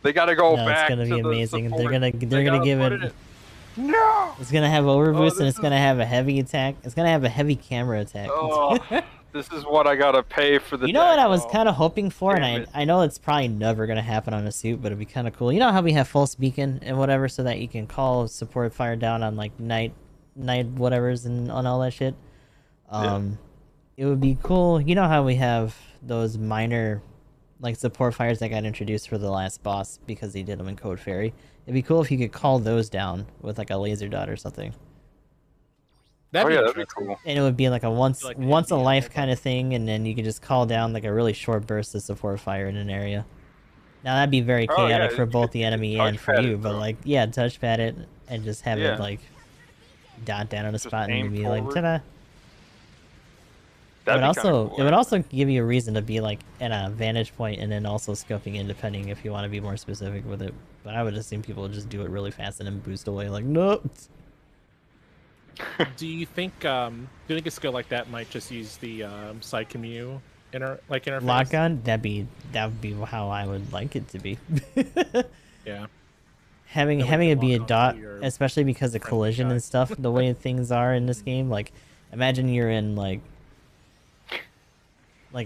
They gotta go back. It's gonna be amazing. They're gonna give it. No! It's gonna have overboost and it's gonna have a heavy attack. It's gonna have a heavy camera attack. Oh, this is what I gotta pay for the. You know what I was kind of hoping for, and I know it's probably never gonna happen on a suit, but it'd be kind of cool. You know how we have false beacon and whatever, so that you can call support fire down on like night whatevers and on all that shit. It would be cool. You know how we have those minor like support fires that got introduced for the last boss because he did them in Code Fairy. It'd be cool if you could call those down with like a laser dot or something. That'd be cool. And it would be like a once a life kind of thing, and then you could just call down like a really short burst of support fire in an area. Now that'd be very chaotic for both the enemy and for you, but like touchpad it and just have it like dot down on a spot and be like ta-da. It would also give you a reason to be like at a vantage point and then also scoping in, depending if you want to be more specific with it. But I would assume people would just do it really fast and then boost away like nope. Do you think a skill like that might just use the side commu interface? Lock on? That would be how I would like it to be. Yeah. Having it be a dot, especially because of collision and stuff, the way things are in this game, like imagine you're in like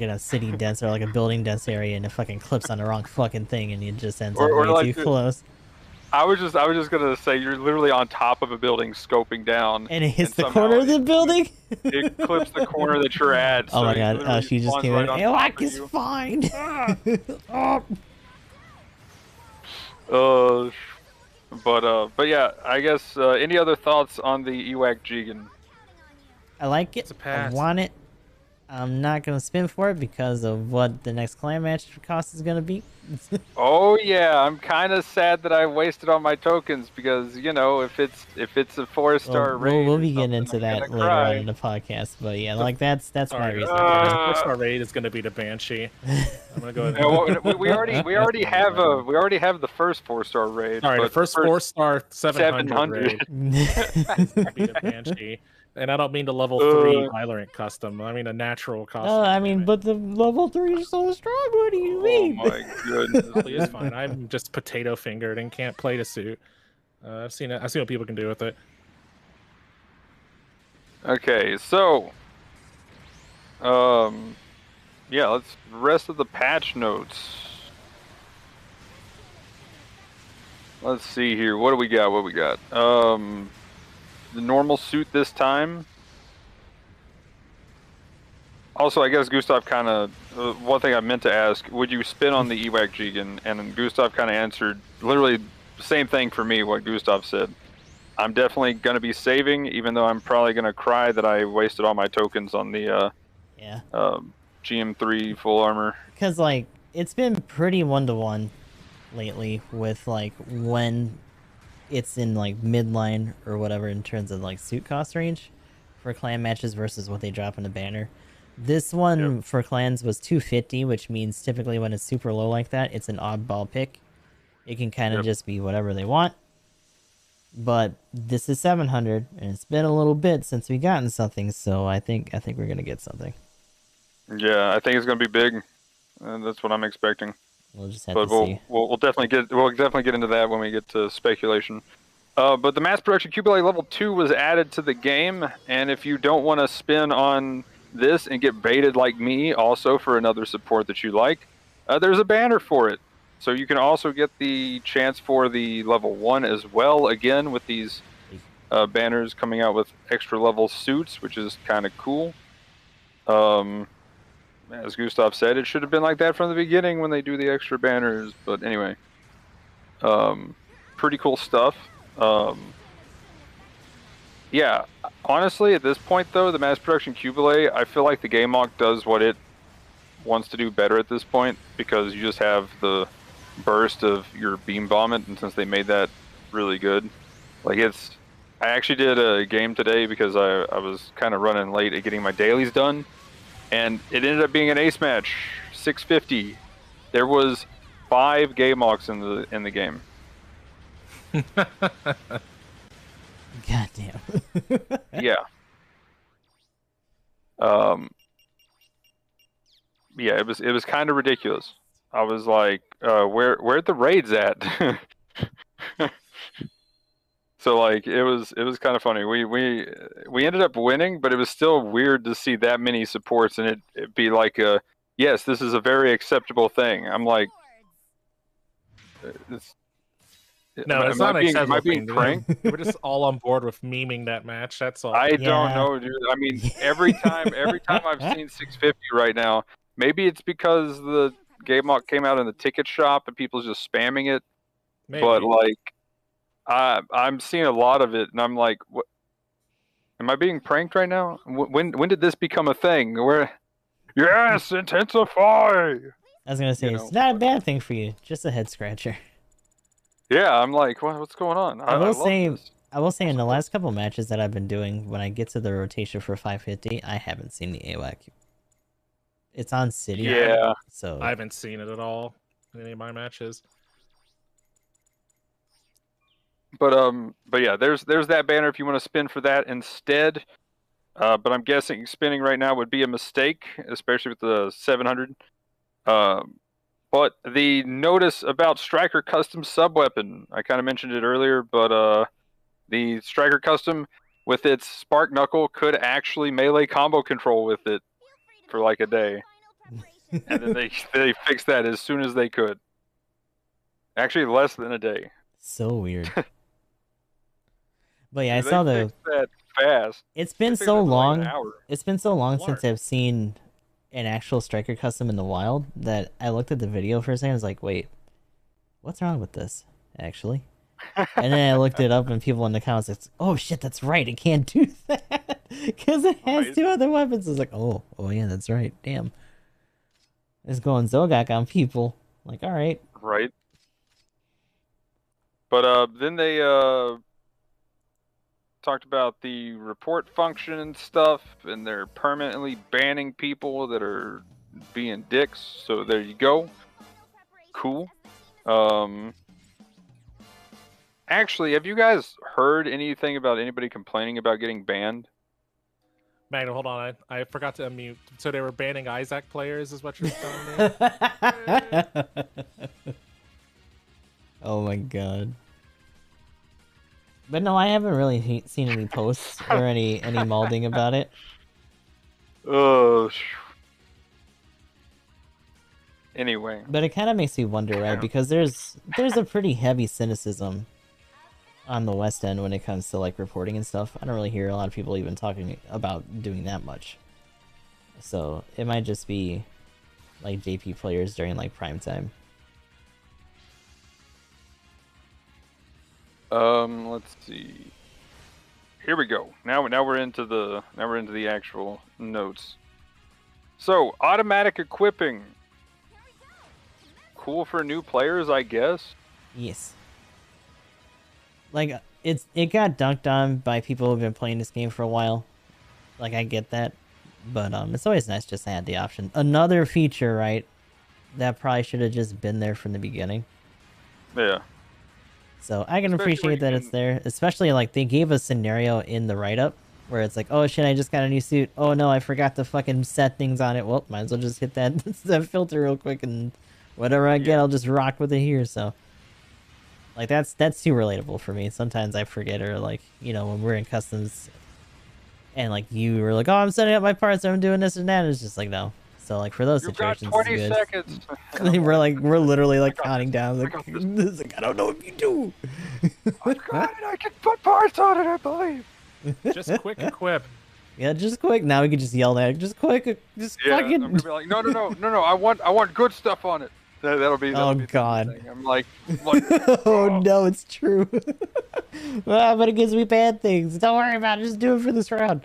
in a city dense or like a building dense area and it fucking clips on the wrong fucking thing and it just ends up way too close. I was just gonna say you're literally on top of a building scoping down and it hits the corner of the building. It clips the corner that you're at. Oh my god! She just came in. EWAC is fine. But yeah, I guess any other thoughts on the EWAC Jegan? I like it. I want it. I'm not gonna spin for it because of what the next clan match cost is gonna be. Oh yeah, I'm kind of sad that I wasted all my tokens because you know if it's a 4-star raid, we'll or be getting something, into I'm that gonna later on cry. in the podcast. But yeah, like that's my Alright, reason. the 4-star raid is going to be the Banshee. I'm going to go ahead Yeah, well, we already have the first 4-star raid. Sorry, the but first 4-star 700 raid 700. is going to be the Banshee. And I don't mean the level 3 Valorant custom. I mean a natural custom. No, I mean, but the level 3 is so strong. What do you mean? Oh my goodness. Probably is fine. I'm just potato fingered and can't play the suit. I've seen it. I've seen what people can do with it. Okay, so yeah, let's rest of the patch notes. Let's see here. What do we got? What we got? The normal suit this time. Also, I guess Gustav kind of one thing I meant to ask: would you spin on the EWAC Jegan? And Gustav kind of answered literally the same thing for me. What Gustav said. I'm definitely gonna be saving, even though I'm probably gonna cry that I wasted all my tokens on the GM3 full armor. Because like it's been pretty 1-to-1 lately with like when it's in like midline or whatever in terms of like suit cost range for clan matches versus what they drop in the banner. This one for clans was 250, which means typically when it's super low like that, it's an oddball pick. It can kind of just be whatever they want. But this is 700, and it's been a little bit since we gotten something, so I think we're gonna get something. Yeah, I think it's gonna be big. That's what I'm expecting. We'll just have to see. We'll definitely get into that when we get to speculation. But the mass production Cubelite level 2 was added to the game, and if you don't want to spin on this and get baited like me, also for another support that you like, there's a banner for it. So you can also get the chance for the level 1 as well, again with these banners coming out with extra level suits, which is kind of cool. As Gustav said, it should have been like that from the beginning when they do the extra banners. But anyway, pretty cool stuff. Yeah, honestly, at this point though, the mass production Cubelay, I feel like the GameLock does what it wants to do better at this point, because you just have the burst of your beam vomit, and since they made that really good, like I actually did a game today because I was kind of running late at getting my dailies done, and it ended up being an ace match, 650. There was 5 game locks in the game. Goddamn. Yeah. Yeah, it was kind of ridiculous. I was like, where'd the raids at? So like it was kind of funny. We ended up winning, but it was still weird to see that many supports and it be like yes, this is a very acceptable thing. I'm like, no, it's not acceptable. Am I being pranked? We're just all on board with memeing that match. That's all. I don't know, dude. I mean, every time I've seen 650 right now, maybe it's because the game lock came out in the ticket shop and people's just spamming it. Maybe. But like, I'm seeing a lot of it, and I'm like, what? Am I being pranked right now? When did this become a thing? Yes, intensify. I was gonna say it's not a bad thing for you, just a head scratcher. Yeah, I'm like, what's going on? I will say in the last couple matches that I've been doing, when I get to the rotation for 550, I haven't seen the EWAC. It's on City. Yeah. So I haven't seen it at all in any of my matches. But yeah, there's that banner if you want to spin for that instead. But I'm guessing spinning right now would be a mistake, especially with the 700. But the notice about Striker Custom Subweapon, I kind of mentioned it earlier, but the Striker Custom with its Spark Knuckle could actually melee combo control with it for like a day. And then they fixed that as soon as they could. Actually, less than a day. So weird. But yeah, I saw fixed that fast. It's been so long. It's been so long since I've seen an actual Striker Custom in the wild that I looked at the video for a second. I was like, wait, what's wrong with this, actually? And then I looked it up, and people in the comments, it's, oh shit, that's right, it can't do that. Because it has Right. 2 other weapons. It's like, oh yeah, that's right. Damn. It's going Zogak on people. Like, alright. Right. But then they talked about the report function and stuff, and they're permanently banning people that are being dicks. So there you go. Cool. Actually, have you guys heard anything about anybody complaining about getting banned? Magnum, hold on. I forgot to unmute. So they were banning Isaac players, is what you're telling me? Oh my god. But no, I haven't really seen any posts or any molding about it. Oh. Anyway. But it kind of makes me wonder, right? Because there's a pretty heavy cynicism on the West End when it comes to like reporting and stuff. I don't really hear a lot of people even talking about doing that much. So it might just be like JP players during like prime time. Let's see. Here we go. Now we're into the actual notes. So, automatic equipping. Cool for new players, I guess. Yes. Like it got dunked on by people who've been playing this game for a while. Like I get that. But it's always nice just to add the option. Another feature, right? That probably should have just been there from the beginning. Yeah. So I can Especially appreciate that it's there, especially like they gave a scenario in the write-up where it's like, oh shit, I just got a new suit. Oh no, I forgot to fucking set things on it. Well, might as well just hit that that filter real quick and whatever I get, I'll just rock with it here. So like that's too relatable for me. Sometimes I forget, or like, you know, when we're in customs and like you were like, oh, I'm setting up my parts, I'm doing this and that. It's just like, no. So like for those situations, got 20 it's good. seconds. we're literally like got counting down. Like, it's like, I don't know if you do. I got it. I can put parts on it, I believe. Just quick equip. Yeah, just quick. Now we can just yell at it. Just quick. Just Yeah, fucking. I'm gonna be like, no. I want good stuff on it. That'll be. Oh be the god. thing. I'm like Oh no, it's true. Ah, but it gives me bad things. Don't worry about it. Just do it for this round.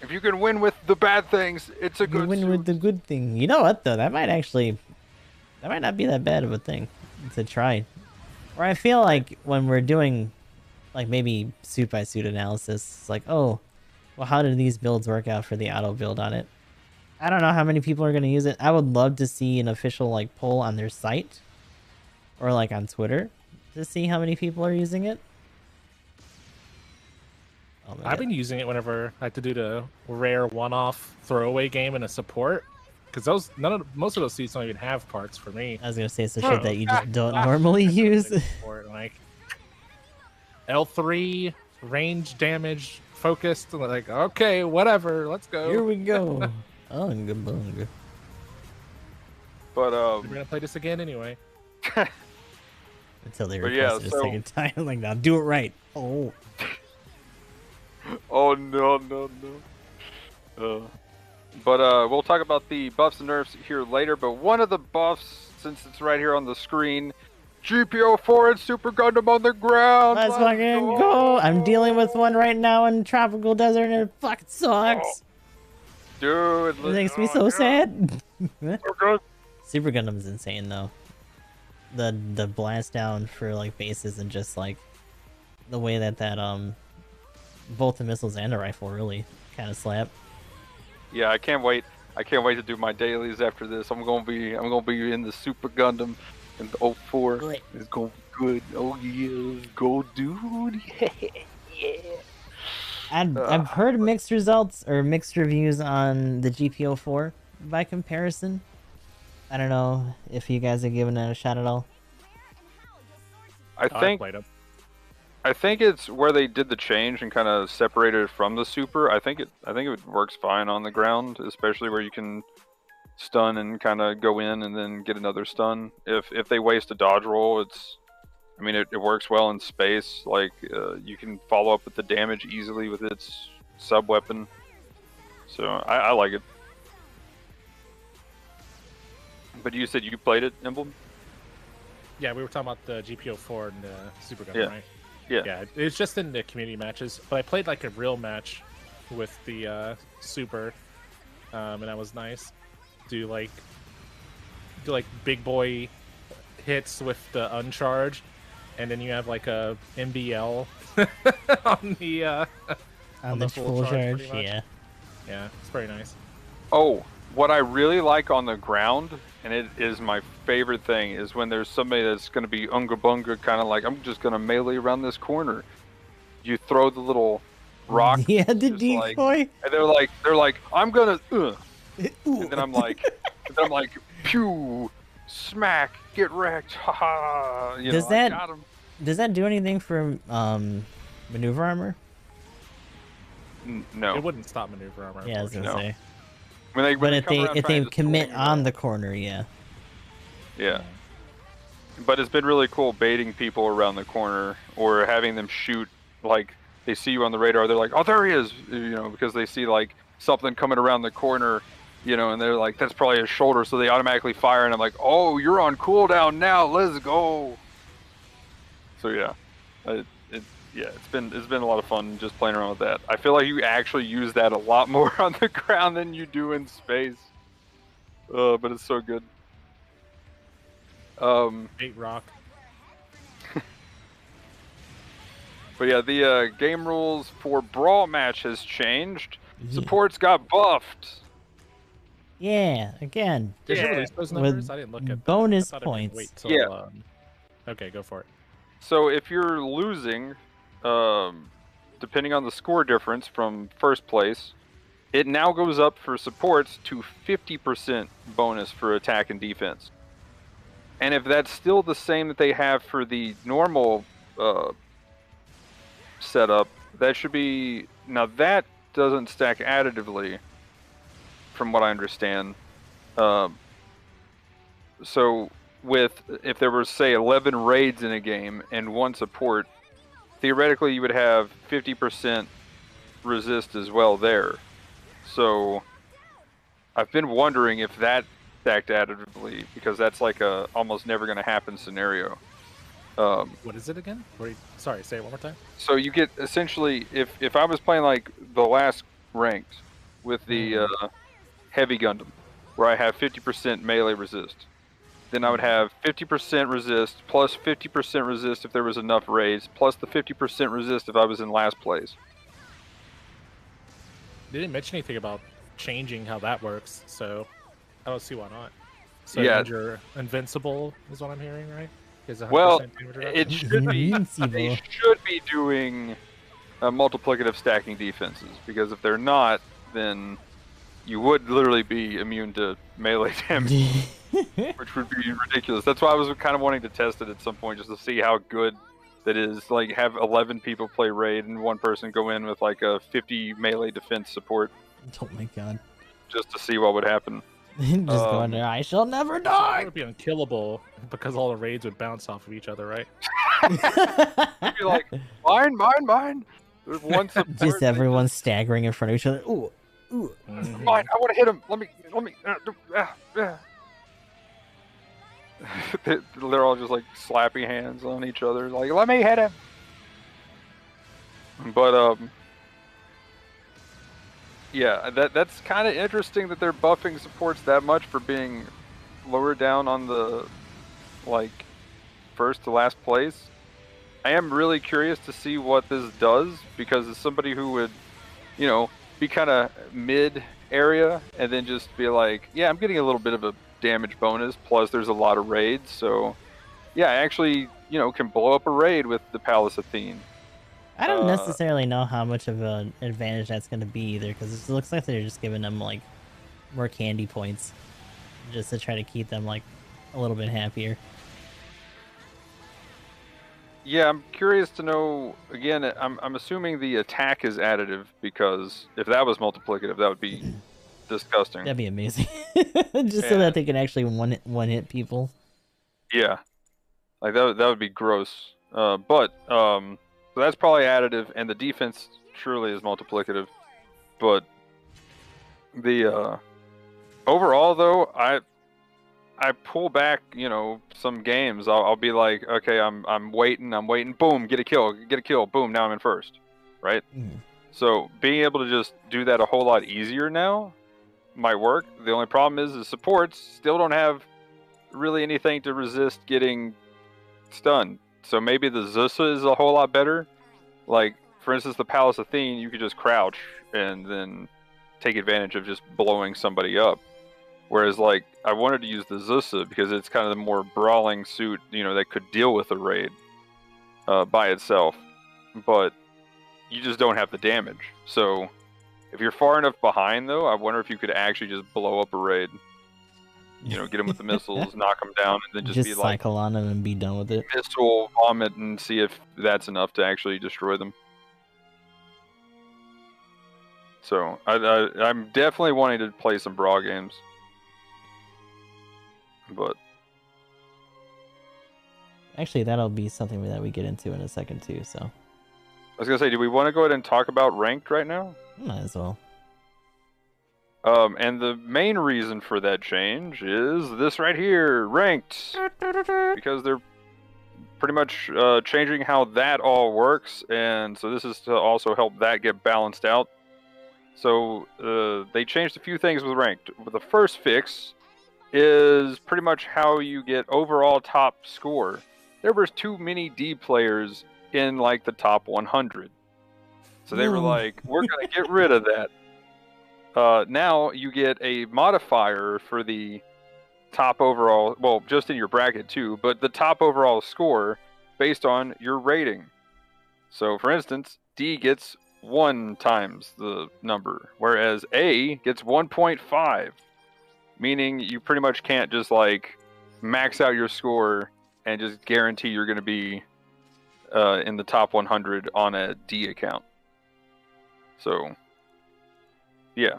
If you can win with the bad things, it's a You good win suit. with the good thing. You know what though? That might not be that bad of a thing to try. Or I feel like when we're doing like maybe suit by suit analysis, it's like, oh, well, how did these builds work out for the auto build on it? I don't know how many people are going to use it. I would love to see an official like poll on their site or like on Twitter to see how many people are using it. Oh my I've God. been using it whenever I have to do the rare one-off throwaway game in a support, because most of those suits don't even have parts for me. I was gonna say some shit that you just don't normally use. Like L3 range damage focused. Like, okay, whatever, let's go. Here we go. Unga bunga. But We're gonna play this again anyway. Until they But request yeah, it so- a second time. Like, now do it right. Oh. oh no. But we'll talk about the buffs and nerfs here later. But one of the buffs, since it's right here on the screen, GBO4 and Super Gundam on the ground. Let's fucking go. I'm dealing with one right now in Tropical Desert and it fucking sucks. Dude, It makes me so sad. Okay. Super Gundam's insane though. The blast down for like bases and just like the way that both the missiles and the rifle really kind of slap. Yeah, I can't wait. I can't wait to do my dailies after this. I'm gonna be in the Super Gundam in the 04. Right. It's gonna be good. Oh yeah, let's go, dude. Yeah. I've heard mixed results or mixed reviews on the GPO4 by comparison. I don't know if you guys have given it a shot at all. I think played them. I think it's where they did the change and kind of separated it from the super. I think it works fine on the ground, especially where you can stun and kind of go in and then get another stun. If they waste a dodge roll, it works well in space. Like you can follow up with the damage easily with its sub weapon. So I like it. But you said you played it, Emblem? Yeah, we were talking about the GPO4 and the Super Gun, Yeah. right? Yeah, it's just in the community matches. But I played like a real match with the super, and that was nice. Do like big boy hits with the uncharge, and then you have like a MBL on the full charge. Yeah, it's very nice. Oh, what I really like on the ground, and it is my favorite thing, is when there's somebody that's going to be unga bunga, kind of like, I'm just going to melee around this corner. You throw the little rock. Yeah, the decoy. Like, and they're like, I'm gonna, and then I'm like, pew, smack, get wrecked, haha. Does that do anything for maneuver armor? No, it wouldn't stop maneuver armor. Yeah, I was gonna say. But if they commit on the corner, yeah. Yeah. But it's been really cool baiting people around the corner or having them shoot, like they see you on the radar, they're like, oh, there he is, because they see like something coming around the corner, and they're like, that's probably his shoulder, so they automatically fire, and I'm like, oh, you're on cooldown now, let's go. So yeah, it's been a lot of fun just playing around with that. I feel like you actually use that a lot more on the ground than you do in space. But it's so good. Bait rock. But yeah, the game rules for Brawl Match has changed. Supports got buffed. Yeah, again. Did you release those numbers? I didn't look at bonus points. Wait till, okay, go for it. So if you're losing, depending on the score difference from first place, it now goes up for supports to 50% bonus for attack and defense. And if that's still the same that they have for the normal setup, that should be... Now that doesn't stack additively, from what I understand. So if there were, say, 11 raids in a game and 1 support, theoretically you would have 50% resist as well there. So I've been wondering if that stacked additively, because that's like a almost never going to happen scenario. What is it again? Sorry, say it one more time. So you get, essentially, if I was playing like the last ranked with the heavy Gundam, where I have 50% melee resist, then I would have 50% resist plus 50% resist if there was enough raids, plus the 50% resist if I was in last place. They didn't mention anything about changing how that works, so I don't see why not. So yeah, you're invincible is what I'm hearing, right? Well, it should be. They should be doing multiplicative stacking defenses, because if they're not, then you would literally be immune to melee damage, which would be ridiculous. That's why I was kind of wanting to test it at some point, just to see how good that is. Like, have 11 people play raid and 1 person go in with like a 50 melee defense support. Oh my god! Just to see what would happen. Just going there, I shall never die! It would be unkillable, because all the raids would bounce off of each other, right? You'd be like, mine! There's 1 support. Just everyone staggering in front of each other. Ooh. Mine, I want to hit him! Let me... They're all just like slapping hands on each other, like, let me hit him! But, yeah, that's kind of interesting that they're buffing supports that much for being lower down on the, like, first to last place. I am really curious to see what this does, because as somebody who would, be kind of mid area and then just be like, yeah, I'm getting a little bit of a damage bonus, plus there's a lot of raids, so yeah, I actually, can blow up a raid with the Palace Athene. I don't necessarily know how much of an advantage that's going to be either, because it looks like they're just giving them like more candy points just to try to keep them like a little bit happier. Yeah, I'm curious to know, again, I'm assuming the attack is additive, because if that was multiplicative, that would be disgusting. That'd be amazing. Just so that they can actually one hit people. Yeah. Like, that would be gross. So that's probably additive, and the defense truly is multiplicative. But the overall, though, I I pull back, you know, some games. I'll be like, okay, I'm waiting, boom, get a kill, boom, now I'm in first, right? So being able to just do that a whole lot easier now might work. The only problem is the supports still don't have really anything to resist getting stunned. So maybe the Zusa is a whole lot better. Like, for instance, the Palace Athene, you could just crouch and then take advantage of just blowing somebody up. Whereas, like, I wanted to use the Zusa because it's kind of the more brawling suit, you know, that could deal with a raid by itself. But you just don't have the damage. So if you're far enough behind, though, I wonder if you could actually just blow up a raid. You know, get them with the missiles, knock them down, and then just be like, cycle on them and be done with it. Missile vomit and see if that's enough to actually destroy them. So I'm definitely wanting to play some brawl games, but actually, that'll be something that we get into in a second too. So I was gonna say, do we want to go ahead and talk about ranked right now? Might as well. And the main reason for that change is this right here, ranked, because they're pretty much changing how that all works, and so this is to also help that get balanced out. So they changed a few things with ranked. The first fix is pretty much how you get overall top score. There was too many D players in like the top 100. So they were like, we're going to get rid of that. Now you get a modifier for the top overall, well, just in your bracket too, but the top overall score based on your rating. So for instance, D gets 1 times the number, whereas A gets 1.5, meaning you pretty much can't just like max out your score and just guarantee you're going to be in the top 100 on a D account. So, yeah.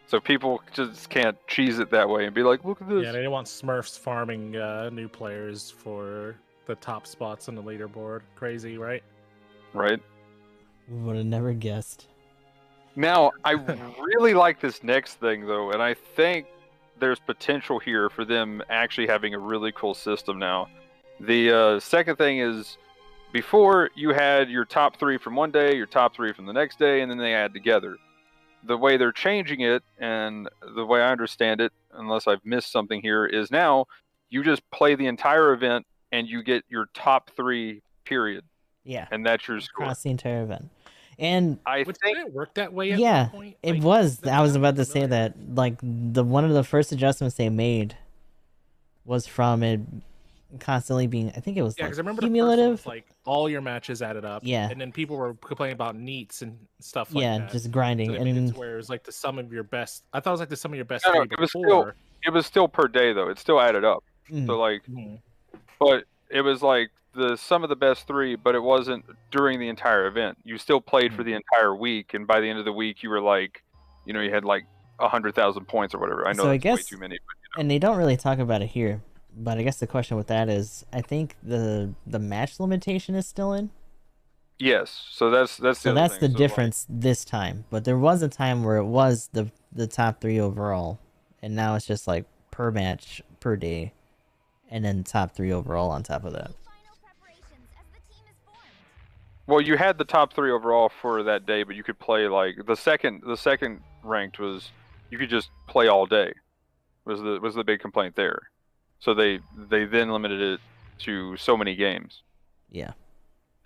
So people just can't cheese it that way and be like, look at this. Yeah, they didn't want Smurfs farming new players for the top spots on the leaderboard. Crazy, right? Right. Would have never guessed. Now, I really like this next thing, though, and I think there's potential here for them actually having a really cool system now. The second thing is, before you had your top 3 from one day, your top 3 from the next day, and then they add together. The way they're changing it, and the way I understand it, unless I've missed something here, is now you just play the entire event and you get your top 3, period. Yeah. And that's your score. Across the entire event. And I Did think it work that way at yeah, one point? it Like, was. that I was sounds about to say familiar. that, like, one of the first adjustments they made was from it constantly being, I think it was Yeah, like because I remember cumulative. the first one was, like, all your matches added up. Yeah. And then people were complaining about neats and stuff like Yeah, that. just grinding. So they made it And to where it was like the sum of your best. I thought it was like the sum of your best No, 3 it was before. it was still per day, though. It still added up. So, like, but it was like the sum of the best 3, but it wasn't during the entire event. You still played for the entire week, and by the end of the week, you were like, you know, you had like 100,000 points or whatever. I know So I that's guess- way too many. But, you know. and they don't really talk about it here. But I guess the question with that is, I think the match limitation is still in. Yes, so that's the So other that's thing. the So, like, difference this time. But there was a time where it was the top 3 overall, and now it's just like per match per day, and then top 3 overall on top of that. Final preparations as the team is formed. well, you had the top 3 overall for that day, but you could play like the second ranked was you could just play all day. Was the big complaint there? So they then limited it to so many games. Yeah.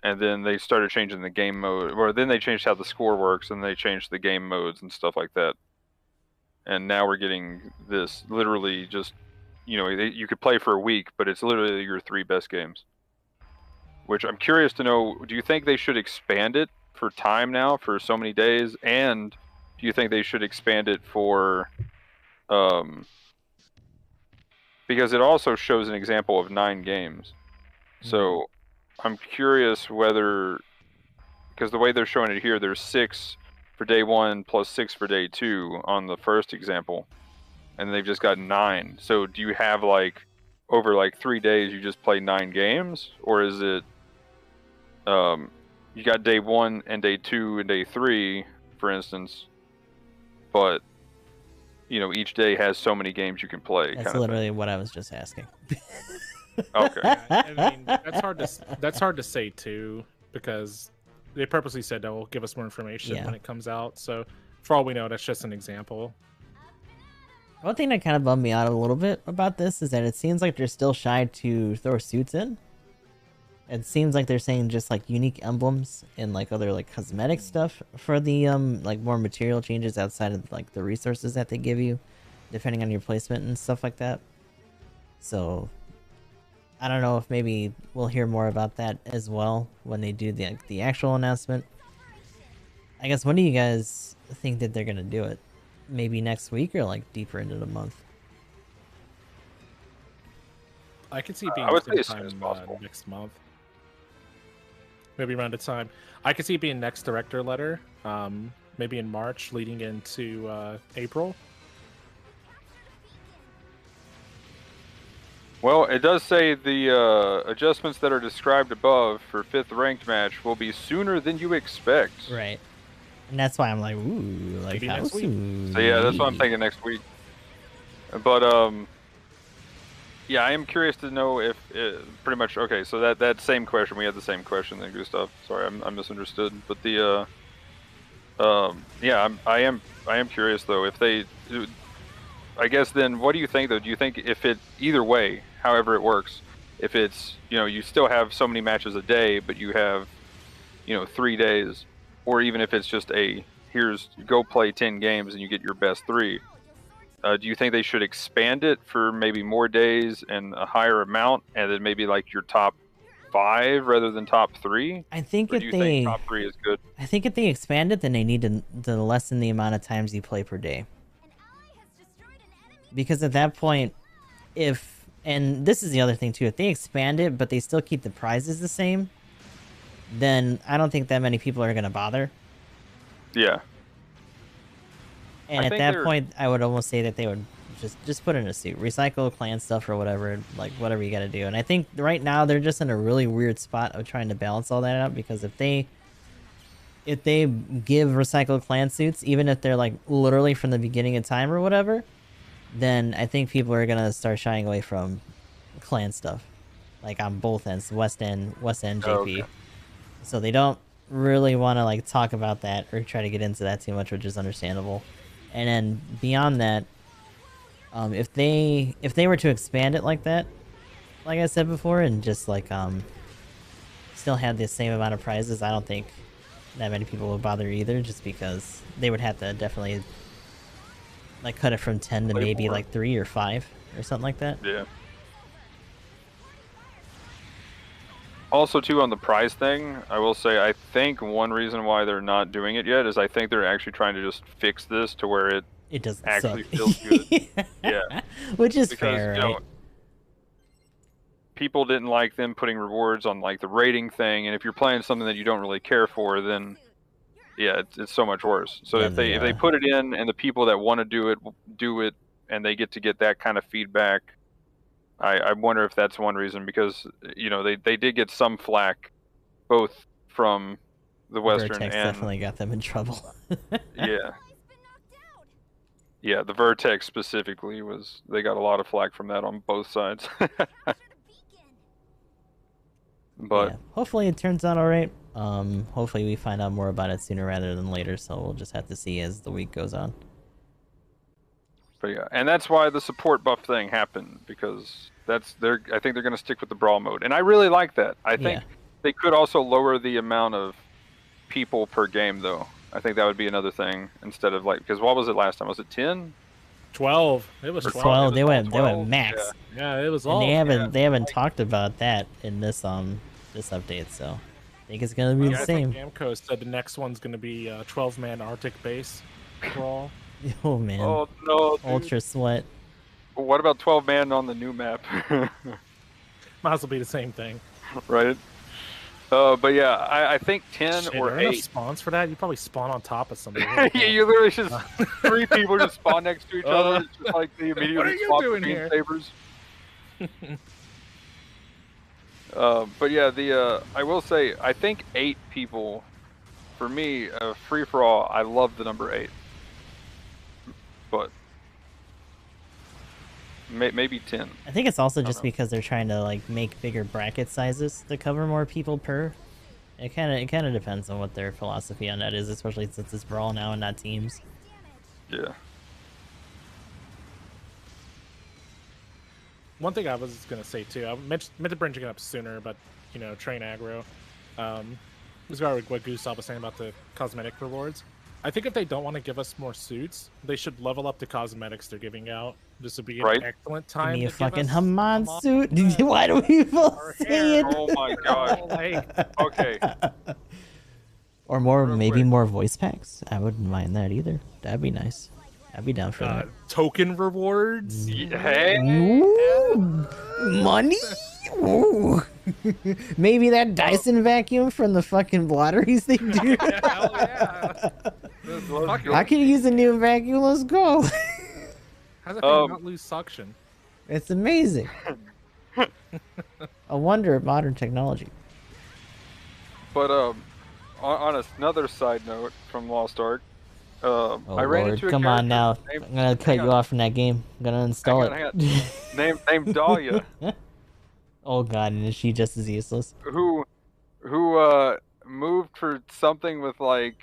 And then they started changing the game mode, or then they changed how the score works, and they changed the game modes and stuff like that. And now we're getting this literally just, you know, you could play for a week, but it's literally your 3 best games. Which I'm curious to know, do you think they should expand it for time now for so many days? And do you think they should expand it for, because it also shows an example of 9 games. So I'm curious whether, because the way they're showing it here, there's 6 for day 1 plus 6 for day 2 on the first example, and they've just got 9. So do you have like over like 3 days you just play 9 games, or is it you got day 1 and day 2 and day 3, for instance, but you know, each day has so many games you can play. That's literally what I was just asking. Okay. I mean, that's hard to say too, because they purposely said they'll give us more information when it comes out. So for all we know, that's just an example. One thing that kind of bummed me out a little bit about this is that it seems like they're still shy to throw suits in. It seems like they're saying just like unique emblems and like other like cosmetic stuff for the like more material changes outside of like the resources that they give you, depending on your placement and stuff like that. So I don't know if maybe we'll hear more about that as well when they do the actual announcement. I guess when do you guys think that they're gonna do it? Maybe next week or like deeper into the month? I could see it being I would say as sometime soon as possible. next month. Maybe around the time. I could see it being next director letter, maybe in March, leading into April. Well, it does say the adjustments that are described above for 5th ranked match will be sooner than you expect. Right. And that's why I'm like, ooh, like Maybe how next week. soon? So yeah, that's what I'm thinking next week. But yeah, I am curious to know if pretty much okay. So that same question, we had the same question then, Gustav. Sorry, I misunderstood. But the yeah, I am curious though if they. I guess then, what do you think though? Do you think if it either way, however it works, if it's you still have so many matches a day, but you have 3 days, or even if it's just here's go play 10 games and you get your best 3. Do you think they should expand it for maybe more days and a higher amount, and then maybe like your top 5 rather than top 3? I think or if do you they think top 3 is good? I think if they expand it, then they need to lessen the amount of times you play per day. Because at that point, and this is the other thing too, if they expand it but they still keep the prizes the same, then I don't think that many people are gonna bother. Yeah. And at that point, I would almost say that they would just put in a suit, recycle clan stuff or whatever, like whatever you gotta do. And I think right now they're just in a really weird spot of trying to balance all that out, because if they give recycled clan suits, even if they're like literally from the beginning of time or whatever, then I think people are gonna start shying away from clan stuff, like on both ends, West End, JP. Oh, okay. So they don't really want to like talk about that or try to get into that too much, which is understandable. And then beyond that, if they were to expand it like that, like I said before, and just like still had the same amount of prizes, I don't think that many people would bother either, just because they would have to definitely like cut it from 10 to maybe like 3 or 5 or something like that. Yeah. Also, too, on the prize thing, I will say I think one reason why they're not doing it yet is I think they're actually trying to just fix this to where it doesn't actually suck. feels good. Yeah. Which is fair, right? People didn't like them putting rewards on like the rating thing, and if you're playing something that you don't really care for, then yeah, it's so much worse. So if they put it in and the people that want to do it, and they get that kind of feedback, I wonder if that's one reason, because they did get some flack, both from the Western Vertex and definitely got them in trouble. yeah. Yeah, the Vertex specifically they got a lot of flack from that on both sides. But yeah, hopefully it turns out all right. Hopefully we find out more about it sooner rather than later, so we'll just have to see as the week goes on. But yeah, and that's why the support buff thing happened, because I think they're going to stick with the brawl mode, and I really like that. I think they could also lower the amount of people per game, though. I think that would be another thing, instead of like, because what was it last time? Was it 10? 12. It was 12. 12. They went max. Yeah, it was and all. They haven't talked about that in this update, so I think it's gonna be the same. Gamco said the next one's gonna be 12-man Arctic base brawl. Oh man. Oh no. Dude. Ultra sweat. What about 12-man on the new map? Might as well be the same thing. Right. But yeah, I think 10 or 8 spawns for that. You probably spawn on top of somebody. Yeah, you literally just 3 people just spawn next to each other. It's just like they immediately what are you swap doing here? sabers. But yeah, I will say I think 8 people, for me, free for all. I love the number 8, but maybe 10. I think it's also just because they're trying to like make bigger bracket sizes to cover more people per. It kind of depends on what their philosophy on that is, especially since it's brawl now and not teams. Yeah. One thing I was gonna say too, I meant to bring it up sooner, but you know, train aggro. This guy, what Gustav was saying about the cosmetic rewards. I think if they don't want to give us more suits, they should level up the cosmetics they're giving out. This would be an excellent time. Give me a to fucking give us Haman suit. Why do people say it? Oh my god. Okay. Or more, maybe more voice packs. I wouldn't mind that either. That'd be nice. I'd be down for that. Token rewards. Hey. Ooh, money. Ooh. Maybe that Dyson vacuum from the fucking lotteries they do. Hell yeah. I could use a new vacuum. Let's go. How's that thing not lose suction? It's amazing. A wonder of modern technology. But on another side note from Lost Ark, I ran Lord. into a Come on now. named, I'm gonna cut you off from that game. I'm gonna install it. Named Dahlia. Oh god, and is she just as useless? Who moved for something with like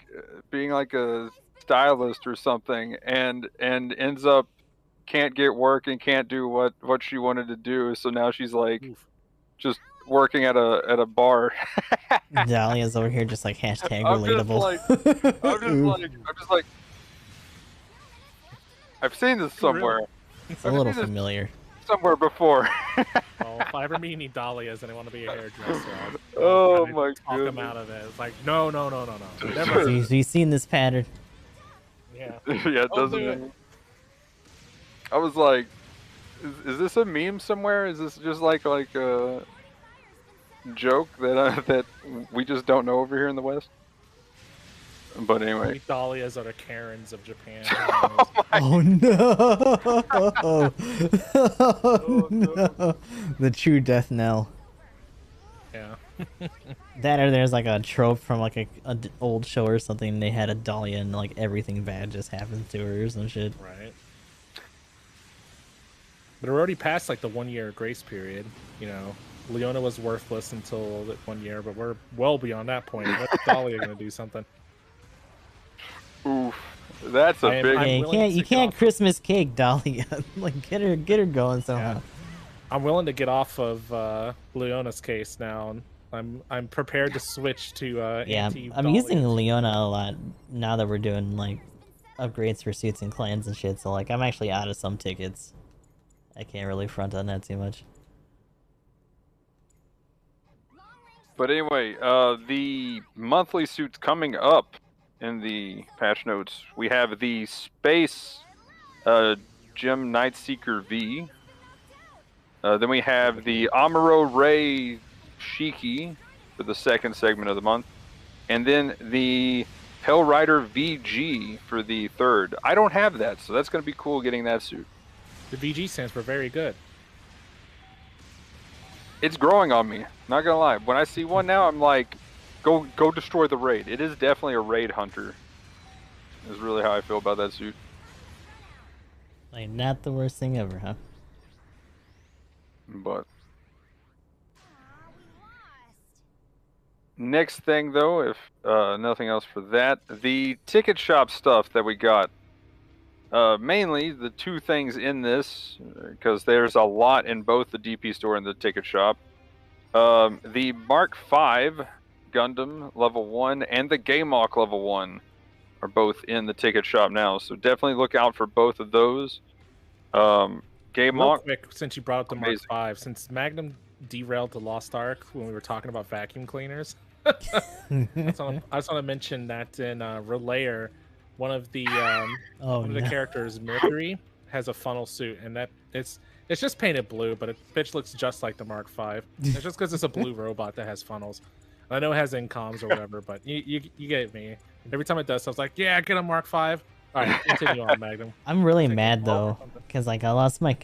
being like a stylist or something, and ends up can't get work and can't do what she wanted to do. So now she's like just working at a bar. Dahlia's over here just like hashtag relatable. I'm just like I've seen this somewhere. It's a little familiar. Somewhere before. Well, if I ever meet any Dahlias and I want to be a hairdresser, oh I'll my talk god. them out of it. It's like, no. So you've seen this pattern. Yeah. Yeah, it doesn't. I was like, is this a meme somewhere? Is this just like a joke that we just don't know over here in the West? But anyway. Dahlias are the Karens of Japan. Oh no! Oh no! The true death knell. Yeah. That or there's like a trope from like a old show or something. They had a Dahlia and like everything bad just happens to her or some shit. Right. But we're already past like the 1 year grace period. You know, Leona was worthless until that 1 year, but we're well beyond that point. What's Dahlia gonna do something? Oof, that's a big. Yeah, you can't Christmas cake Dahlia. Like get her going somehow. Yeah. I'm willing to get off of Leona's case now. I'm prepared to switch to yeah. I'm using Leona a lot now that we're doing like upgrades for suits and clans and shit. So like I'm actually out of some tickets. I can't really front on that too much. But anyway, the monthly suits coming up in the patch notes, we have the Space Gem Nightseeker V. Then we have the Amuro Ray Shiki for the second segment of the month. And then the Hell Rider VG for the third. I don't have that, so that's going to be cool getting that suit. The VG stands for very good. It's growing on me, not gonna lie. When I see one now, I'm like, go destroy the raid. It is definitely a raid hunter. Is really how I feel about that suit. Like not the worst thing ever, huh? But next thing though, if nothing else for that, the ticket shop stuff that we got. Mainly the two things in this, because there's a lot in both the DP store and the ticket shop. The Mark V Gundam level 1 and the Gaymok level 1 are both in the ticket shop now, so definitely look out for both of those. Gaymok. Real quick, since you brought up the Mark V, since Magnum derailed the Lost Ark when we were talking about vacuum cleaners, I just want to mention that in Relayer, one of the characters, Mercury, has a funnel suit, and that it's just painted blue, but it bitch looks just like the Mark V. It's just because it's a blue robot that has funnels. I know it has incoms or whatever, but you get me. Every time it does, so I was like, yeah, get a Mark V. All right, continue on, Magnum. I'm really mad though, because like I lost my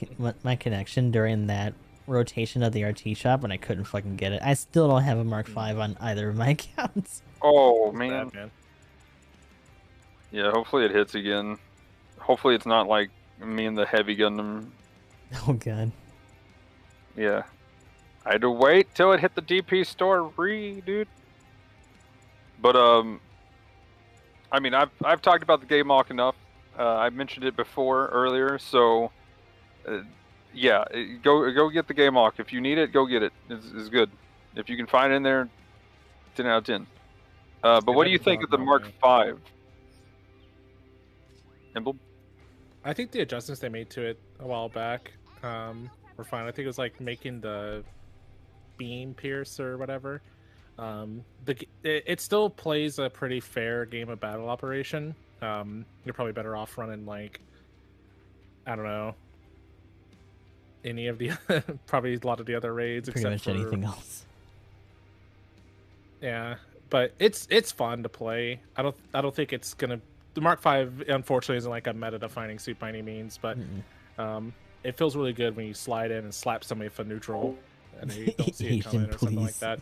connection during that rotation of the RT shop, and I couldn't fucking get it. I still don't have a Mark V on either of my accounts. Oh man. Bad, man. Yeah, hopefully it hits again. Hopefully it's not like me and the Heavy Gundam Oh god. Yeah. I had to wait till it hit the DP store, dude. But I mean, I've talked about the game lock enough. I mentioned it before earlier, so yeah, go get the game lock. If you need it, go get it. It's good. If you can find it in there, 10 out of 10. But what do you think of the Mark V? Emblem? I think the adjustments they made to it a while back were fine. I think it was like making the beam pierce or whatever. It still plays a pretty fair game of battle operation. You're probably better off running like, I don't know, any of the probably a lot of the other raids, Pretty much anything else. Yeah, but it's fun to play. I don't think it's gonna. The Mark V unfortunately isn't like a meta-defining suit by any means, but it feels really good when you slide in and slap somebody for neutral and they don't see it coming or something like that.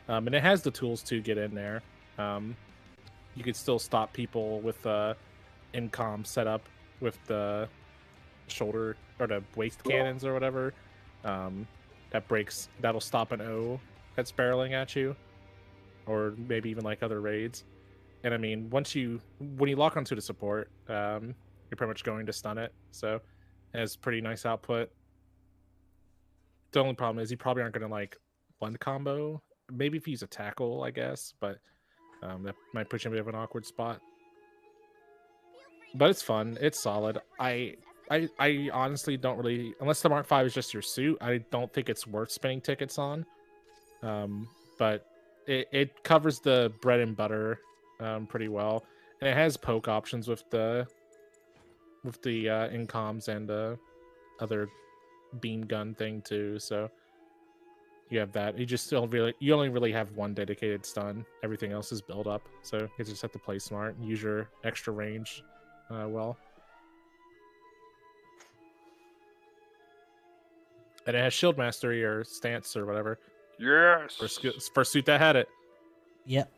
And it has the tools to get in there. You could still stop people with incom set up with the shoulder or the waist cannons or whatever. That'll stop an O that's barreling at you, or maybe even like other raids. And I mean, when you lock onto the support, you're pretty much going to stun it. So it has pretty nice output. The only problem is you probably aren't going to like one combo. Maybe if you use a tackle, I guess, but that might put you in a bit of an awkward spot. But it's fun. It's solid. I honestly don't really, unless the Mark V is just your suit, I don't think it's worth spending tickets on. But it covers the bread and butter pretty well, and it has poke options with the incoms and the other beam gun thing too. So you have that. You only really have one dedicated stun. Everything else is build up. So you just have to play smart and use your extra range well. And it has shield mastery or stance or whatever. Yes. First suit that had it. Yep.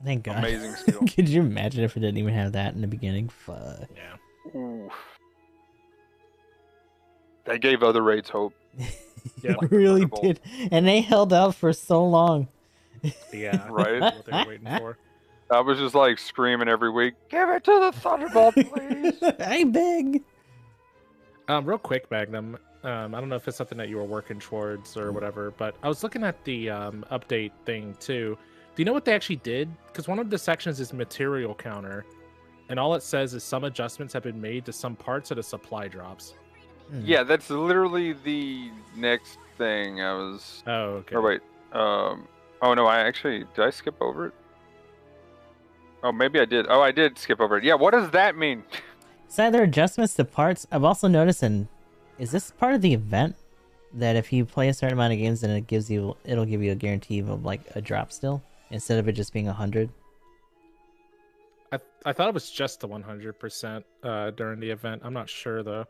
Thank God. Amazing skill. Could you imagine if it didn't even have that in the beginning? Fuck. Yeah. Ooh. That gave other raids hope. Yeah, It really did. And they held out for so long. Yeah. Right? What they were waiting for. I was just like screaming every week, give it to the Thunderbolt, please. I beg. Real quick, Magnum. I don't know if it's something that you were working towards or whatever, but I was looking at the update thing too. Do you know what they actually did? Because one of the sections is material counter, and all it says is some adjustments have been made to some parts of the supply drops. Yeah, that's literally the next thing I was... Oh, okay. Or wait. Oh, no, did I skip over it? Oh, maybe I did. Oh, I did skip over it. Yeah, what does that mean? It's either adjustments to parts. I've also noticed, is this part of the event? That if you play a certain amount of games, then it'll give you a guarantee of like a drop still, instead of it just being 100. I thought it was just the 100% during the event. I'm not sure though.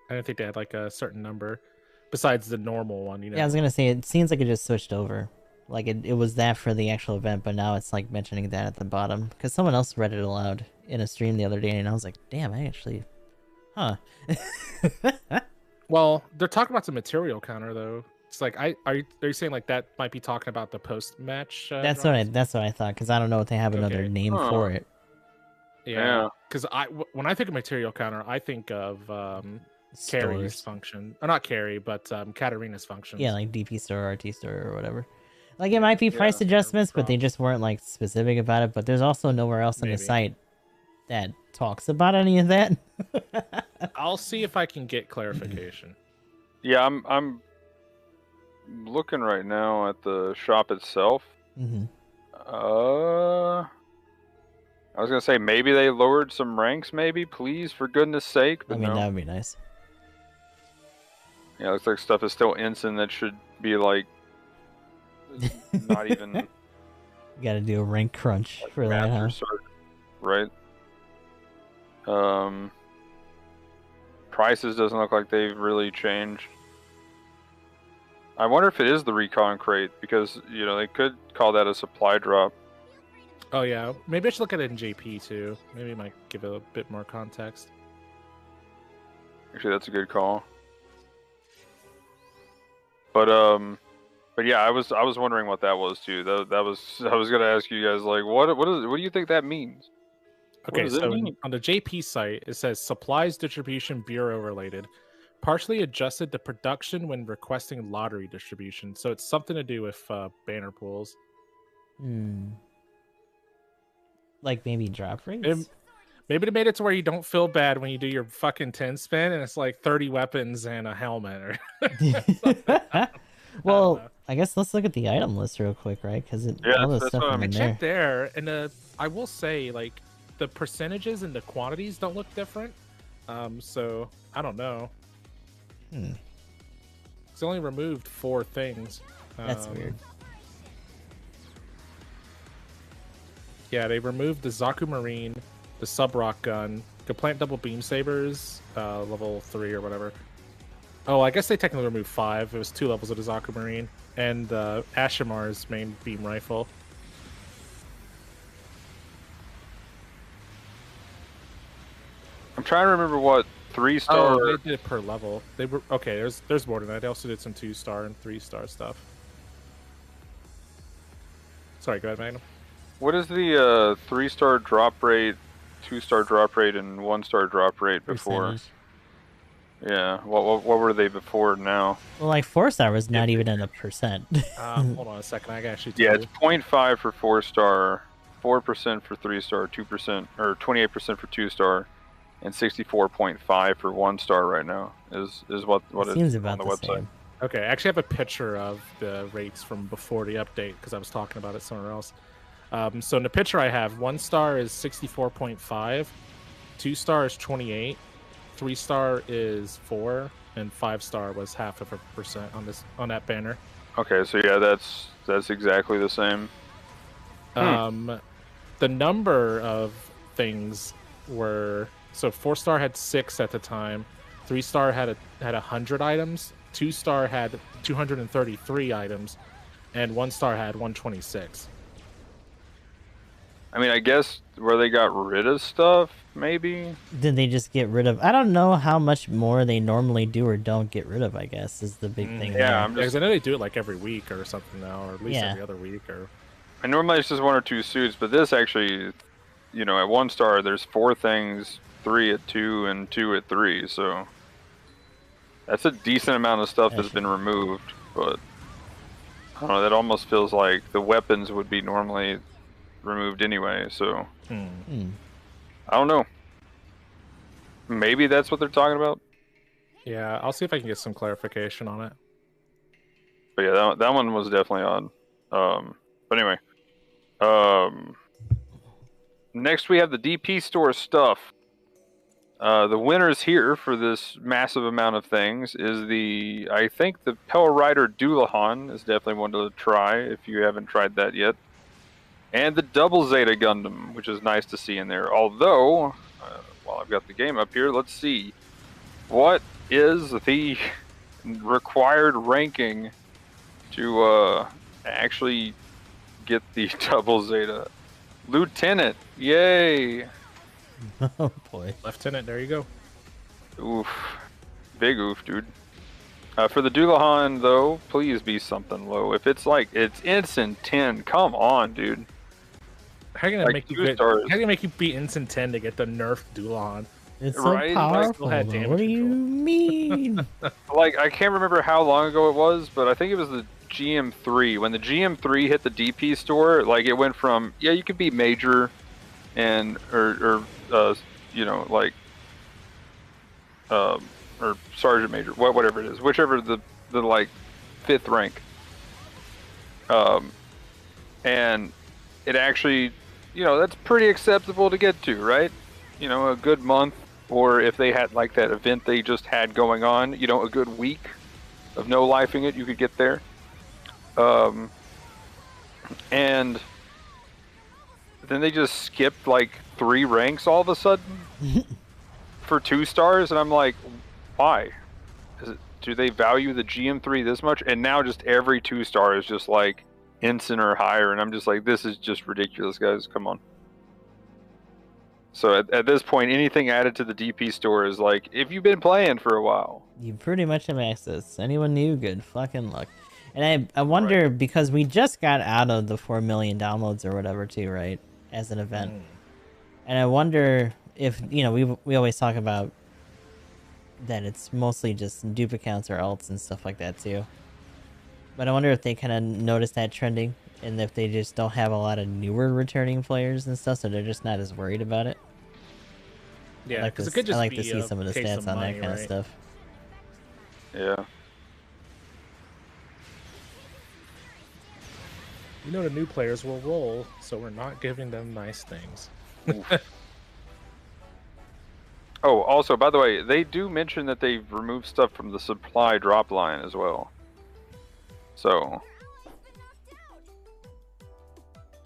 I didn't think they had like a certain number besides the normal one, you know. Yeah, I was gonna say it seems like it just switched over. Like it was that for the actual event, but now it's like mentioning that at the bottom because someone else read it aloud in a stream the other day, and I was like, damn, I actually, huh. Well, they're talking about the material counter though. It's like, are you saying like that might be talking about the post match? That's what I thought, because I don't know if they have another name for it. Yeah, because when I think of material counter, I think of Carrie's function, or not Carrie, but Katarina's function. Yeah, like DP store, RT store, or whatever. Like it might be price adjustments, but they just weren't like specific about it. But there's also nowhere else on the site that talks about any of that. I'll see if I can get clarification. Yeah, I'm looking right now at the shop itself. I was gonna say maybe they lowered some ranks, maybe, please, for goodness sake. But I mean, no. that would be nice. Yeah, looks like stuff is still ensign that should be like not even. You gotta do a rank crunch like for that, huh? Right. Prices doesn't look like they've really changed. I wonder if it is the recon crate, because you know they could call that a supply drop. Oh yeah, maybe I should look at it in JP too. Maybe it might give it a bit more context. Actually, that's a good call. But yeah, I was wondering what that was too. That was I was gonna ask you guys like what do you think that means? Okay, so on the JP site it says supplies distribution bureau related, partially adjusted to production when requesting lottery distribution. So it's something to do with banner pools. Like maybe drop rates. Maybe they made it to where you don't feel bad when you do your fucking 10 spin and it's like 30 weapons and a helmet. Or Well, I guess let's look at the item list real quick, right? Because all this stuff in I there. checked there, and I will say, like, the percentages and the quantities don't look different. So I don't know. It's only removed 4 things. That's weird. Yeah, they removed the Zaku Marine, the Sub Rock Gun, could plant double beam sabers, level 3 or whatever. Oh, I guess they technically removed 5. It was 2 levels of the Zaku Marine, and Ashimar's main beam rifle. I'm trying to remember what 3-star. Oh, they did it per level. They were okay. There's more than that. They also did some 2-star and 3-star stuff. Sorry, go ahead, Magnum. What is the 3-star drop rate, 2-star drop rate, and 1-star drop rate before? Percentage. Yeah, what were they before now? Well, like 4-star was not even in a percent. Hold on a second. I can actually tell Yeah, you. it's 0.5 for 4-star, 4% for 3-star, 2% or 28% for 2-star, and 64.5 for 1-star right now. Is what it seems is about on the website. same. Okay, I actually have a picture of the rates from before the update because I was talking about it somewhere else. So in the picture I have, 1-star is 64.5, 2-star is 28, 3-star is 4, and 5-star was 0.5% on that banner. Okay, so yeah, that's exactly the same. The number of things were, so 4-star had 6 at the time, 3-star had 100 items, 2-star had 233 items, and 1-star had 126. I mean, I guess where they got rid of stuff, maybe? Did they just get rid of? I don't know how much more they normally do or don't get rid of, I guess, is the big thing. Yeah, because I know they do it like every week or something now, or at least every other week. Or I normally it's just 1 or 2 suits, but this actually, you know, at 1-star there's 4 things, 3 at 2, and 2 at 3, so that's a decent amount of stuff that's been removed, but I don't know, that almost feels like the weapons would be normally removed anyway, so I don't know. Maybe that's what they're talking about. Yeah, I'll see if I can get some clarification on it. But yeah, that one was definitely odd. But anyway, next we have the DP store stuff. The winners here for this massive amount of things is I think the Pell Rider Doulahan is definitely one to try if you haven't tried that yet. And the Double Zeta Gundam, which is nice to see in there. Although, while I've got the game up here, let's see. What is the required ranking to actually get the Double Zeta? Lieutenant, yay! Oh boy. Lieutenant, there you go. Oof. Big oof, dude. For the Doulahan, though, please be something low. If it's like, it's instant 10, come on, dude. How are you gonna make you beat instant 10 to get the nerfed Doulahan? It's so powerful. What do you mean? Like, I can't remember how long ago it was, but I think it was the GM3. When the GM3 hit the DP store, like, it went from, yeah, you could be major and, or you know, like, or sergeant major, whatever it is, whichever the like 5th rank. And it actually, you know, that's pretty acceptable to get to, right? You know, a good month, or if they had like that event they just had going on, you know, a good week of no lifing it, you could get there. And then they just skipped like 3 ranks all of a sudden for 2 stars, and I'm like, why? Do they value the GM3 this much? And now just every 2-star is just like instant or higher, and I'm just like, this is just ridiculous, guys. Come on. So at this point, anything added to the DP store is like, if you've been playing for a while, you pretty much have access. Anyone new, good fucking luck. And I wonder, because we just got out of the 4 million downloads or whatever too, right? As an event. And I wonder if, you know, we always talk about that it's mostly just dupe accounts or alts and stuff like that too. But I wonder if they kind of noticed that trending, and if they just don't have a lot of newer returning players and stuff, so they're just not as worried about it. Yeah, because it could just I like be to see some of the stats on that kind of stuff. Yeah. You know the new players will roll, so we're not giving them nice things. Oh, also, by the way, they do mention that they've removed stuff from the supply drop line as well. So.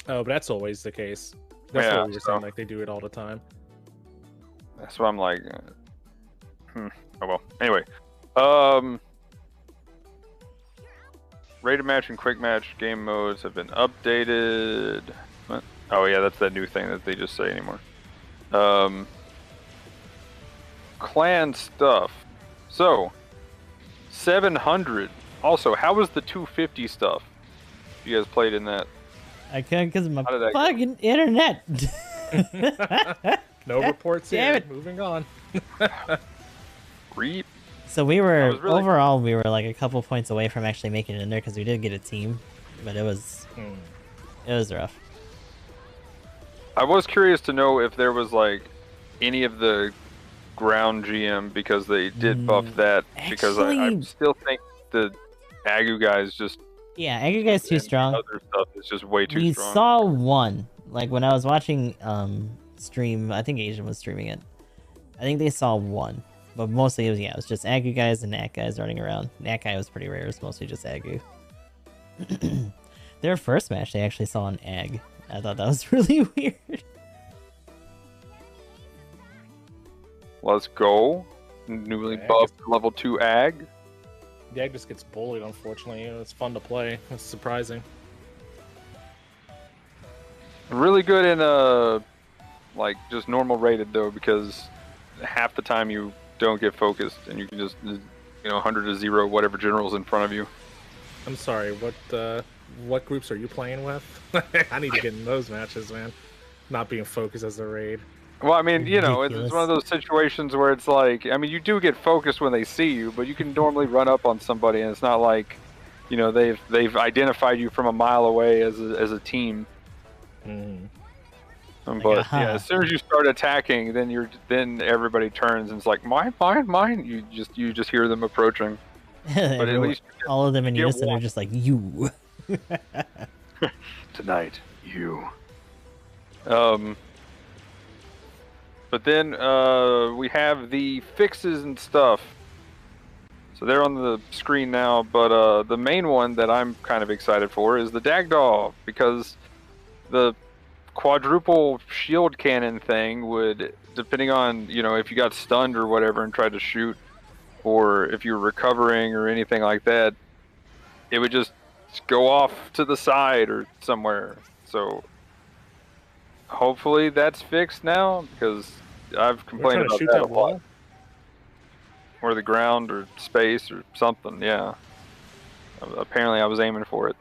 Oh, but that's always the case. That's yeah, what we were saying, like they do it all the time. That's why I'm like, oh well. Anyway, rated match and quick match game modes have been updated. What? Oh yeah, that's that new thing that they just say anymore. Clan stuff. So 700. Also, how was the 250 stuff? You guys played in that? I couldn't because of my fucking internet. No reports Damn here. it. Moving on. Reap. So we were overall we were like a couple points away from actually making it in there because we did get a team, but it was rough. I was curious to know if there was like any of the ground GM because they did buff that, because I still think the Agu guys just Agu guys too strong. Other stuff is just way too strong. We saw one, like when I was watching stream, I think Asian was streaming it. I think they saw one, but mostly it was just Agu guys and Nat guys running around. Nat guy was pretty rare. It was mostly just Agu. Their first match, they actually saw an Ag. I thought that was really weird. Let's go. Newly buffed level 2 Ag. The Ag just gets bullied, unfortunately. It's fun to play. It's surprising. Really good in like just normal rated though, because half the time you don't get focused and you can just 100 to 0 whatever general's in front of you. I'm sorry, what groups are you playing with? I need to get in those matches, man. Not being focused as a raid. Well, I mean, it's one of those situations where it's like, I mean, you do get focused when they see you, but you can normally run up on somebody, and it's not like, they've identified you from a mile away as a team. But yeah, as soon as you start attacking, then everybody turns and it's like mine. You just hear them approaching. But at least all of them in unison are just like you. Tonight, you. But then we have the fixes and stuff. So they're on the screen now, but the main one that I'm kind of excited for is the Dagdaw, because the quadruple shield cannon thing would, depending on, if you got stunned or whatever and tried to shoot, or if you're recovering or anything like that, it would just go off to the side or somewhere. So hopefully that's fixed now, because I've complained about that a lot. Or the ground or space or something, yeah. Apparently I was aiming for it.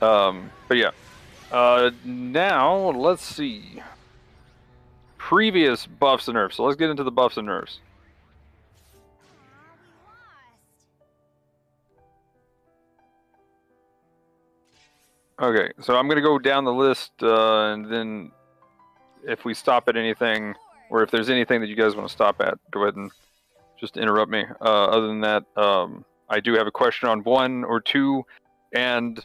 But yeah. Now, let's see. Previous buffs and nerfs. So let's get into the buffs and nerfs. Okay, so I'm going to go down the list, and then if we stop at anything, or if there's anything that you guys want to stop at, go ahead and just interrupt me. Other than that, I do have a question on 1 or 2, and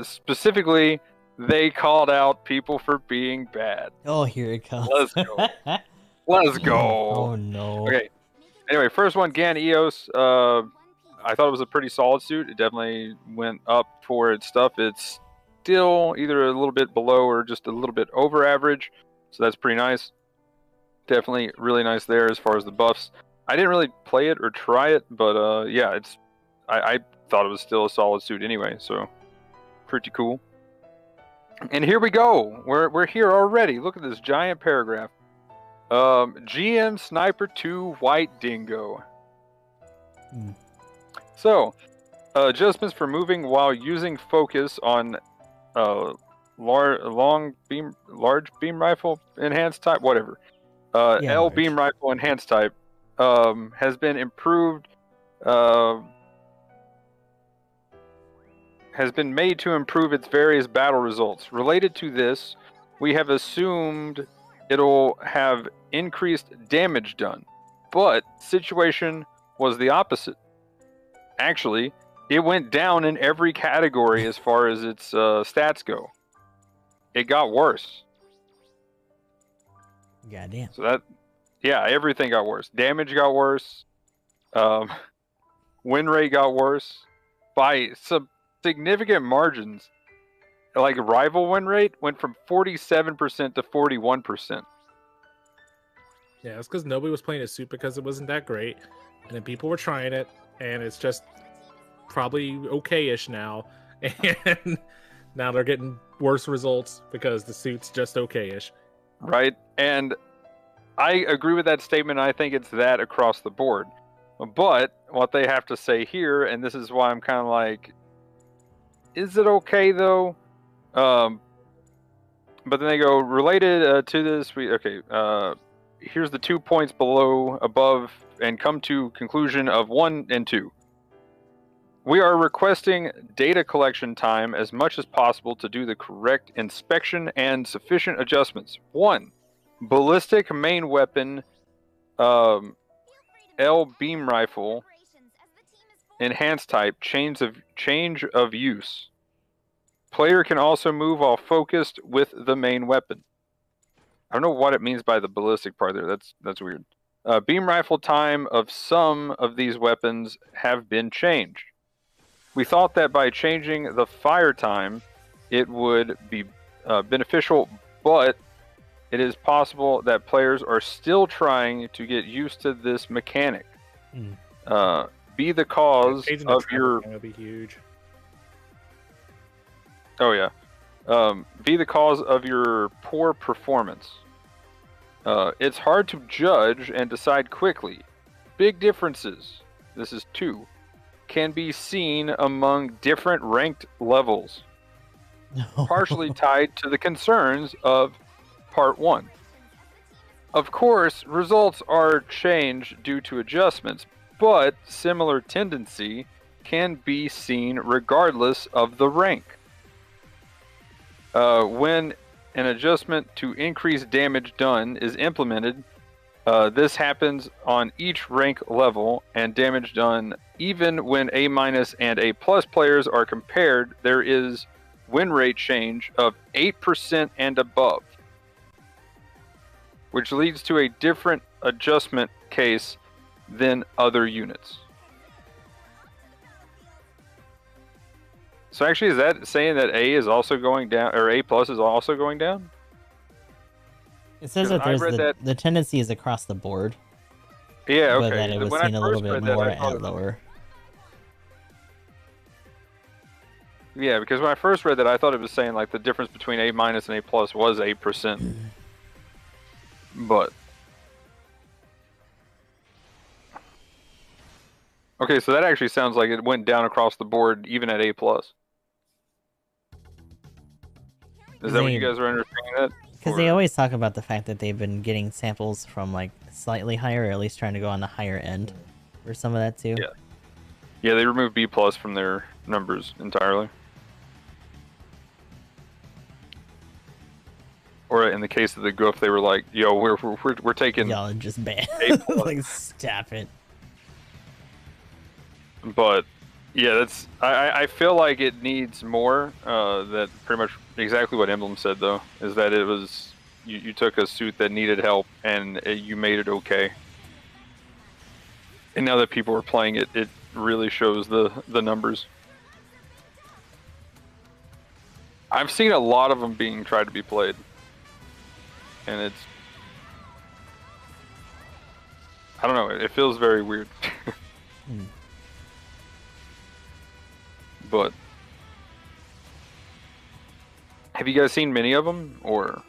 specifically, they called out people for being bad. Oh, here it comes. Let's go. Let's go. Oh, no. Okay. Anyway, first one, Gan Eos. I thought it was a pretty solid suit. It definitely went up for its stuff. It's still either a little bit below or just a little bit over average. So that's pretty nice. Definitely really nice there as far as the buffs. I didn't really play it or try it, but yeah, I thought it was still a solid suit anyway. So pretty cool. And here we go. We're here already. Look at this giant paragraph. GM Sniper 2 White Dingo. So, adjustments for moving while using focus on large beam rifle enhanced type, whatever. L beam rifle enhanced type has been improved. Has been made to improve its various battle results. Related to this, we have assumed it'll have increased damage done, but situation was the opposite. Actually, it went down in every category as far as its stats go. It got worse. Goddamn. So that, yeah, everything got worse. Damage got worse. Win rate got worse by some significant margins. Like rival win rate went from 47% to 41%. Yeah, it's because nobody was playing a suit because it wasn't that great, and then people were trying it, and it's just probably okay-ish now, and now they're getting worse results because the suit's just okay-ish. Right, and I agree with that statement. I think it's that across the board. But what they have to say here, and this is why I'm kind of like, is it okay though? But then they go related to this. Here's the 2 points above, and come to conclusion of 1 and 2. We are requesting data collection time as much as possible to do the correct inspection and sufficient adjustments. 1. Ballistic main weapon, L beam rifle, enhanced type, change of use. Player can also move while focused with the main weapon. I don't know what it means by the ballistic part there. That's weird. Beam rifle time of some of these weapons have been changed. We thought that by changing the fire time, it would be beneficial, but it is possible that players are still trying to get used to this mechanic. Be the cause of your... Would be huge. Oh yeah. Be the cause of your poor performance. It's hard to judge and decide quickly. Big differences, this is 2, can be seen among different ranked levels, partially tied to the concerns of Part 1. Of course, results are changed due to adjustments, but similar tendency can be seen regardless of the rank. When an adjustment to increase damage done is implemented, this happens on each rank level, and damage done even when A- and A+ players are compared, there is win rate change of 8% and above, which leads to a different adjustment case than other units. So actually, is that saying that A is also going down, or A+ is also going down? It says that there's the tendency is across the board. Yeah, okay. But that it was seen a little bit more at lower. Yeah, because when I first read that, I thought it was saying like the difference between A- and A+ was 8%. But okay, so that actually sounds like it went down across the board, even at A+. Is that what you guys are understanding that? Because they always talk about the fact that they've been getting samples from like slightly higher, or at least trying to go on the higher end for some of that too. Yeah. Yeah, they removed B+ from their numbers entirely. Or in the case of the goof, they were like, "Yo, we're taking y'all are just bad." Like, stop it. But yeah, that's I feel like it needs more. That pretty much exactly what Emblem said though, is that it was you took a suit that needed help and you made it okay. And now that people are playing it, it really shows the numbers. I've seen a lot of them being tried to be played, and it's, I don't know, it feels very weird. But Have you guys seen many of them, or?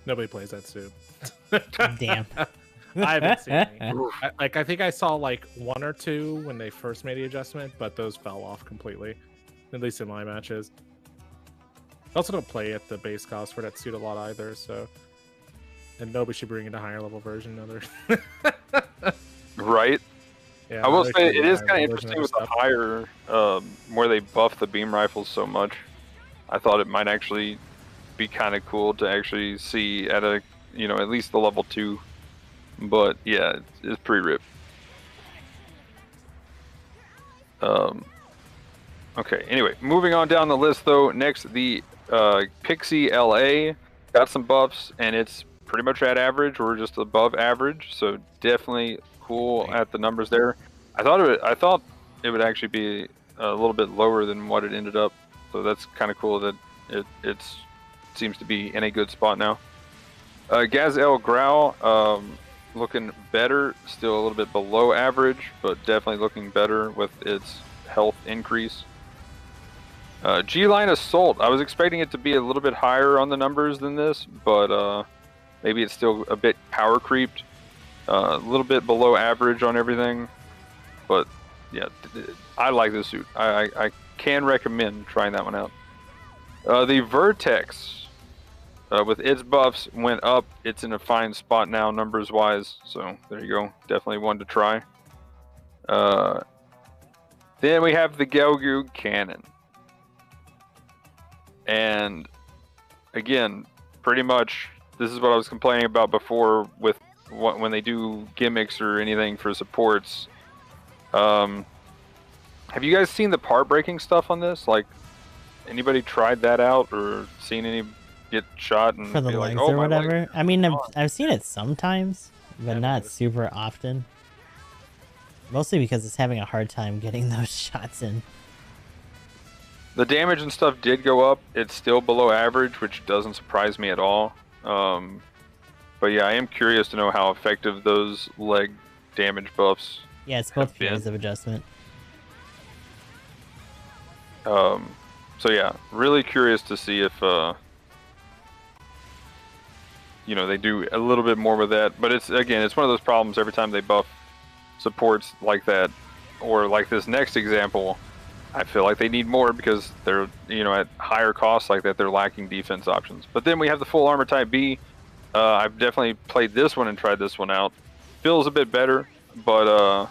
Nobody plays that suit. Damn. I haven't seen any. I think I saw like 1 or 2 when they first made the adjustment, but those fell off completely. At least in my matches. I also don't play at the base cost for that suit a lot either, so. And nobody should bring in a higher level version either. Right. Yeah, I will say it is kind of interesting with the higher, where they buff the beam rifles so much. I thought it might actually be kind of cool to actually see at a, you know, at least the level 2. But yeah, it's pretty ripped. Okay, anyway, moving on down the list though. Next, the Pixie LA got some buffs, and it's pretty much at average or just above average. So definitely cool at the numbers there. I thought it would actually be a little bit lower than what it ended up. So that's kind of cool that it seems to be in a good spot now. Gazelle Growl, looking better, still a little bit below average, but definitely looking better with its health increase. G-Line Assault, I was expecting it to be a little bit higher on the numbers than this, but maybe it's still a bit power creeped. A little bit below average on everything, but yeah, I like this suit. I can recommend trying that one out. The Vertex, with its buffs, went up. It's in a fine spot now, numbers wise. So there you go. Definitely one to try. Then we have the Gelgu Cannon. And again, pretty much this is what I was complaining about before with when they do gimmicks or anything for supports. Have you guys seen the part breaking stuff on this? Like, anybody tried that out or seen any get shot and for the be legs like, oh, or whatever? leg. I mean, I've seen it sometimes, but not super often. Mostly because it's having a hard time getting those shots in. The damage and stuff did go up. It's still below average, which doesn't surprise me at all. But yeah, I am curious to know how effective those leg damage buffs. Yeah, it's both periods of adjustment. So yeah, really curious to see if you know, they do a little bit more with that. But it's, again, it's one of those problems every time they buff supports like that, or like this next example. I feel like they need more because they're, you know, at higher costs like that, they're lacking defense options. But then we have the full armor type B. I've definitely played this one and tried this one out. Feels a bit better, but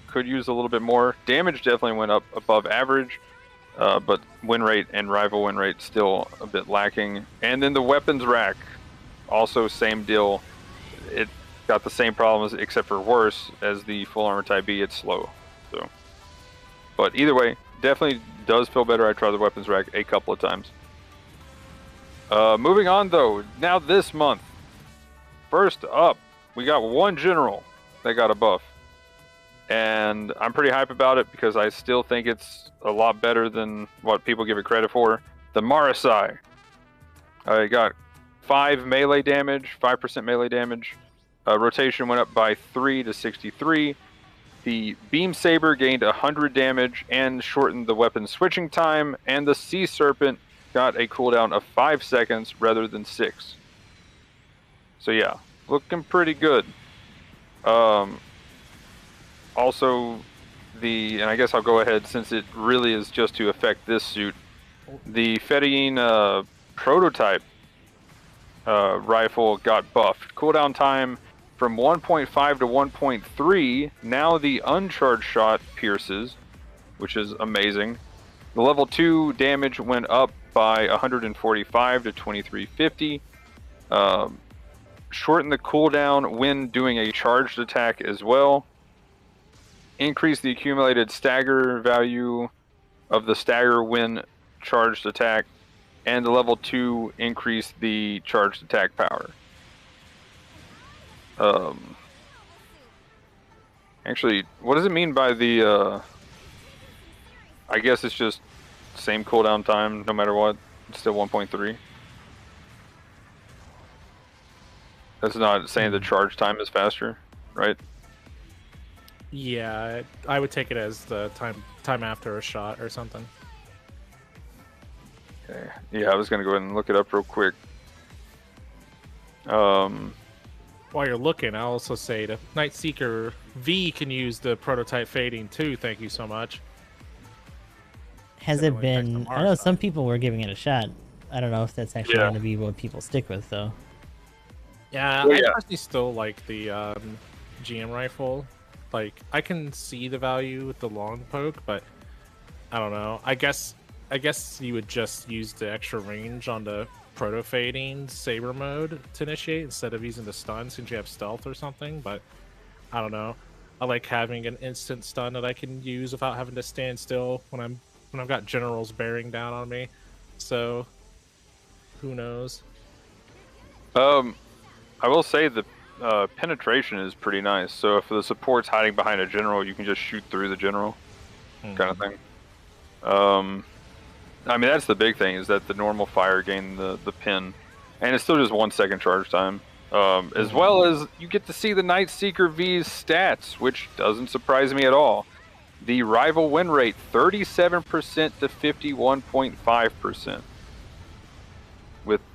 could use a little bit more. Damage definitely went up above average, but win rate and rival win rate still a bit lacking. And then the weapons rack, also same deal. It got the same problems except for worse as the full armor type B. It's slow. So, but either way, definitely does feel better. I tried the weapons rack a couple of times. Moving on though, now this month, first up, we got one general that got a buff. And I'm pretty hype about it because I still think it's a lot better than what people give it credit for. The Marasai. I got 5 melee damage, 5% melee damage. Rotation went up by 3 to 63. The Beam Saber gained 100 damage and shortened the weapon switching time, and the Sea Serpent got a cooldown of 5 seconds rather than 6. So yeah, looking pretty good. Also, and I guess I'll go ahead since it really is just to affect this suit. The Fedayeen prototype rifle got buffed. Cooldown time from 1.5 to 1.3. Now the uncharged shot pierces, which is amazing. The level 2 damage went up by 145 to 2350. Shorten the cooldown when doing a charged attack as well. Increase the accumulated stagger value of the stagger when charged attack. And the level 2 increase the charged attack power. Actually, what does it mean by the, I guess it's just same cooldown time no matter what. It's still 1.3. That's not saying the charge time is faster, right? Yeah, I would take it as the time after a shot or something. Okay. Yeah, I was gonna go ahead and look it up real quick. While you're looking, I'll also say the Night Seeker V can use the prototype fading too. Thank you so much. Has it been? I know some people were giving it a shot. I don't know if that's actually going to be what people stick with, though. Yeah, well, I personally still like the GM rifle. Like, I can see the value with the long poke, but I don't know. I guess you would just use the extra range on the proto fading saber mode to initiate instead of using the stun since you have stealth or something. But I don't know. I like having an instant stun that I can use without having to stand still when I've got generals bearing down on me. So who knows? I will say the penetration is pretty nice. So if the support's hiding behind a general, you can just shoot through the general, kind of thing. I mean, that's the big thing, is that the normal fire gain the pin, and it's still just 1 second charge time. As well as you get to see the Night Seeker V's stats, which doesn't surprise me at all. The rival win rate, 37% to 51.5%.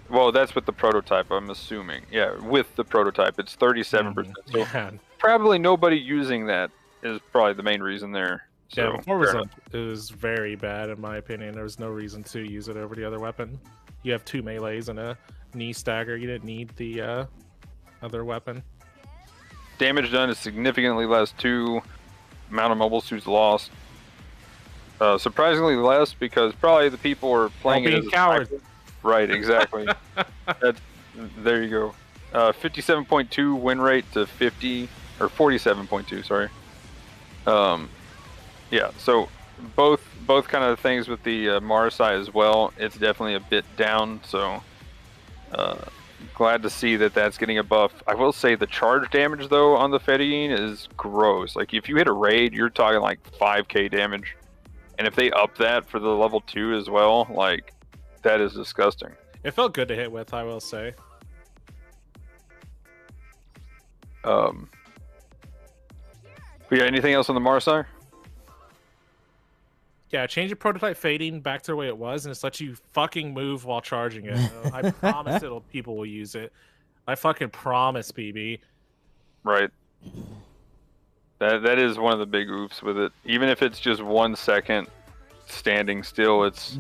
Well, that's with the prototype, I'm assuming. Yeah, with the prototype, it's 37%. So probably nobody using that is probably the main reason there. So, yeah, before it was very bad in my opinion. There was no reason to use it over the other weapon. You have 2 melees and a knee stagger. You didn't need the other weapon. Damage done is significantly less too. Amount of mobile suits lost. Surprisingly less, because probably the people are playing it as cowards. Right, exactly. There you go. 57.2 win rate to 50 or 47.2. Sorry. Yeah. So both kind of things with the Marsai as well. It's definitely a bit down. So glad to see that that's getting a buff. I will say the charge damage though on the Fedine is gross. Like if you hit a raid, you're talking like 5k damage, and if they up that for the level 2 as well, like. That is disgusting. It felt good to hit with, I will say. But yeah, anything else on the Marsai? Yeah, change your prototype fading back to the way it was, and it's let you fucking move while charging it. I promise people will use it. I fucking promise, BB. Right. That is one of the big oofs with it. Even if it's just 1 second standing still, it's.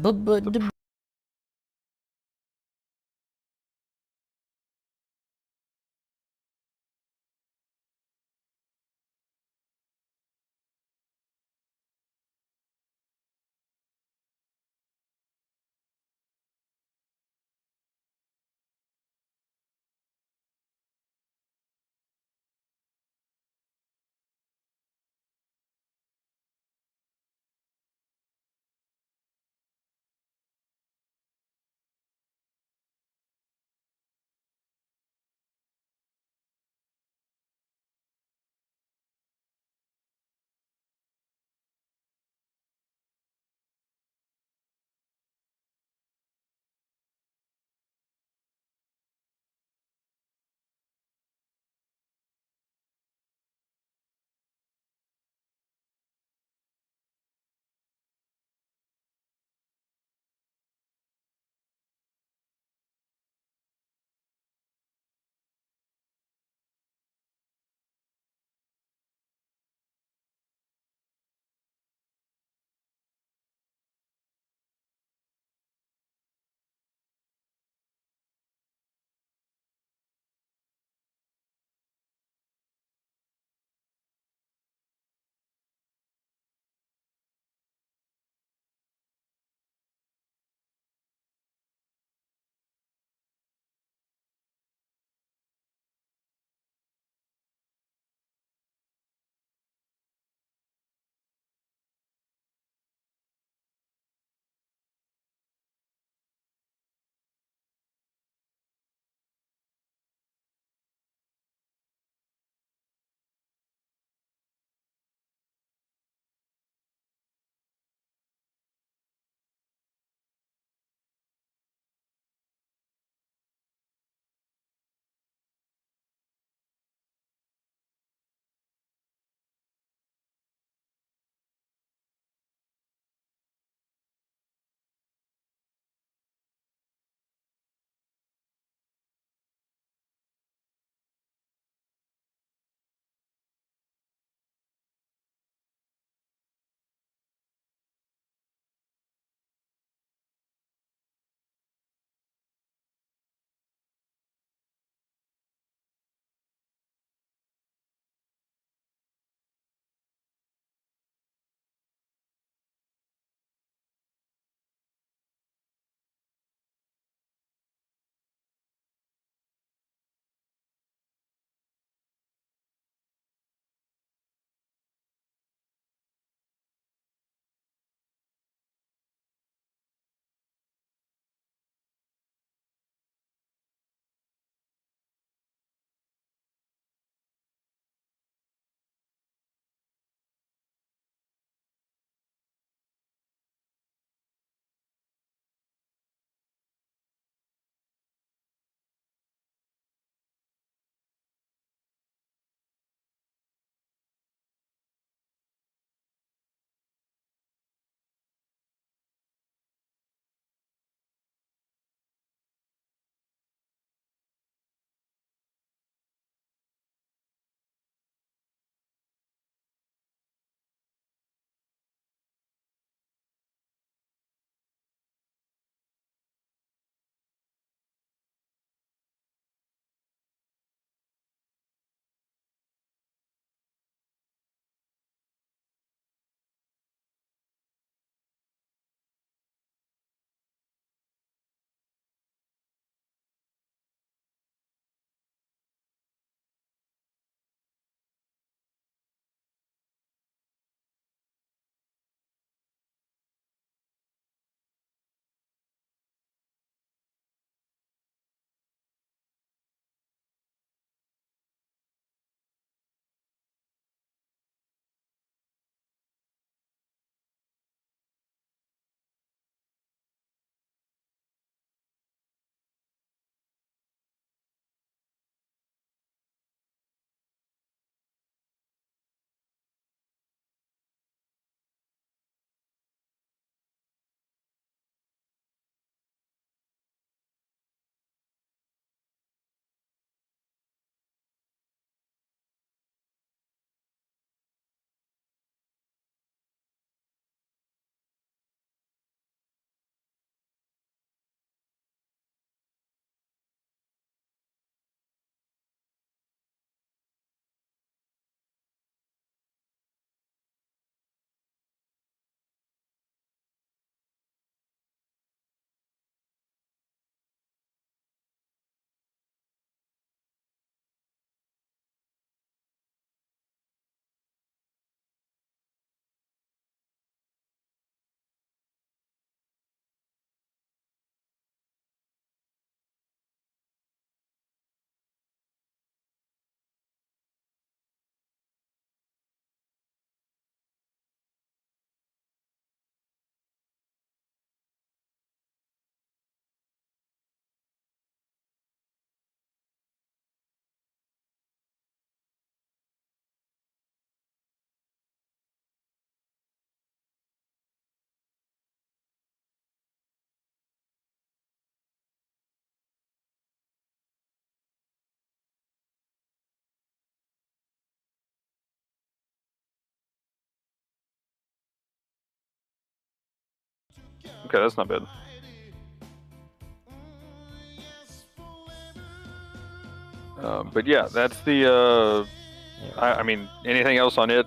Okay, that's not bad. But yeah, that's the. I mean, anything else on it?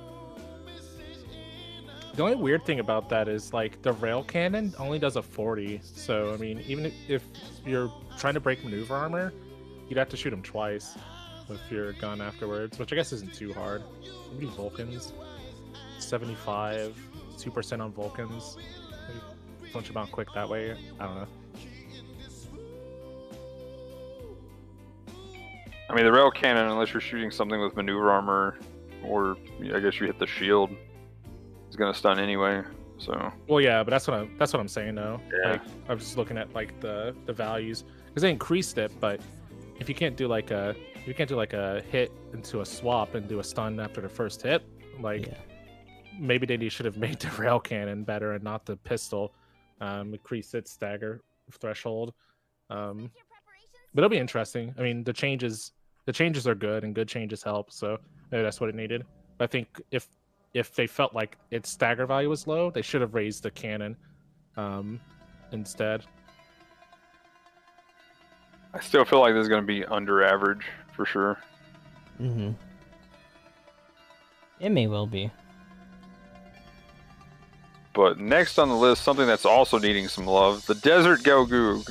The only weird thing about that is like the rail cannon only does a 40. So I mean, even if you're trying to break maneuver armor, you'd have to shoot him twice with your gun afterwards, which I guess isn't too hard. Maybe Vulcans, 75, 2% on Vulcans. Maybe punch them out quick that way. I don't know. I mean, the rail cannon, unless you're shooting something with maneuver armor, or I guess you hit the shield, is gonna stun anyway. So. Well, yeah, but that's what I'm saying though. Yeah. Like, I was just looking at like the values because they increased it, but if you can't do like a hit into a swap and do a stun after the first hit, like maybe they should have made the rail cannon better and not the pistol. Increase its stagger threshold. But it'll be interesting. I mean, the changes are good and good changes help, so maybe that's what it needed. But I think if they felt like its stagger value was low, they should have raised the cannon instead. I still feel like this is going to be under average for sure. Mm-hmm. It may well be. But next on the list, something that's also needing some love, the Desert Gelgoog.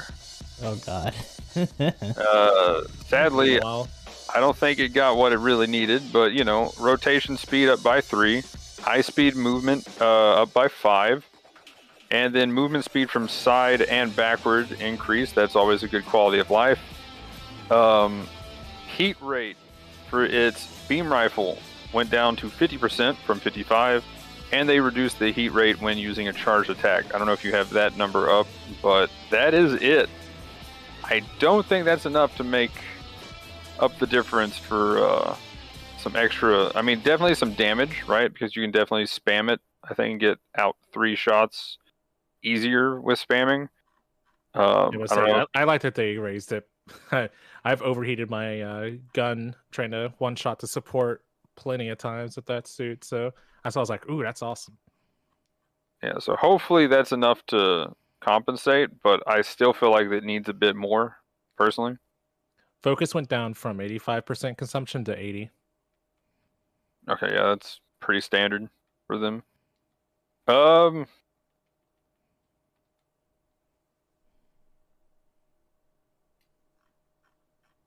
Oh god. Sadly, Wow. I don't think it got what it really needed, but you know, rotation speed up by 3, high speed movement up by 5, and then movement speed from side and backward increased. That's always a good quality of life. Heat rate for its beam rifle went down to 50% from 55, and they reduced the heat rate when using a charged attack. I don't know if you have that number up, but that is it. I don't think that's enough to make up the difference for some extra. I mean, definitely some damage, right? Because you can definitely spam it. I think and get out 3 shots easier with spamming. I like that they raised it. I've overheated my gun trying to one shot to support plenty of times with that suit, so I was like, ooh, that's awesome. Yeah, so hopefully that's enough to compensate, but I still feel like it needs a bit more, personally. Focus went down from 85% consumption to 80. Okay, yeah, that's pretty standard for them.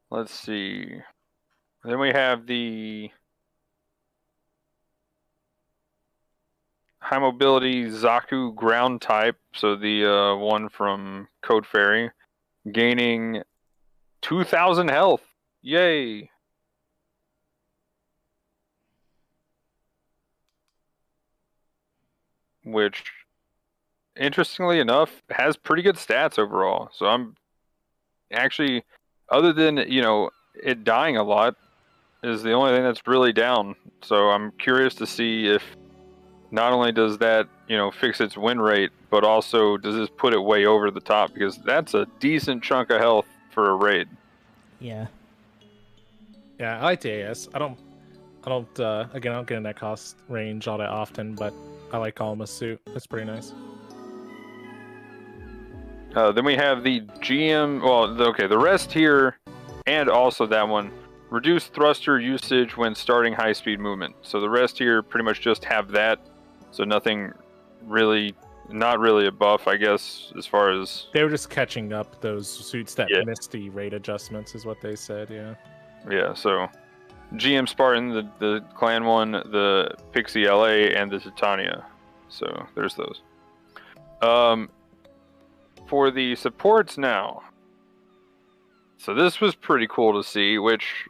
Let's see. Then we have the high mobility Zaku ground type, so the one from Code Fairy, gaining 2,000 health. Yay! Which, interestingly enough, has pretty good stats overall. So I'm actually, other than, you know, it dying a lot, is the only thing that's really down. So I'm curious to see if not only does that, you know, fix its win rate, but also does this put it way over the top, because that's a decent chunk of health for a raid. Yeah. Yeah, I like the AS. I don't get in that cost range all that often, but I like Alma's suit. That's pretty nice. Then we have the GM, the rest here, and also that one, reduced thruster usage when starting high-speed movement. So the rest here pretty much just have that, so nothing really, not really a buff, I guess, as far as... They were just catching up those suits that missed the rate adjustments, is what they said, yeah. Yeah, so GM Spartan, the Clan one, the Pixie LA, and the Titania. So there's those. For the supports now. So this was pretty cool to see, which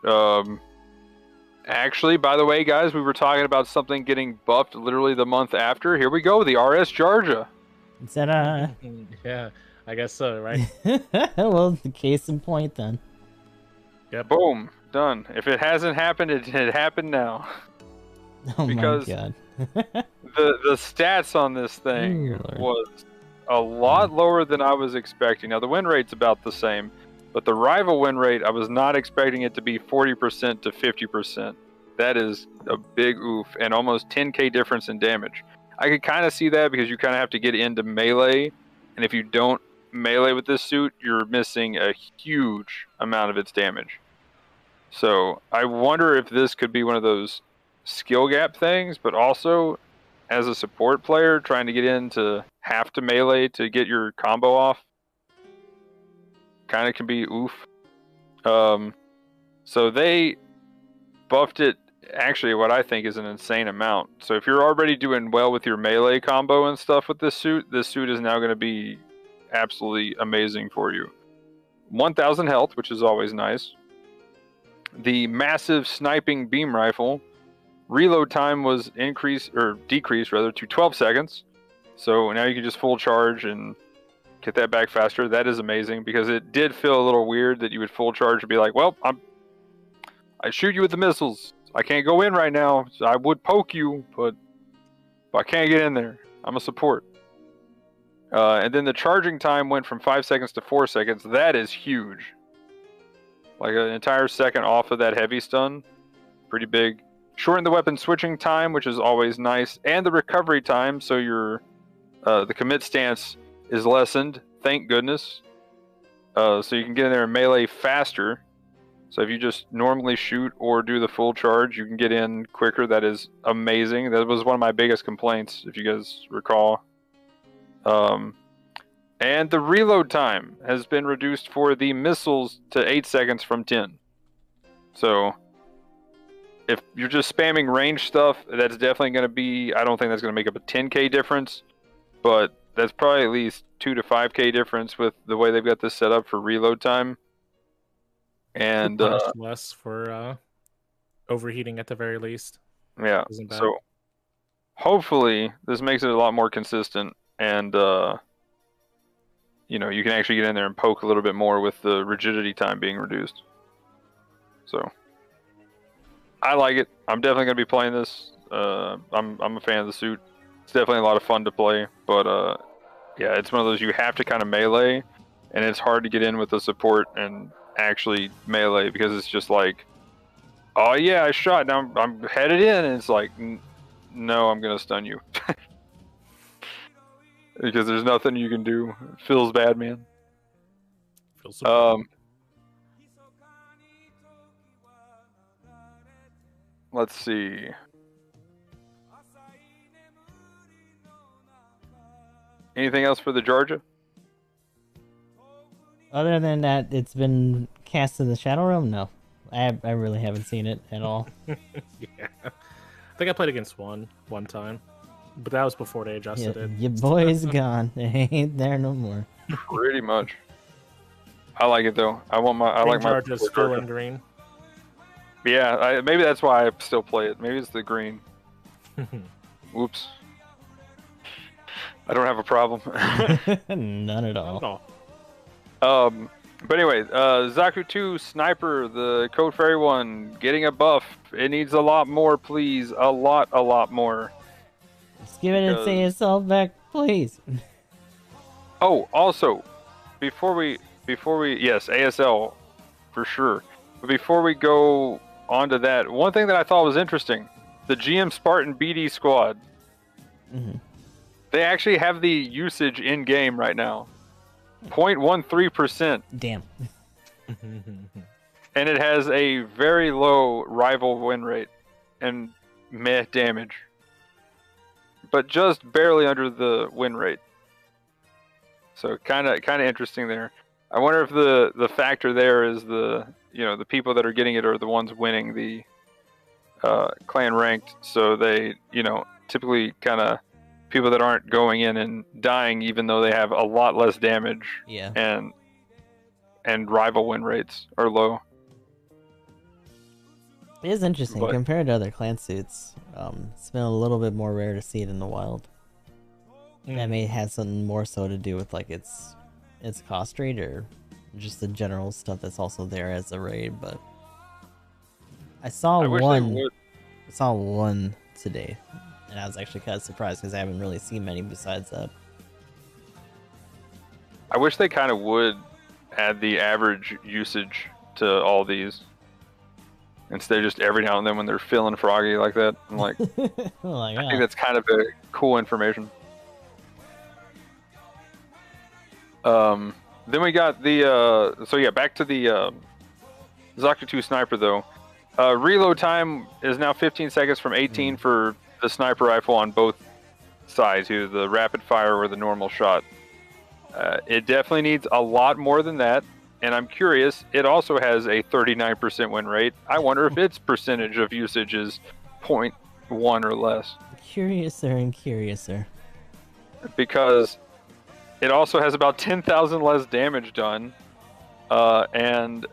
actually, by the way, guys, we were talking about something getting buffed literally the month after. Here we go, the RS Georgia. Is that yeah, I guess so, right? Well, the case in point then. Yeah, boom, done. If it hasn't happened, it happened now. Oh because my god. the stats on this thing was a lot lower than I was expecting. Now the win rate's about the same, but the rival win rate, I was not expecting it to be 40% to 50%. That is a big oof, and almost 10k difference in damage. I could kind of see that because you kind of have to get into melee and if you don't melee with this suit, you're missing a huge amount of its damage. So I wonder if this could be one of those skill gap things, but also as a support player trying to get into have to melee to get your combo off, kind of can be oof. So they buffed it actually what I think is an insane amount. So if you're already doing well with your melee combo and stuff with this suit is now going to be absolutely amazing for you. 1000 health, which is always nice. The massive sniping beam rifle reload time was decreased to 12 seconds. So now you can just full charge and get that back faster. That is amazing, because it did feel a little weird that you would full charge and be like, well, I shoot you with the missiles. I can't go in right now. So I would poke you, but I can't get in there. I'm a support. And then the charging time went from 5 seconds to 4 seconds. That is huge. Like an entire second off of that heavy stun. Pretty big. Shorten the weapon switching time, which is always nice. And the recovery time, so your the commit stance is lessened. Thank goodness. So you can get in there and melee faster. So if you just normally shoot or do the full charge, you can get in quicker. That is amazing. That was one of my biggest complaints, if you guys recall. And the reload time has been reduced for the missiles to 8 seconds from 10. So if you're just spamming range stuff, that's definitely going to be, I don't think that's going to make up a 10k difference, but that's probably at least 2 to 5k difference with the way they've got this set up for reload time. And less for overheating at the very least. Yeah. So hopefully this makes it a lot more consistent, and you know, you can actually get in there and poke a little bit more with the rigidity time being reduced. So I like it. I'm definitely going to be playing this. I'm a fan of the suit. It's definitely a lot of fun to play, but yeah, it's one of those you have to kind of melee, and it's hard to get in with the support and actually melee, because it's just like, oh yeah, I shot, now I'm headed in, and it's like, no, I'm gonna stun you. Because there's nothing you can do. It feels bad, man. Feels so bad. Let's see. Anything else for the Georgia? Other than that, it's been cast in the Shadow Realm? No. I really haven't seen it at all. Yeah. I think I played against one time. But that was before they adjusted it. Your boy's gone. They ain't there no more. Pretty much. I like it though. I like my Georgia's still in green. Yeah, maybe that's why I still play it. Maybe it's the green. Whoops. I don't have a problem. None at all. But anyway, Zaku 2 Sniper, the Code Fairy one, getting a buff. It needs a lot more, please. A lot more. Just give it its ASL back, please. Oh, also, before we yes, ASL for sure. But before we go on to that, one thing that I thought was interesting, the GM Spartan BD squad. Mm-hmm. They actually have the usage in game right now. 0.13%. Damn. And it has a very low rival win rate and meh damage. But just barely under the win rate. So kind of interesting there. I wonder if the factor there is the people that are getting it are the ones winning the clan ranked, so they typically kind of people that aren't going in and dying even though they have a lot less damage. Yeah. And rival win rates are low. It is interesting compared to other clan suits. It's been a little bit more rare to see it in the wild. That may have something more so to do with like its cost rate or just the general stuff that's also there as a raid. But I saw one today, and I was actually kind of surprised because I haven't really seen many besides that. I wish they kind of would add the average usage to all these. Instead, just every now and then when they're feeling froggy like that, I'm like, I think that's kind of a cool information. Then we got the so yeah, back to the Zaka 2 sniper though. Reload time is now 15 seconds from 18 for the sniper rifle on both sides, either the rapid fire or the normal shot. It definitely needs a lot more than that, and I'm curious, it also has a 39% win rate. I wonder if its percentage of usage is 0.1 or less. Curiouser and curiouser. Because it also has about 10,000 less damage done, and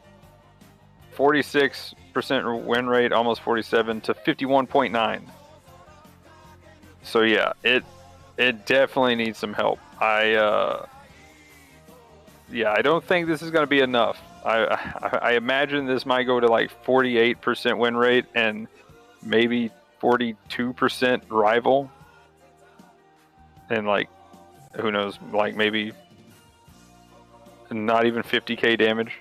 46% win rate, almost 47 to 51.9. So yeah, it definitely needs some help. I don't think this is going to be enough. I imagine this might go to like 48% win rate and maybe 42% rival, and like, who knows, like maybe not even 50k damage.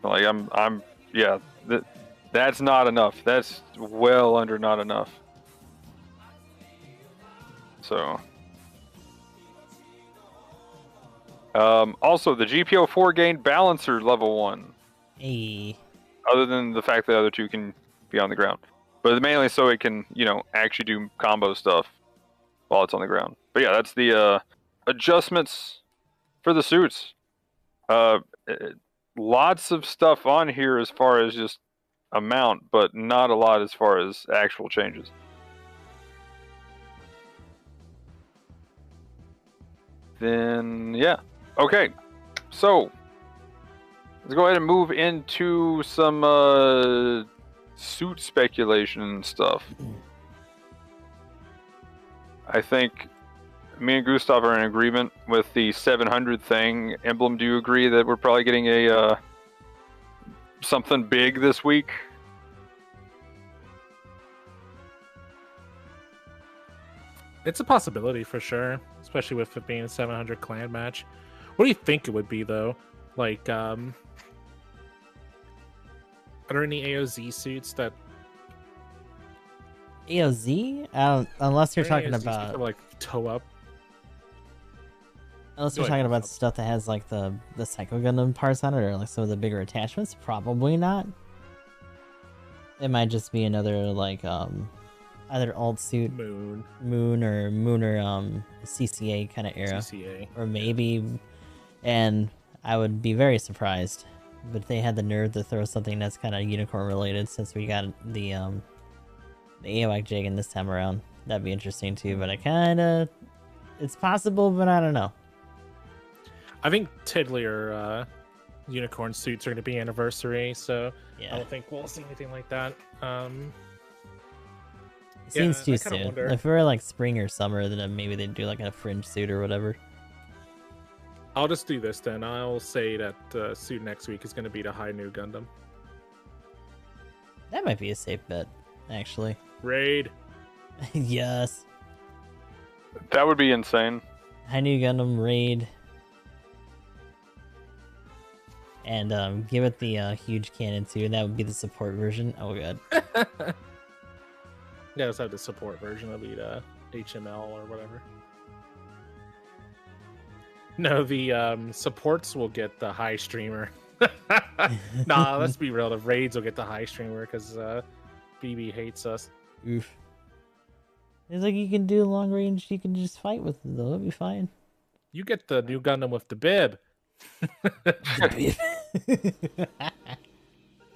Like that's not enough. That's well under not enough. So also the GBO4 gained balancer level 1. Hey. Other than the fact that the other two can be on the ground, but mainly so it can, you know, actually do combo stuff while it's on the ground. But yeah, that's the adjustments for the suits. Lots of stuff on here as far as just amount, but not a lot as far as actual changes. Then yeah, okay, so let's go ahead and move into some suit speculation and stuff. I think me and Gustav are in agreement with the 700 thing. Emblem, do you agree that we're probably getting a something big this week? It's a possibility for sure, especially with it being a 700 clan match. What do you think it would be though? Like, are there any AOZ suits that? AOZ? Unless you're talking AOZ about like toe up. Unless you're talking about stuff that has like the Psycho Gundam parts on it, or like some of the bigger attachments, probably not. It might just be another like either alt suit Moon or CCA kind of era. CCA. Or maybe, and I would be very surprised, but they had the nerve to throw something that's kind of unicorn related, since we got the EWAC Jegan this time around. That'd be interesting too, but it's possible, but I don't know. I think Tiddler unicorn suits are going to be anniversary, so Yeah. I don't think we'll see anything like that. It seems too I kinda soon. wonder. If it were like spring or summer, then maybe they'd do like a fringe suit or whatever. I'll just do this then. I'll say that suit next week is going to be the High New Gundam. That might be a safe bet, actually. Raid. Yes. That would be insane. High New Gundam Raid. And give it the huge cannon too, and that would be the support version. Oh god. Yeah, let's have the support version of the HML or whatever. No, the supports will get the high streamer. Nah, let's be real. The raids will get the high streamer because BB hates us. Oof. It's like you can do long range, you can just fight with it though, it'll be fine. You get the new Gundam with the bib.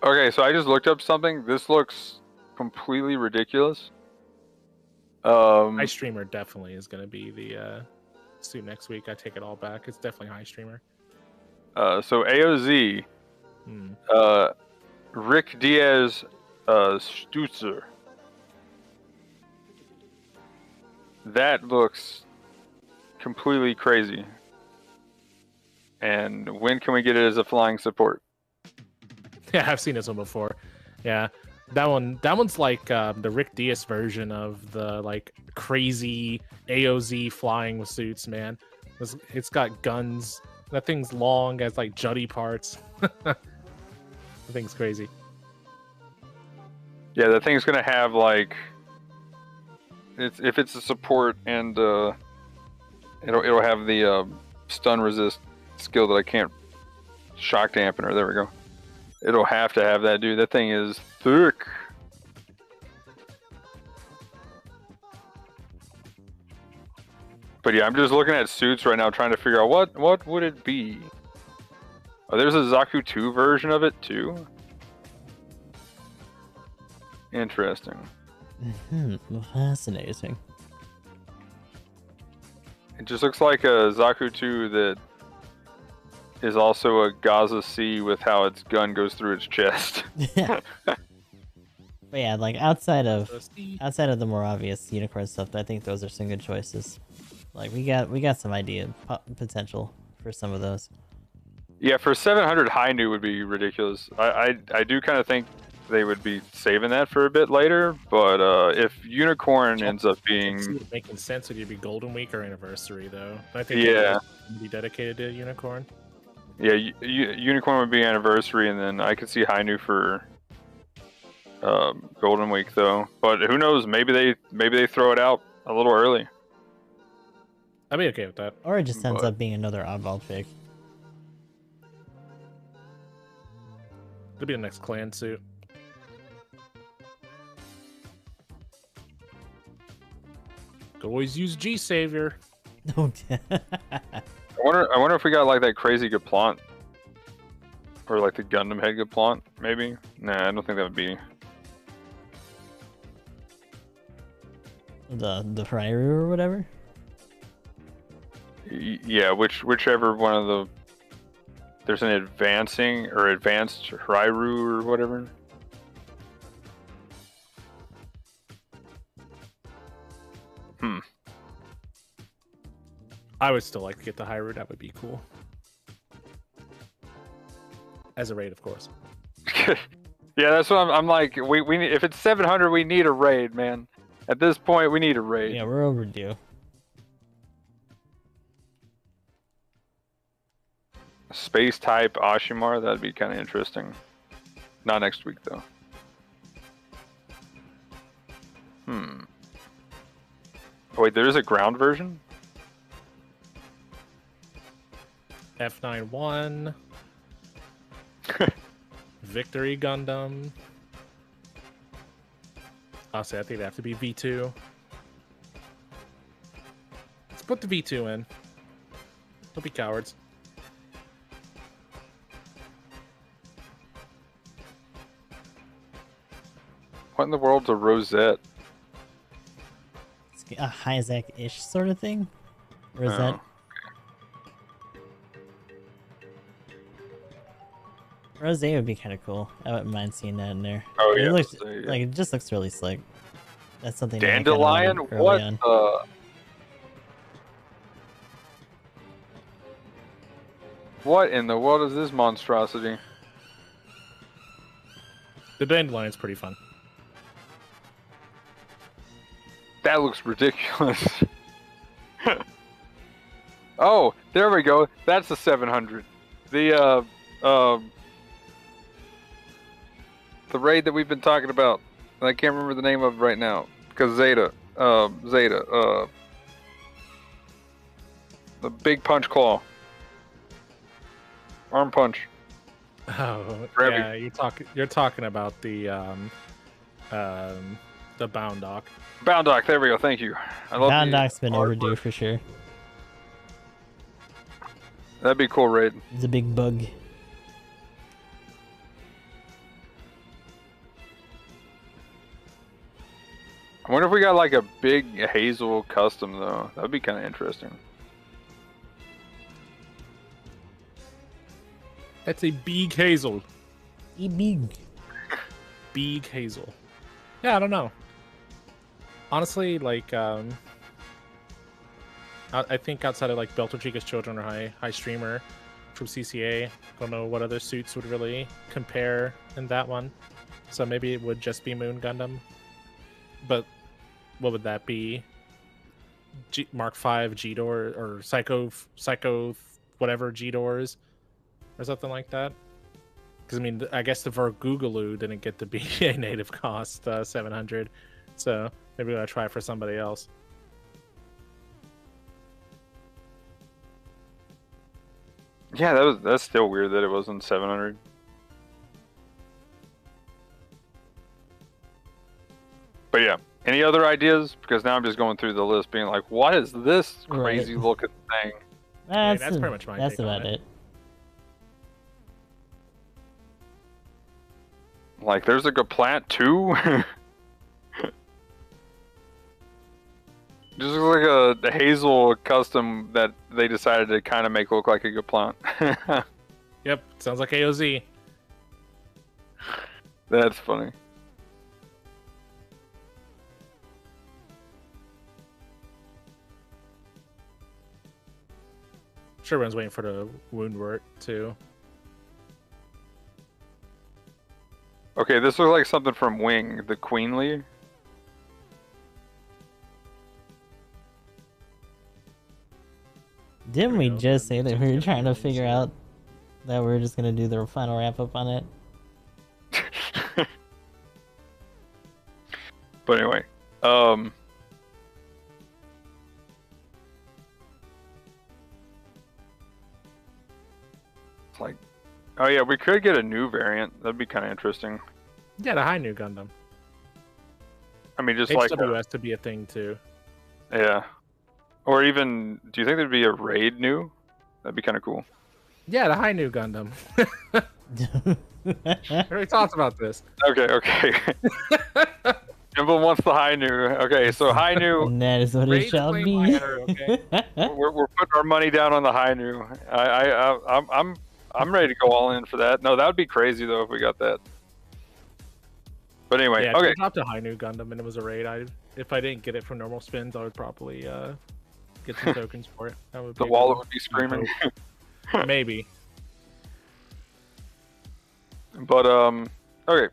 Okay, so I just looked up something. This looks completely ridiculous. High streamer definitely is going to be the suit next week. I take it all back. It's definitely high streamer. So AOZ, Rick Diaz Stutzer. That looks completely crazy. And when can we get it as a flying support? Yeah, I've seen this one before. Yeah, that one's like the Rick Diaz version of the like crazy AOZ flying with suits, man. It's got guns. That thing's long, has like jutty parts. The thing's crazy. Yeah, that thing's gonna have like, if it's a support, and it'll have the stun resist skill that I can't shock dampen her. There we go. It'll have to have that, dude. That thing is thick. But yeah, I'm just looking at suits right now, trying to figure out what would it be. Oh, there's a Zaku 2 version of it too. Interesting. Fascinating. It just looks like a Zaku 2 that is also a Gaza C with how its gun goes through its chest. Yeah. But yeah, like outside of the more obvious unicorn stuff, I think those are some good choices. Like we got some potential for some of those. Yeah, for 700, Hainu would be ridiculous. I do kind of think they would be saving that for a bit later, but if Unicorn ends up being making sense, would it be Golden Week or Anniversary though? I think would be dedicated to Unicorn. Yeah, Unicorn would be Anniversary, and then I could see Hainu for Golden Week though. But who knows? Maybe they throw it out a little early. I'd be okay with that. Or it just ends up being another oddball pick. It'll be the next clan suit. Could always use G Savior. Okay. I wonder if we got like that crazy Gaplant. Or like the Gundam head Gaplant, maybe? Nah, I don't think that would be. The Rairu or whatever? Yeah, whichever one of the... There's an advanced Rairu or whatever. I would still like to get the Hyrule. That would be cool. As a raid, of course. Yeah, that's what I'm like. We need, if it's 700, we need a raid, man. At this point, we need a raid. Yeah, we're overdue. Space type Ashimar, that'd be kind of interesting. Not next week though. Oh, wait, there's a ground version? F91. Victory Gundam. Honestly, I think they have to be V2. Let's put the V2 in. Don't be cowards. What in the world's a rosette? It's a Hyzak-ish sort of thing? Or is that... Rose would be kind of cool. I wouldn't mind seeing that in there. Oh, it yeah. looks, like, it just looks really slick. That's something Dandelion? That I What? What in the world is this monstrosity? The Dandelion's pretty fun. That looks ridiculous. Oh, there we go. That's the 700. The raid that we've been talking about. And I can't remember the name of it right now. Because Zeta. The big punch claw. Arm punch. Oh, Grabby. yeah, you're talking about the Bound Dock. Bound Dock, there we go, thank you. Bound Dock's been overdue for sure. That'd be a cool raid. It's a big bug. I wonder if we got like a big Hazel custom though. That'd be kind of interesting. That's a big Hazel. Big. Big Hazel. Yeah, I don't know. Honestly, like, I think outside of like Belter Chica's Children or High Streamer from CCA, I don't know what other suits would really compare in that one. So maybe it would just be Moon Gundam. But what would that be? Mark 5 G-Door or Psycho whatever G-Doors or something like that? Because I mean, I guess the Vergugaloo didn't get to be a native cost 700, so maybe we gotta try it for somebody else. Yeah, that's still weird that it wasn't 700. But yeah, any other ideas? Because now I'm just going through the list, being like, what is this crazy looking thing? That's, that's pretty much my that's take on about it. Like, there's a Gaplant too. Just like a Hazel custom that they decided to kind of make look like a Gaplant. Yep, sounds like AOZ. That's funny. Sure, everyone's waiting for the wound wort too. Okay, this looks like something from Wing, the Queenly. Didn't we just say that we were trying to figure out that we are just gonna do the final wrap up on it? But anyway, it's like, oh yeah, we could get a new variant. That'd be kind of interesting. Yeah, the high new Gundam. I mean, just like HWS to be a thing too. Yeah. Or even, do you think there'd be a raid new? That'd be kind of cool. Yeah, the high new Gundam. I already talked about this. Okay. Emblem wants the high new. Okay, so high new. And that is what it shall be. Okay? We're putting our money down on the high new. I'm ready to go all in for that. No, that would be crazy though if we got that. But anyway, yeah, okay. I dropped a high new Gundam and it was a raid. If I didn't get it from normal spins, I would probably get some tokens for it. That would The be wallet would be screaming. Maybe. But okay.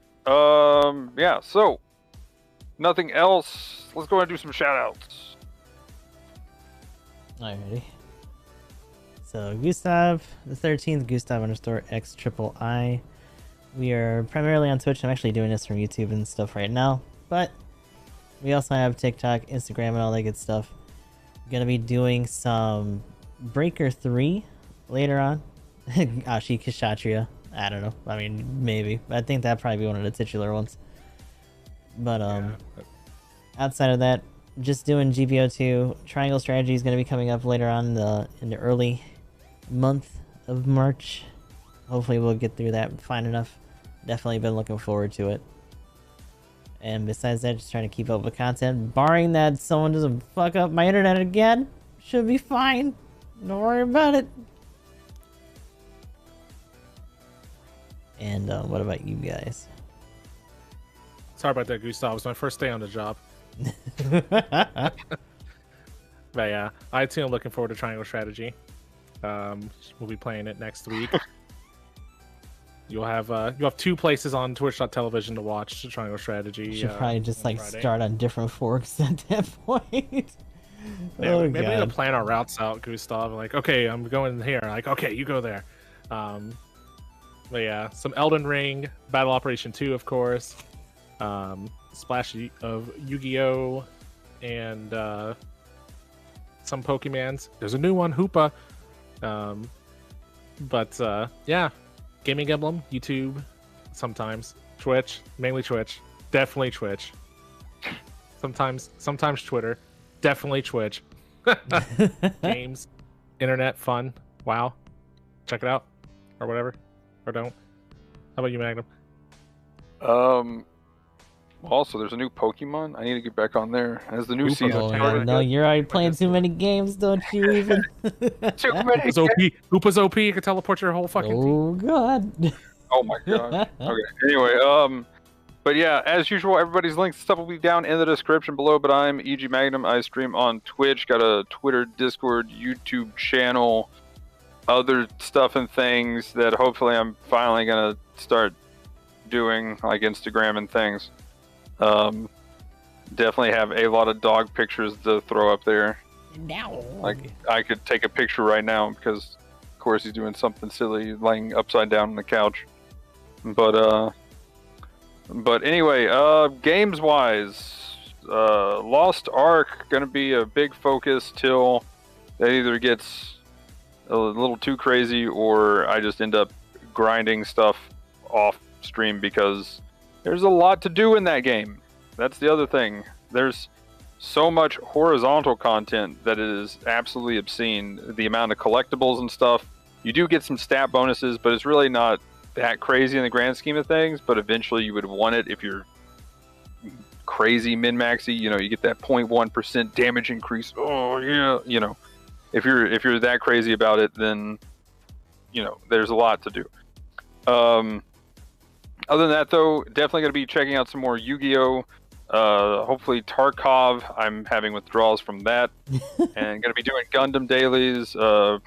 Yeah. So nothing else. Let's go ahead and do some shout outs. Alrighty. So Gustav the 13th, Gustav _ X triple I. We are primarily on Twitch. I'm actually doing this from YouTube and stuff right now, but we also have TikTok, Instagram, and all that good stuff. Gonna be doing some Breaker 3 later on. Ashi Kshatriya. I don't know. I mean, maybe. I think that'd probably be one of the titular ones. But outside of that, just doing GBO2. Triangle Strategy is gonna be coming up later on in the early month of March. Hopefully we'll get through that fine enough. Definitely been looking forward to it. And besides that, just trying to keep up with content. Barring that someone doesn't fuck up my internet again, should be fine. Don't worry about it. And what about you guys? Sorry about that, Gustav. It was my first day on the job. But yeah, I too am looking forward to Triangle Strategy. We'll be playing it next week. You'll have 2 places on Twitch.tv to watch Triangle Strategy. You should probably just like Friday. start on different forks at that point. Yeah, Oh, maybe we need to God. plan our routes out, Gustav. Like, okay, I'm going here. Like, okay, you go there. But yeah, some Elden Ring, Battle Operation 2, of course. Splash of Yu-Gi-Oh! And some Pokemans. There's a new one, Hoopa. But yeah, Gaming Emblem, YouTube, sometimes Twitch, mainly Twitch, definitely Twitch. Sometimes Twitter, definitely Twitch. Games, internet, fun, WoW, check it out, or whatever, or don't. How about you, Magnum? Also, there's a new Pokemon. I need to get back on there. As the new Hoopa. season Oh, started. no, you're already playing too many games, don't you even? Too many. Hoopa's OP. Hoopa's OP. You can teleport your whole fucking team. Oh, God. Oh my god. Okay. Anyway, but yeah, as usual, everybody's links and stuff will be down in the description below. But I'm EG Magnum. I stream on Twitch. Got a Twitter, Discord, YouTube channel, other stuff and things that hopefully I'm finally gonna start doing, like Instagram and things. Definitely have a lot of dog pictures to throw up there. Now. Like I could take a picture right now because, of course, he's doing something silly, laying upside down on the couch. But anyway, games wise, Lost Ark gonna be a big focus till that either gets a little too crazy, or I just end up grinding stuff off stream because there's a lot to do in that game. That's the other thing. There's so much horizontal content that it is absolutely obscene. The amount of collectibles and stuff. You do get some stat bonuses, but it's really not that crazy in the grand scheme of things. But eventually you would want it if you're crazy min-maxy. You know, you get that 0.1% damage increase. Oh yeah, you know, if you're that crazy about it, then you know there's a lot to do. Other than that, though, definitely going to be checking out some more Yu-Gi-Oh! Hopefully Tarkov. I'm having withdrawals from that. And going to be doing Gundam dailies.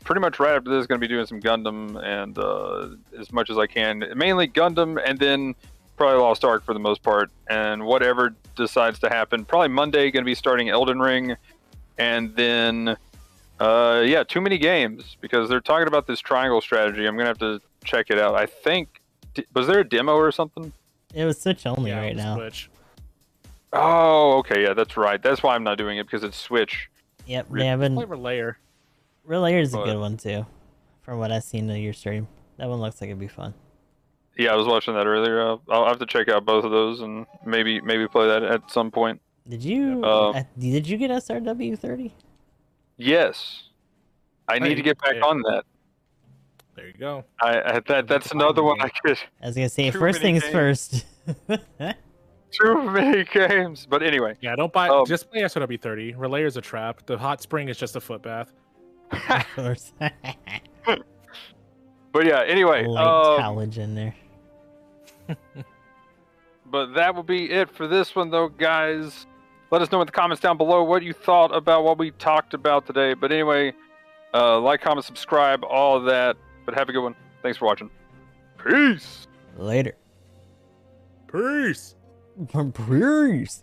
Pretty much right after this, going to be doing some Gundam and as much as I can. Mainly Gundam and then probably Lost Ark for the most part. And whatever decides to happen. Probably Monday, going to be starting Elden Ring. And then, yeah, too many games because they're talking about this triangle strategy. I'm going to have to check it out. I think, was there a demo or something? It was Switch only right now. Switch. Oh, okay, yeah, that's right. That's why I'm not doing it because it's Switch. Yep, they haven't. Relayer. Relayer is a good one too, from what I've seen of your stream. That one looks like it'd be fun. Yeah, I was watching that earlier. I'll have to check out both of those and maybe play that at some point. Did you get SRW30? Yes, I need to get back on that. There you go. That's another one I could. I was gonna say first things first. Too many games, but anyway. Yeah, don't buy. Just play SRW30. Relayer's a trap. The hot spring is just a foot bath. Of course. But yeah, anyway. Light college in there. But that will be it for this one, though, guys. Let us know in the comments down below what you thought about what we talked about today. But anyway, like, comment, subscribe, all of that. But have a good one. Thanks for watching. Peace. Later. Peace. Peace.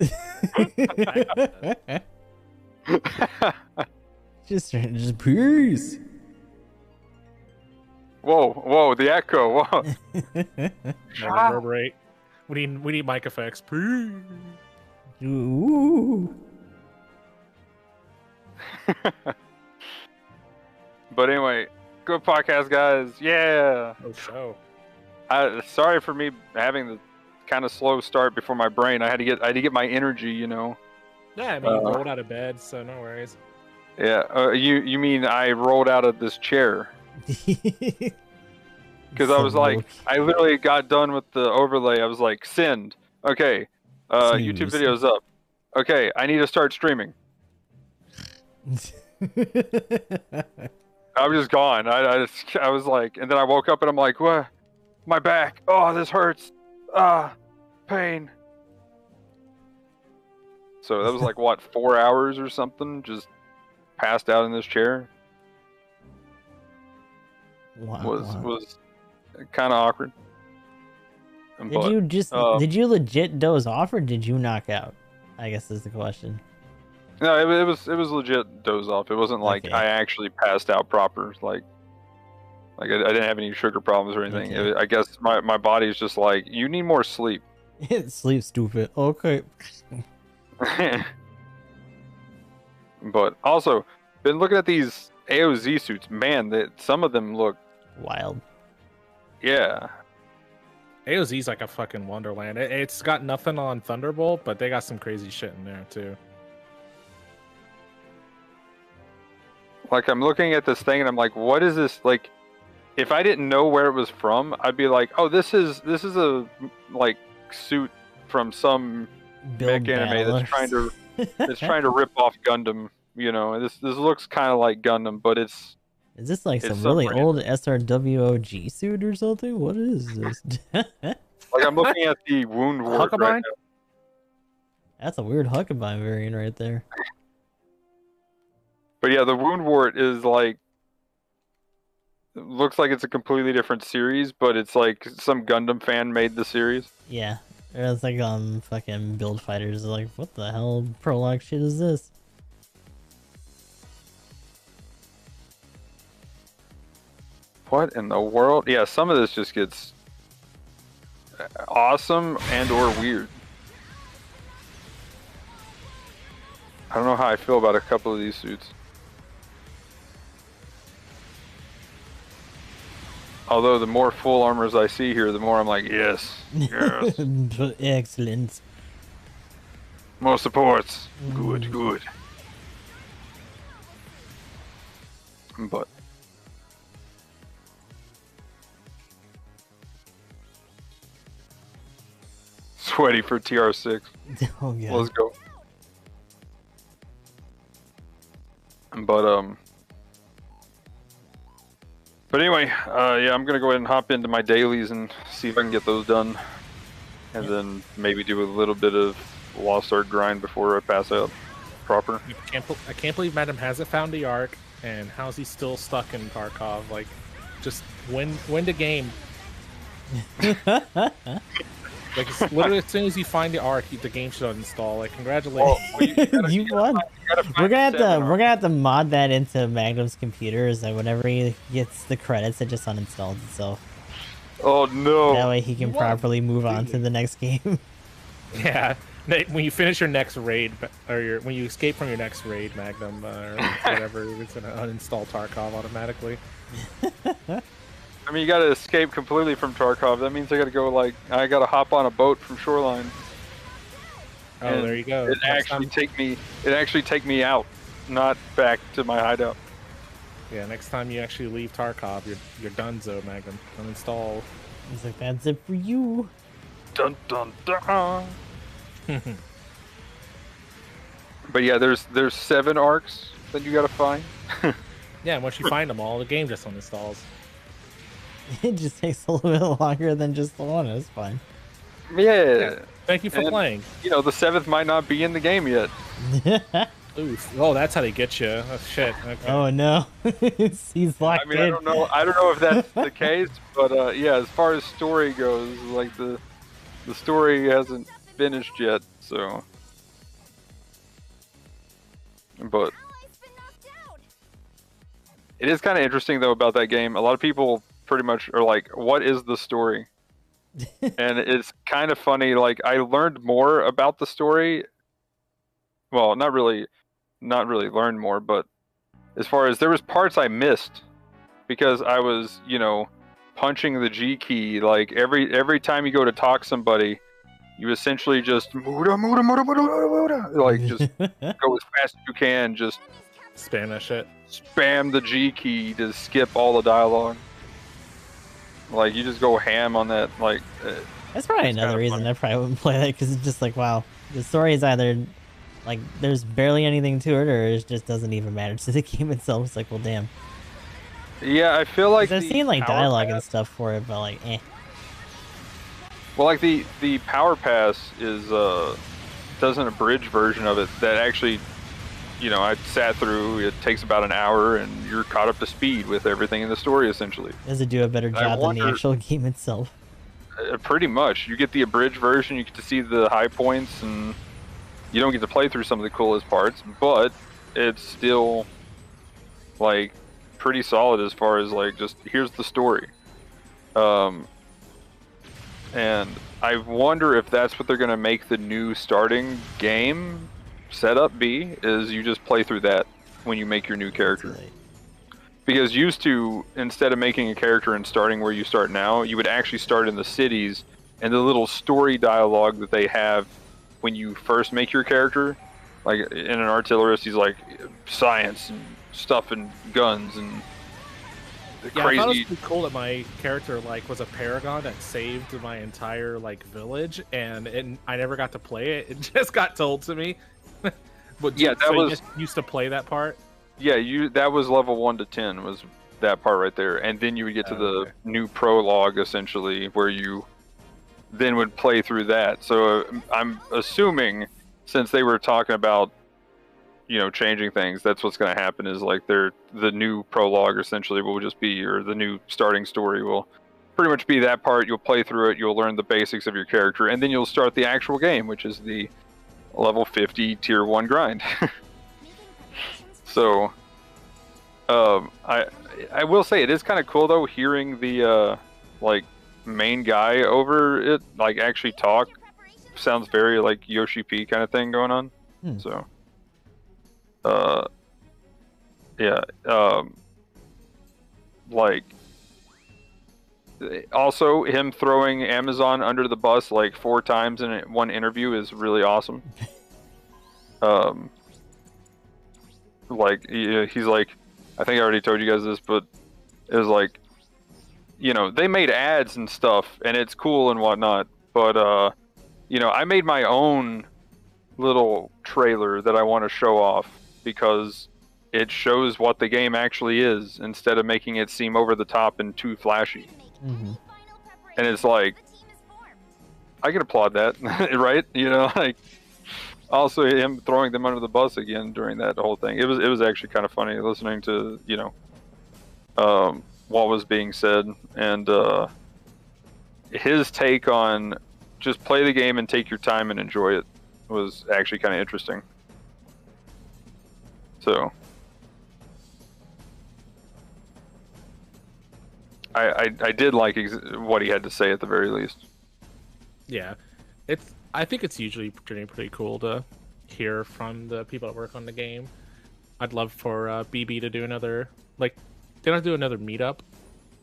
just peace. Whoa, the echo. Whoa. Reverberate. We need mic effects. Peace. Ooh. But anyway, good podcast, guys. Yeah. Oh, show. Sorry for me having the kind of slow start before my brain. I had to get my energy, you know. Yeah, I mean, you rolled out of bed, so no worries. Yeah. You mean I rolled out of this chair? Because I was like, I literally got done with the overlay. I was like, send. Okay. YouTube video's up. Okay, I need to start streaming. I was just gone. I was like, and then I woke up and I'm like, what? My back. Oh, this hurts. Pain. So that was like, what, 4 hours or something? Just passed out in this chair. Wow. Was kind of awkward. Did you legit doze off or did you knock out? I guess is the question. No, it was legit doze off. It wasn't like I actually passed out proper. Like I didn't have any sugar problems or anything. Okay. I guess my body's just like, you need more sleep. Sleep, stupid. Okay. But also, been looking at these AOZ suits. Man, some of them look wild. Yeah. AOZ's like a fucking wonderland. It's got nothing on Thunderbolt, but they got some crazy shit in there too. Like, I'm looking at this thing and I'm like, what is this? Like, if I didn't know where it was from, I'd be like, oh, this is a like suit from some mech anime that's trying to rip off Gundam. You know, this looks kind of like Gundam, but it's. Is this like some really old SRWOG suit or something? What is this? Like, I'm looking at the wound wart right now. That's a weird Huckabine variant right there. But yeah, the wound wart is like, it looks like it's a completely different series, but it's like some Gundam fan made the series. Yeah, it's like fucking Build Fighters. Like, what the hell prologue shit is this? What in the world? Yeah, some of this just gets awesome and or weird. I don't know how I feel about a couple of these suits. Although the more full armors I see here, the more I'm like, yes, yes. Excellent. More supports. Good, good. But sweaty for TR6. Oh yeah. Let's go. But anyway, yeah, I'm gonna go ahead and hop into my dailies and see if I can get those done, and then maybe do a little bit of Lost Ark grind before I pass out proper. I can't believe Madam hasn't found the Ark, and how's he still stuck in Tarkov? Like, just win the game. Like, it's literally as soon as you find the Ark, the game should uninstall. Like, congratulations. Well, You won. We're gonna have to mod that into Magnum's computers, and whenever he gets the credits, it just uninstalls itself. Oh no! That way he can properly move on to the next game. Yeah, when you finish your next raid, or when you escape from your next raid, Magnum or whatever, it's gonna uninstall Tarkov automatically. I mean, you gotta escape completely from Tarkov. That means I gotta hop on a boat from Shoreline. Oh, and there you go. It actually take me out, not back to my hideout. Yeah, next time you actually leave Tarkov, you're donezo, Magnum. Uninstall. He's like, that's it for you. Dun dun dun. But yeah, there's 7 arcs that you gotta find. Yeah, and once you find them all, the game just uninstalls. It just takes a little bit longer than just the one. It's fine. Yeah. Thank you for playing. You know, the 7th might not be in the game yet. Oof. Oh, that's how they get you. Oh, shit. Okay. Oh no, he's locked in. I don't know if that's the case, but yeah, as far as story goes, like the story hasn't finished yet, so. But it is kind of interesting though about that game. A lot of people pretty much are like, "What is the story?" And it's kind of funny. Like, I learned more about the story. Well, not really learned more, but as far as there was parts I missed because I was, punching the G key. Like every time you go to talk somebody, you essentially just muda, muda, muda, muda, muda, muda, like just go as fast as you can. Just spam that shit. Spam the G key to skip all the dialogue. Like, you just go ham on that. Like, that's probably another reason I probably wouldn't play that, because it's just like, wow, the story is either like there's barely anything to it, or it just doesn't even matter to the game itself. It's like, well, damn. Yeah, I feel like I've seen like dialogue and stuff for it, but like, eh. Well, like the power pass is does an abridged version of it that actually, I sat through. It takes about an hour, and you're caught up to speed with everything in the story, essentially. Does it do a better job than the actual game itself? Pretty much. You get the abridged version, you get to see the high points, and you don't get to play through some of the coolest parts, but it's still, like, pretty solid as far as, like, just, here's the story. And I wonder if that's what they're going to make the new starting game setup be, is you just play through that when you make your new character. Right. Because used to, instead of making a character and starting where you start now, you would actually start in the cities, and the little story dialogue that they have when you first make your character, like in an artillerist, he's like science and stuff and guns and yeah, crazy. I thought it was pretty cool that my character was a paragon that saved my entire village, and I never got to play it. It just got told to me. But yeah, that was you just used to play that part. Yeah, that was level 1 to 10 was that part right there, and then you would get to the new prologue essentially, where you then would play through that. So I'm assuming, since they were talking about changing things, that's what's going to happen, is like the new prologue essentially will just be, or the new starting story will pretty much be that part. You'll play through it, you'll learn the basics of your character, and then you'll start the actual game, which is the level 50 tier 1 grind. So I will say it is kind of cool though, hearing the main guy over it actually talk. Sounds very like Yoshi P kind of thing going on. So yeah, Also, him throwing Amazon under the bus like 4 times in one interview is really awesome. Like he's like, I think I already told you guys this, but it was like, you know, they made ads and stuff, and it's cool and whatnot. But you know, I made my own little trailer that I want to show off because it shows what the game actually is instead of making it seem over the top and too flashy. Mm-hmm. And it's like, I can applaud that, right? You know, like also him throwing them under the bus again during that whole thing. It was actually kind of funny listening to, you know, what was being said, and his take on just play the game and take your time and enjoy it was actually kind of interesting. So I did like what he had to say at the very least. Yeah, I think it's usually pretty cool to hear from the people that work on the game. I'd love for BB to do another, like, they don't do another meetup,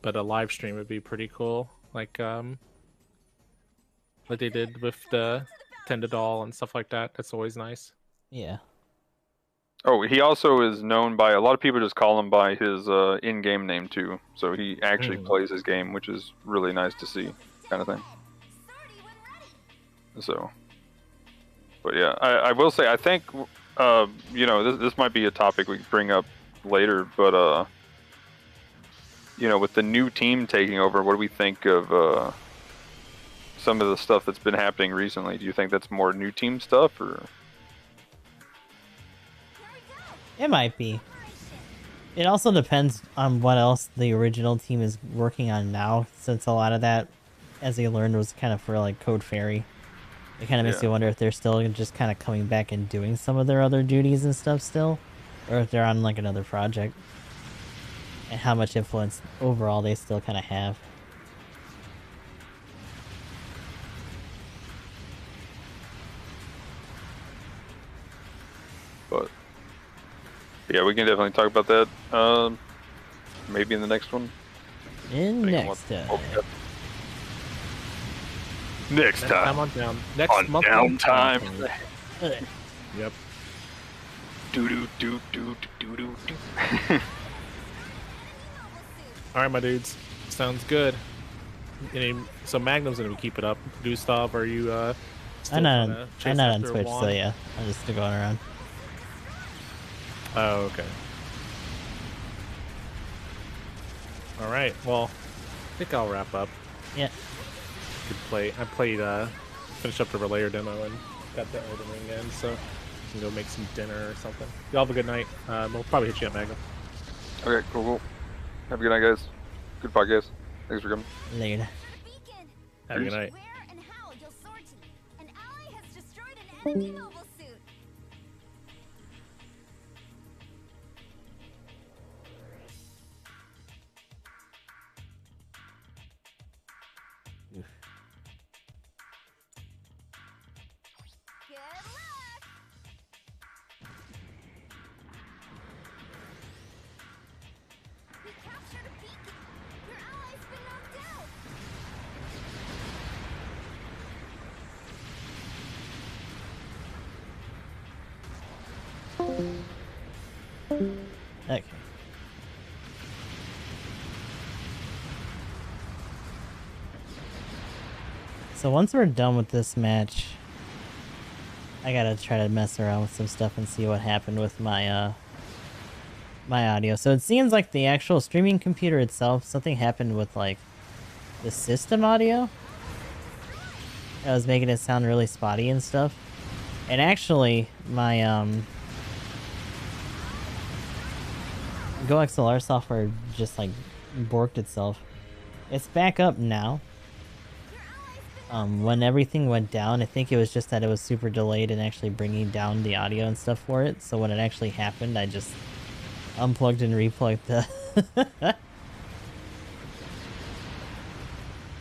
but a live stream would be pretty cool. Like they did with the Tenda doll and stuff like that. That's always nice. Yeah. Oh, he also is known by, a lot of people just call him by his in-game name too. So he actually plays his game, which is really nice to see, kind of thing. So, but yeah, I will say, I think, you know, this might be a topic we can bring up later, but you know, with the new team taking over, what do we think of some of the stuff that's been happening recently? Do you think that's more new team stuff, or? It might be. It also depends on what else the original team is working on now, since a lot of that, as they learned, was kind of for like Code Fairy. It kind of makes you wonder if they're still just kind of coming back and doing some of their other duties and stuff still, or if they're on like another project, and how much influence overall they still kind of have. But yeah, we can definitely talk about that. Maybe in the next one. Next time on down. Next on month Downtime. Yep. Do. All right, my dudes. Sounds good. So Magnum's gonna keep it up. Gustav, are you? I'm not on Twitch, so yeah, I'm just going around. Oh, okay. All right. Well, I think I'll wrap up. Yeah. Good play. I played. Finished up the Relayer demo and got the Elden Ring in, so I can go make some dinner or something. Y'all have a good night. We'll probably hit you up, Magnum. Okay, cool. Have a good night, guys. Good podcast. Thanks for coming. Later. Have a good night. Where and how you'll sortie. An ally has destroyed an enemy mobile suit. Good luck. We captured a beacon. Your ally's been knocked out. Okay. So once we're done with this match, I gotta try to mess around with some stuff and see what happened with my my audio. So it seems like the actual streaming computer itself, something happened with like the system audio. I was making it sound really spotty and stuff. And actually, my GoXLR software just like borked itself. It's back up now. When everything went down, I think it was just that it was super delayed in actually bringing down the audio and stuff for it. So when it actually happened, I just unplugged and replugged the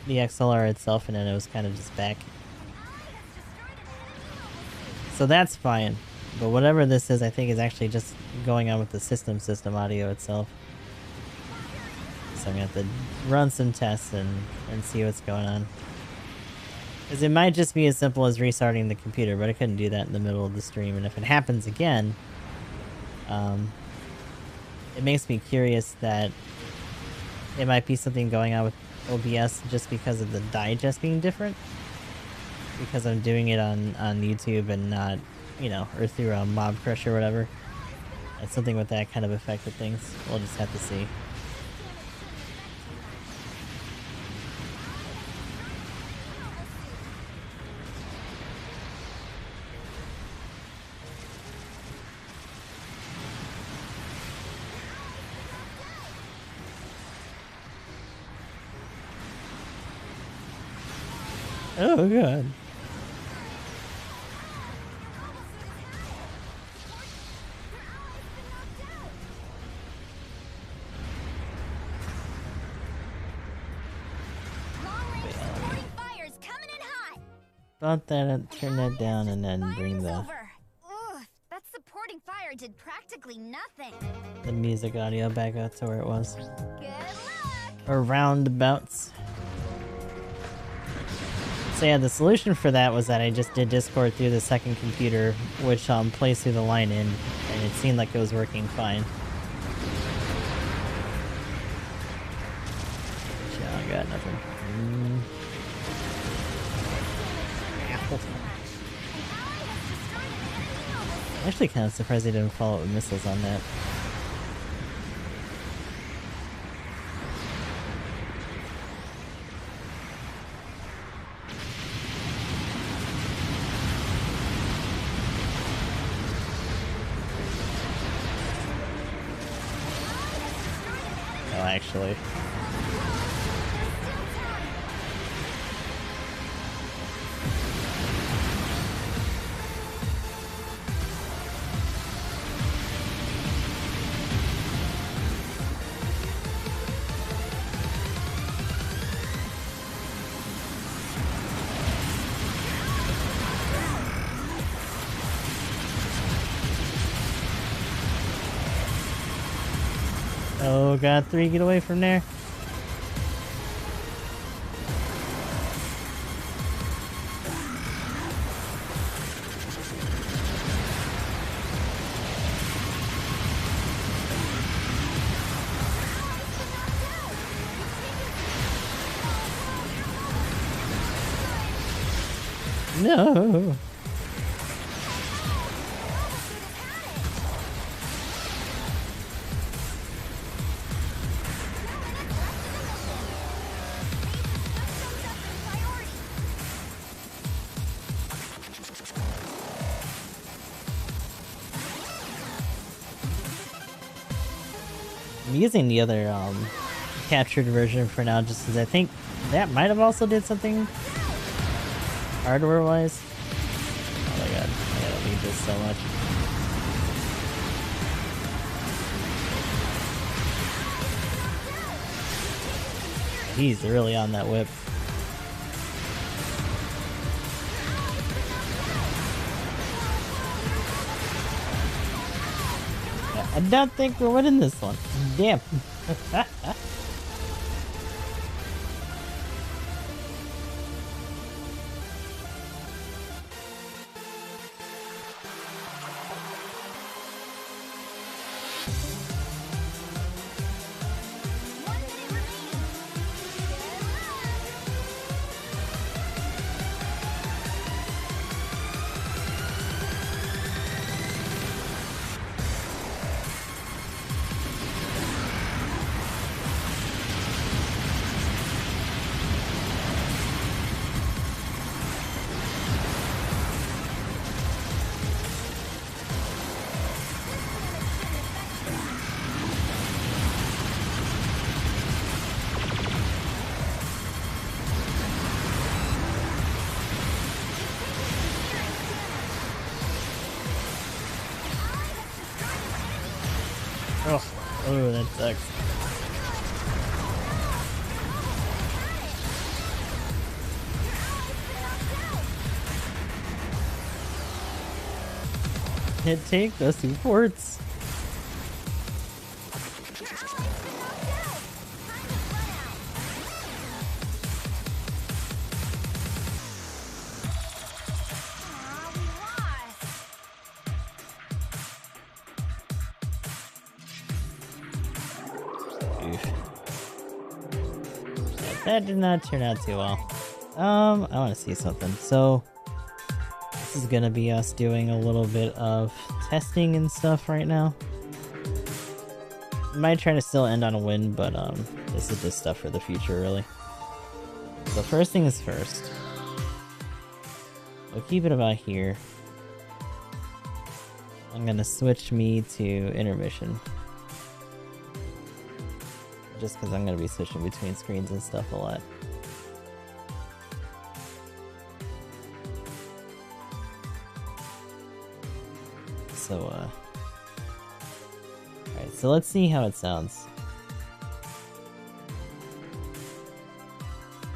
the XLR itself, and then it was kind of just back. So that's fine. But whatever this is, I think is actually just going on with the system audio itself. So so I'm gonna have to run some tests and see what's going on. Because it might just be as simple as restarting the computer, but I couldn't do that in the middle of the stream, and if it happens again, it makes me curious that it might be something going on with OBS just because of the digest being different. Because I'm doing it on YouTube and not, you know, or through a Mob Crush or whatever. It's something with that kind of effect of things. We'll just have to see. Oh, God. Thought that I'd turn that down and then bring the that supporting fire did practically nothing. the music audio back up to where it was. Good luck. Or roundabouts. So yeah, the solution for that was that I just did Discord through the second computer, which plays through the line in, and it seemed like it was working fine. Yeah, I got nothing. I'm actually kind of surprised they didn't follow up with missiles on that. Oh, actually. Oh god, 3, get away from there. No. I'm using the other captured version for now just because I think that might have also did something hardware wise. Oh my god, I don't need this so much. He's really on that whip. I don't think we're winning this one. Damn. Oh, that sucks. Can't take those 2 forts. That did not turn out too well. I want to see something. So, this is gonna be us doing a little bit of testing and stuff right now. Might try to still end on a win, but this is just stuff for the future, really. So first thing is first. We'll keep it about here. I'm gonna switch me to intermission. Just because I'm gonna be switching between screens and stuff a lot. So, alright, so let's see how it sounds.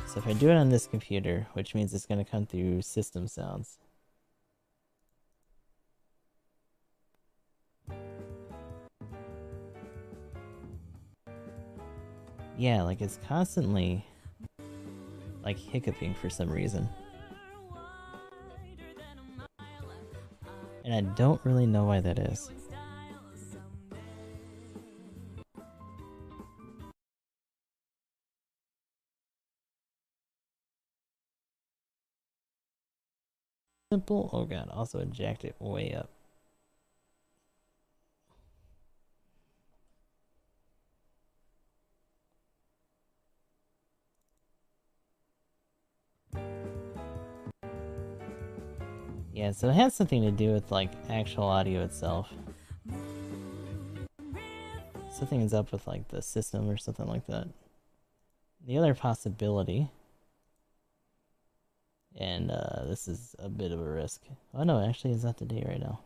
So if I do it on this computer, which means it's gonna come through system sounds. Yeah, like it's constantly like hiccuping for some reason. And I don't really know why that is. Simple. Oh god, also it jacked it way up. Yeah, so it has something to do with like actual audio itself. Something is up with like the system or something like that. The other possibility, and this is a bit of a risk. Oh no, actually it's up to date right now.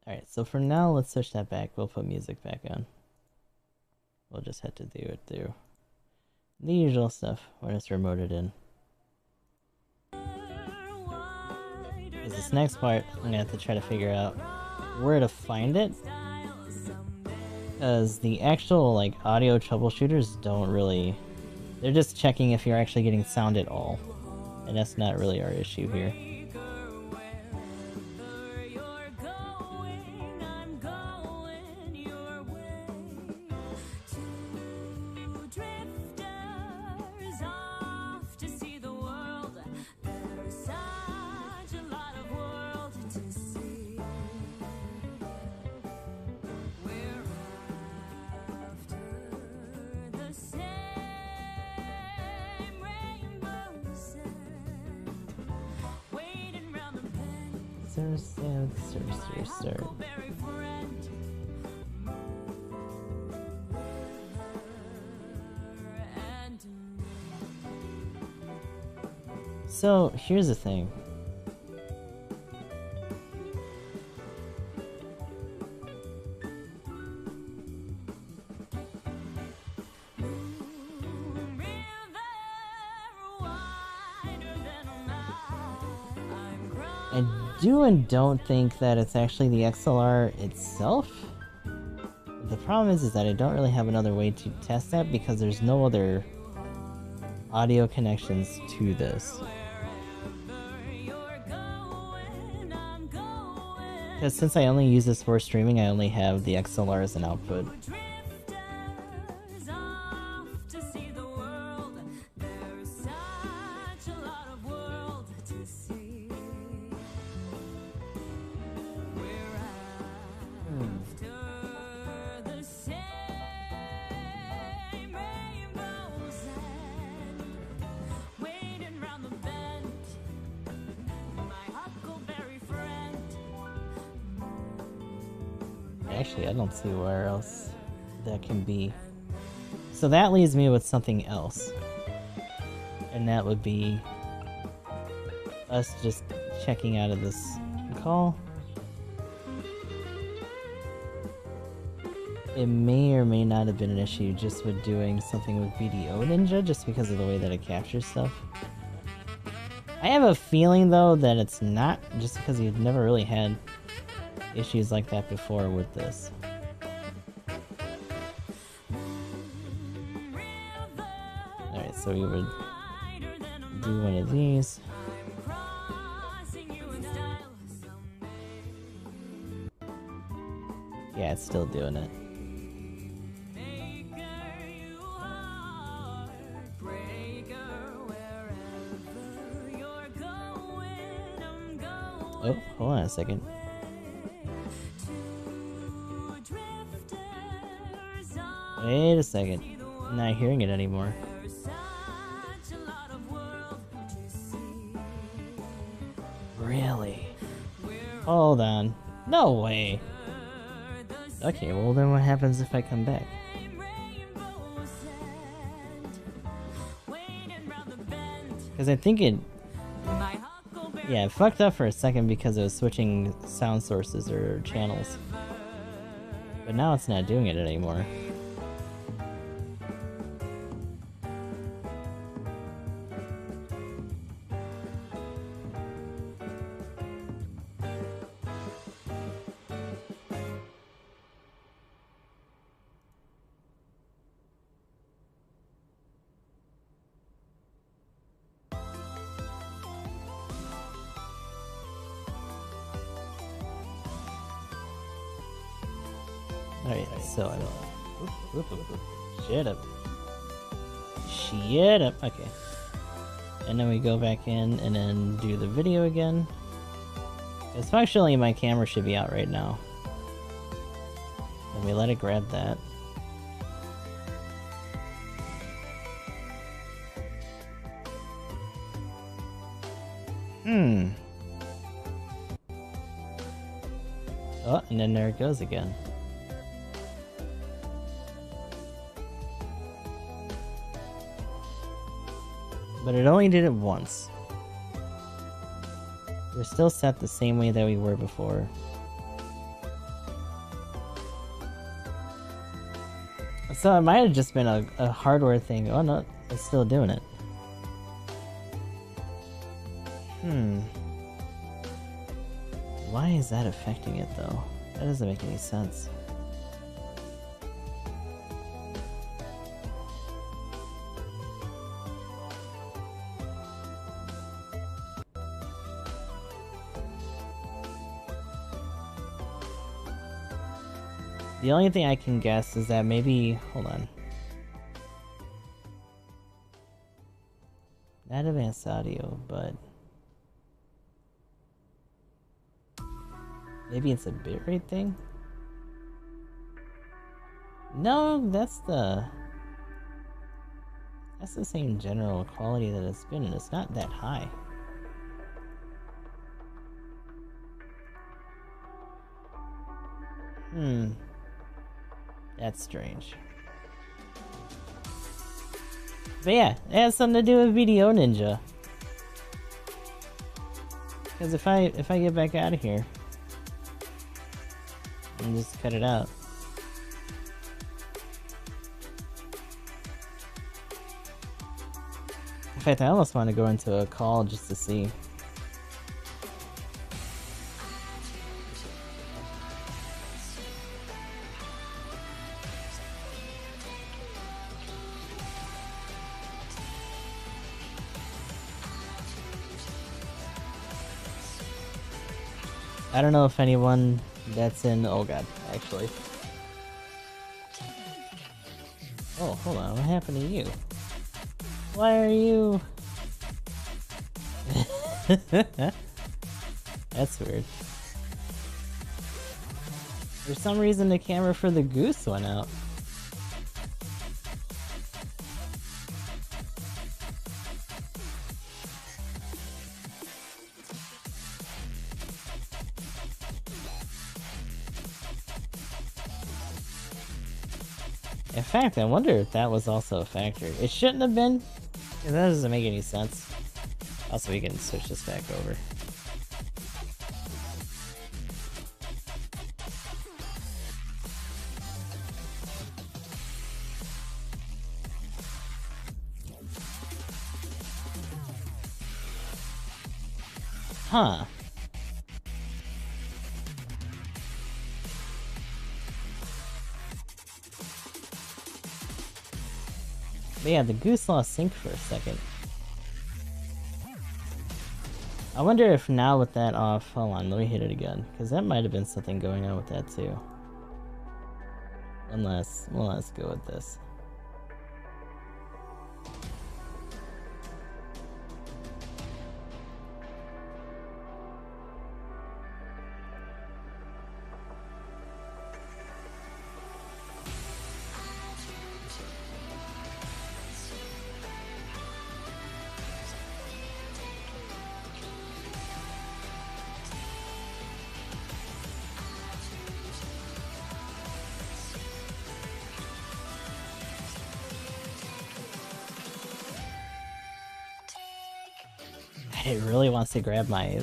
Alright, so for now, let's switch that back. We'll put music back on. We'll just have to do it through the usual stuff when it's remoted in. Because this next part, I'm gonna have to try to figure out where to find it. Because the actual, like, audio troubleshooters don't really... They're just checking if you're actually getting sound at all. And that's not really our issue here. So, here's the thing. I do and don't think that it's actually the XLR itself. The problem is that I don't really have another way to test that because there's no other audio connections to this. Because since I only use this for streaming, I only have the XLR as an output. Actually, I don't see where else that can be. So that leaves me with something else. And that would be us just checking out of this call. It may or may not have been an issue just with doing something with BDO Ninja, just because of the way that it captures stuff. I have a feeling, though, that it's not, just because you've never really had issues like that before with this. Alright, so we would do one of these. Yeah, it's still doing it. Oh, hold on a second. Wait a second. I'm not hearing it anymore. Really? Hold on. No way. Okay, well then what happens if I come back? Because I think it... Yeah, it fucked up for a second because it was switching sound sources or channels. But now it's not doing it anymore. Alright, so I don't... Shut up. Shut up. Okay. And then we go back in and then do the video again. Because functionally my camera should be out right now. Let me let it grab that. Oh, and then there it goes again. But it only did it once. We're still set the same way that we were before. So it might have just been a hardware thing. Oh no, it's still doing it. Why is that affecting it though? That doesn't make any sense. The only thing I can guess is that maybe... Hold on. Not advanced audio, but... Maybe it's a bitrate thing? No, that's the same general quality that it's been, and it's not that high. That's strange. But yeah, it has something to do with Video Ninja. Because if I get back out of here and just cut it out. In fact, I almost want to go into a call just to see. I don't know if anyone that's in... Oh god, actually. Oh, hold on, what happened to you? Why are you... That's weird. For some reason the camera for the goose went out. In fact, I wonder if that was also a factor. It shouldn't have been, because that doesn't make any sense. Also, we can switch this back over. Huh. But yeah, the goose lost sync for a second. I wonder if now with that off... Hold on, let me hit it again. Because that might have been something going on with that too. Let's go with this. It really wants to grab my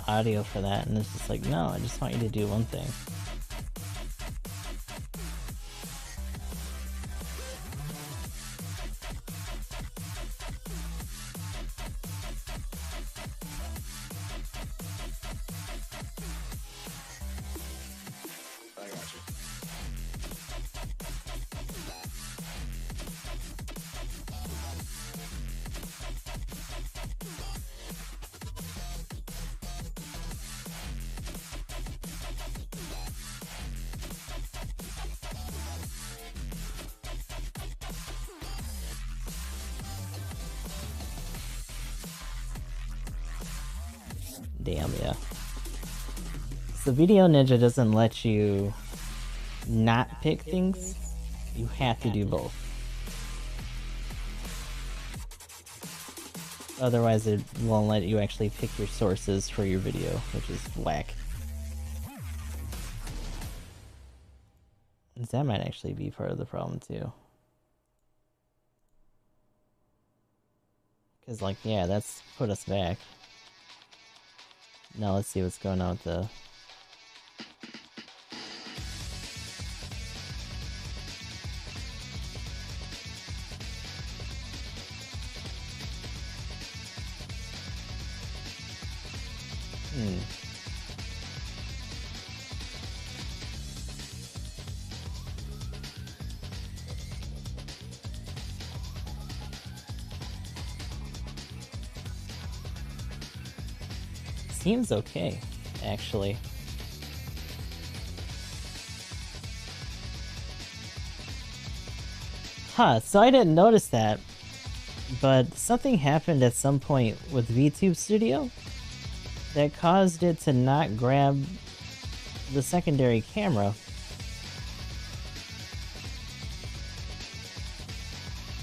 audio for that, and it's just like, no, I just want you to do one thing. Damn, yeah. So Video Ninja doesn't let you not pick things. You have to do both. Otherwise it won't let you actually pick your sources for your video, which is whack. That might actually be part of the problem too. Because, like, yeah, that's put us back. Now let's see what's going on with the... Seems okay, actually. Huh, so I didn't notice that, but something happened at some point with VTube Studio that caused it to not grab the secondary camera.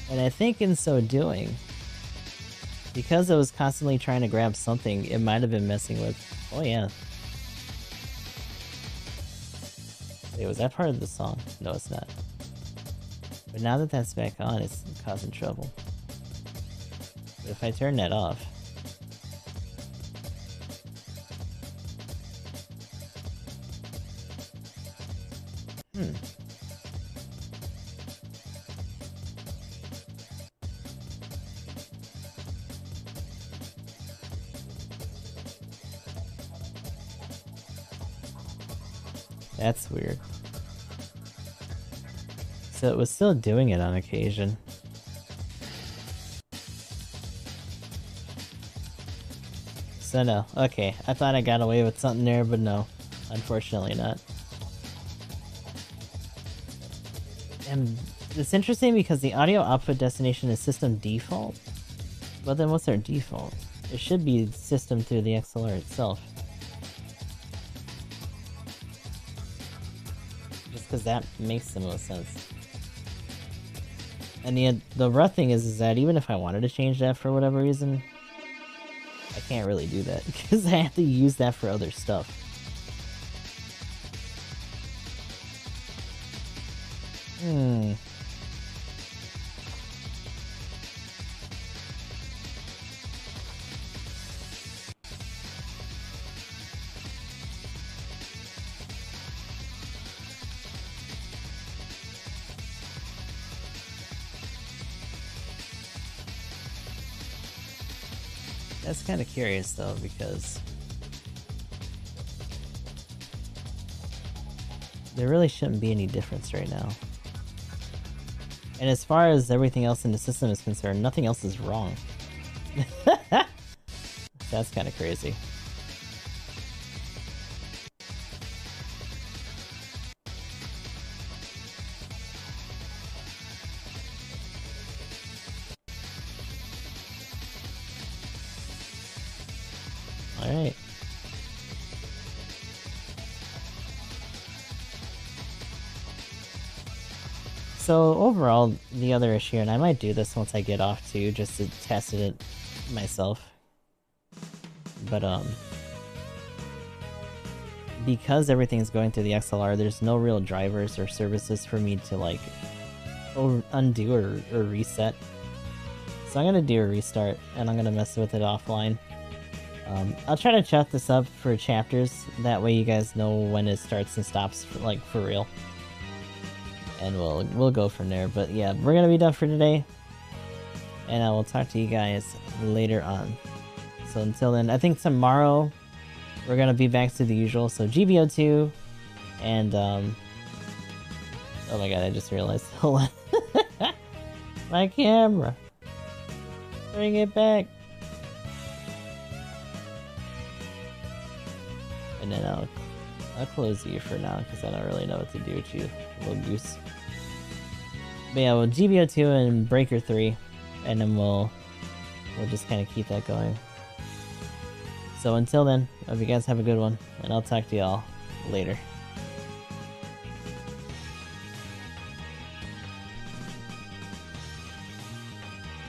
And I think in so doing, because it was constantly trying to grab something, it might have been messing with... Oh yeah. Wait, was that part of the song? No, it's not. But now that that's back on, it's causing trouble. But if I turn that off... That's weird. So it was still doing it on occasion. So no, okay, I thought I got away with something there, but no, unfortunately not. And it's interesting because the audio output destination is system default, but then what's our default? It should be system through the XLR itself. Because that makes the most sense. And the rough thing is that even if I wanted to change that for whatever reason, I can't really do that because I have to use that for other stuff. That's kind of curious though, because there really shouldn't be any difference right now. And as far as everything else in the system is concerned, nothing else is wrong. That's kind of crazy. So overall, the other issue, and I might do this once I get off too, just to test it myself. But because everything's going through the XLR, there's no real drivers or services for me to like undo or reset. So I'm gonna do a restart, and I'm gonna mess with it offline. I'll try to chat this up for chapters, that way you guys know when it starts and stops for real. And we'll go from there. But yeah, we're gonna be done for today, and I will talk to you guys later on. So until then, I think tomorrow we're gonna be back to the usual. So GBO2 and oh my god, I just realized. Hold on. My camera. Bring it back. And then I'll close you for now because I don't really know what to do with you, little goose. But yeah, well, GBO2 and Breaker 3, and then we'll just kind of keep that going. So until then, I hope you guys have a good one, and I'll talk to y'all later.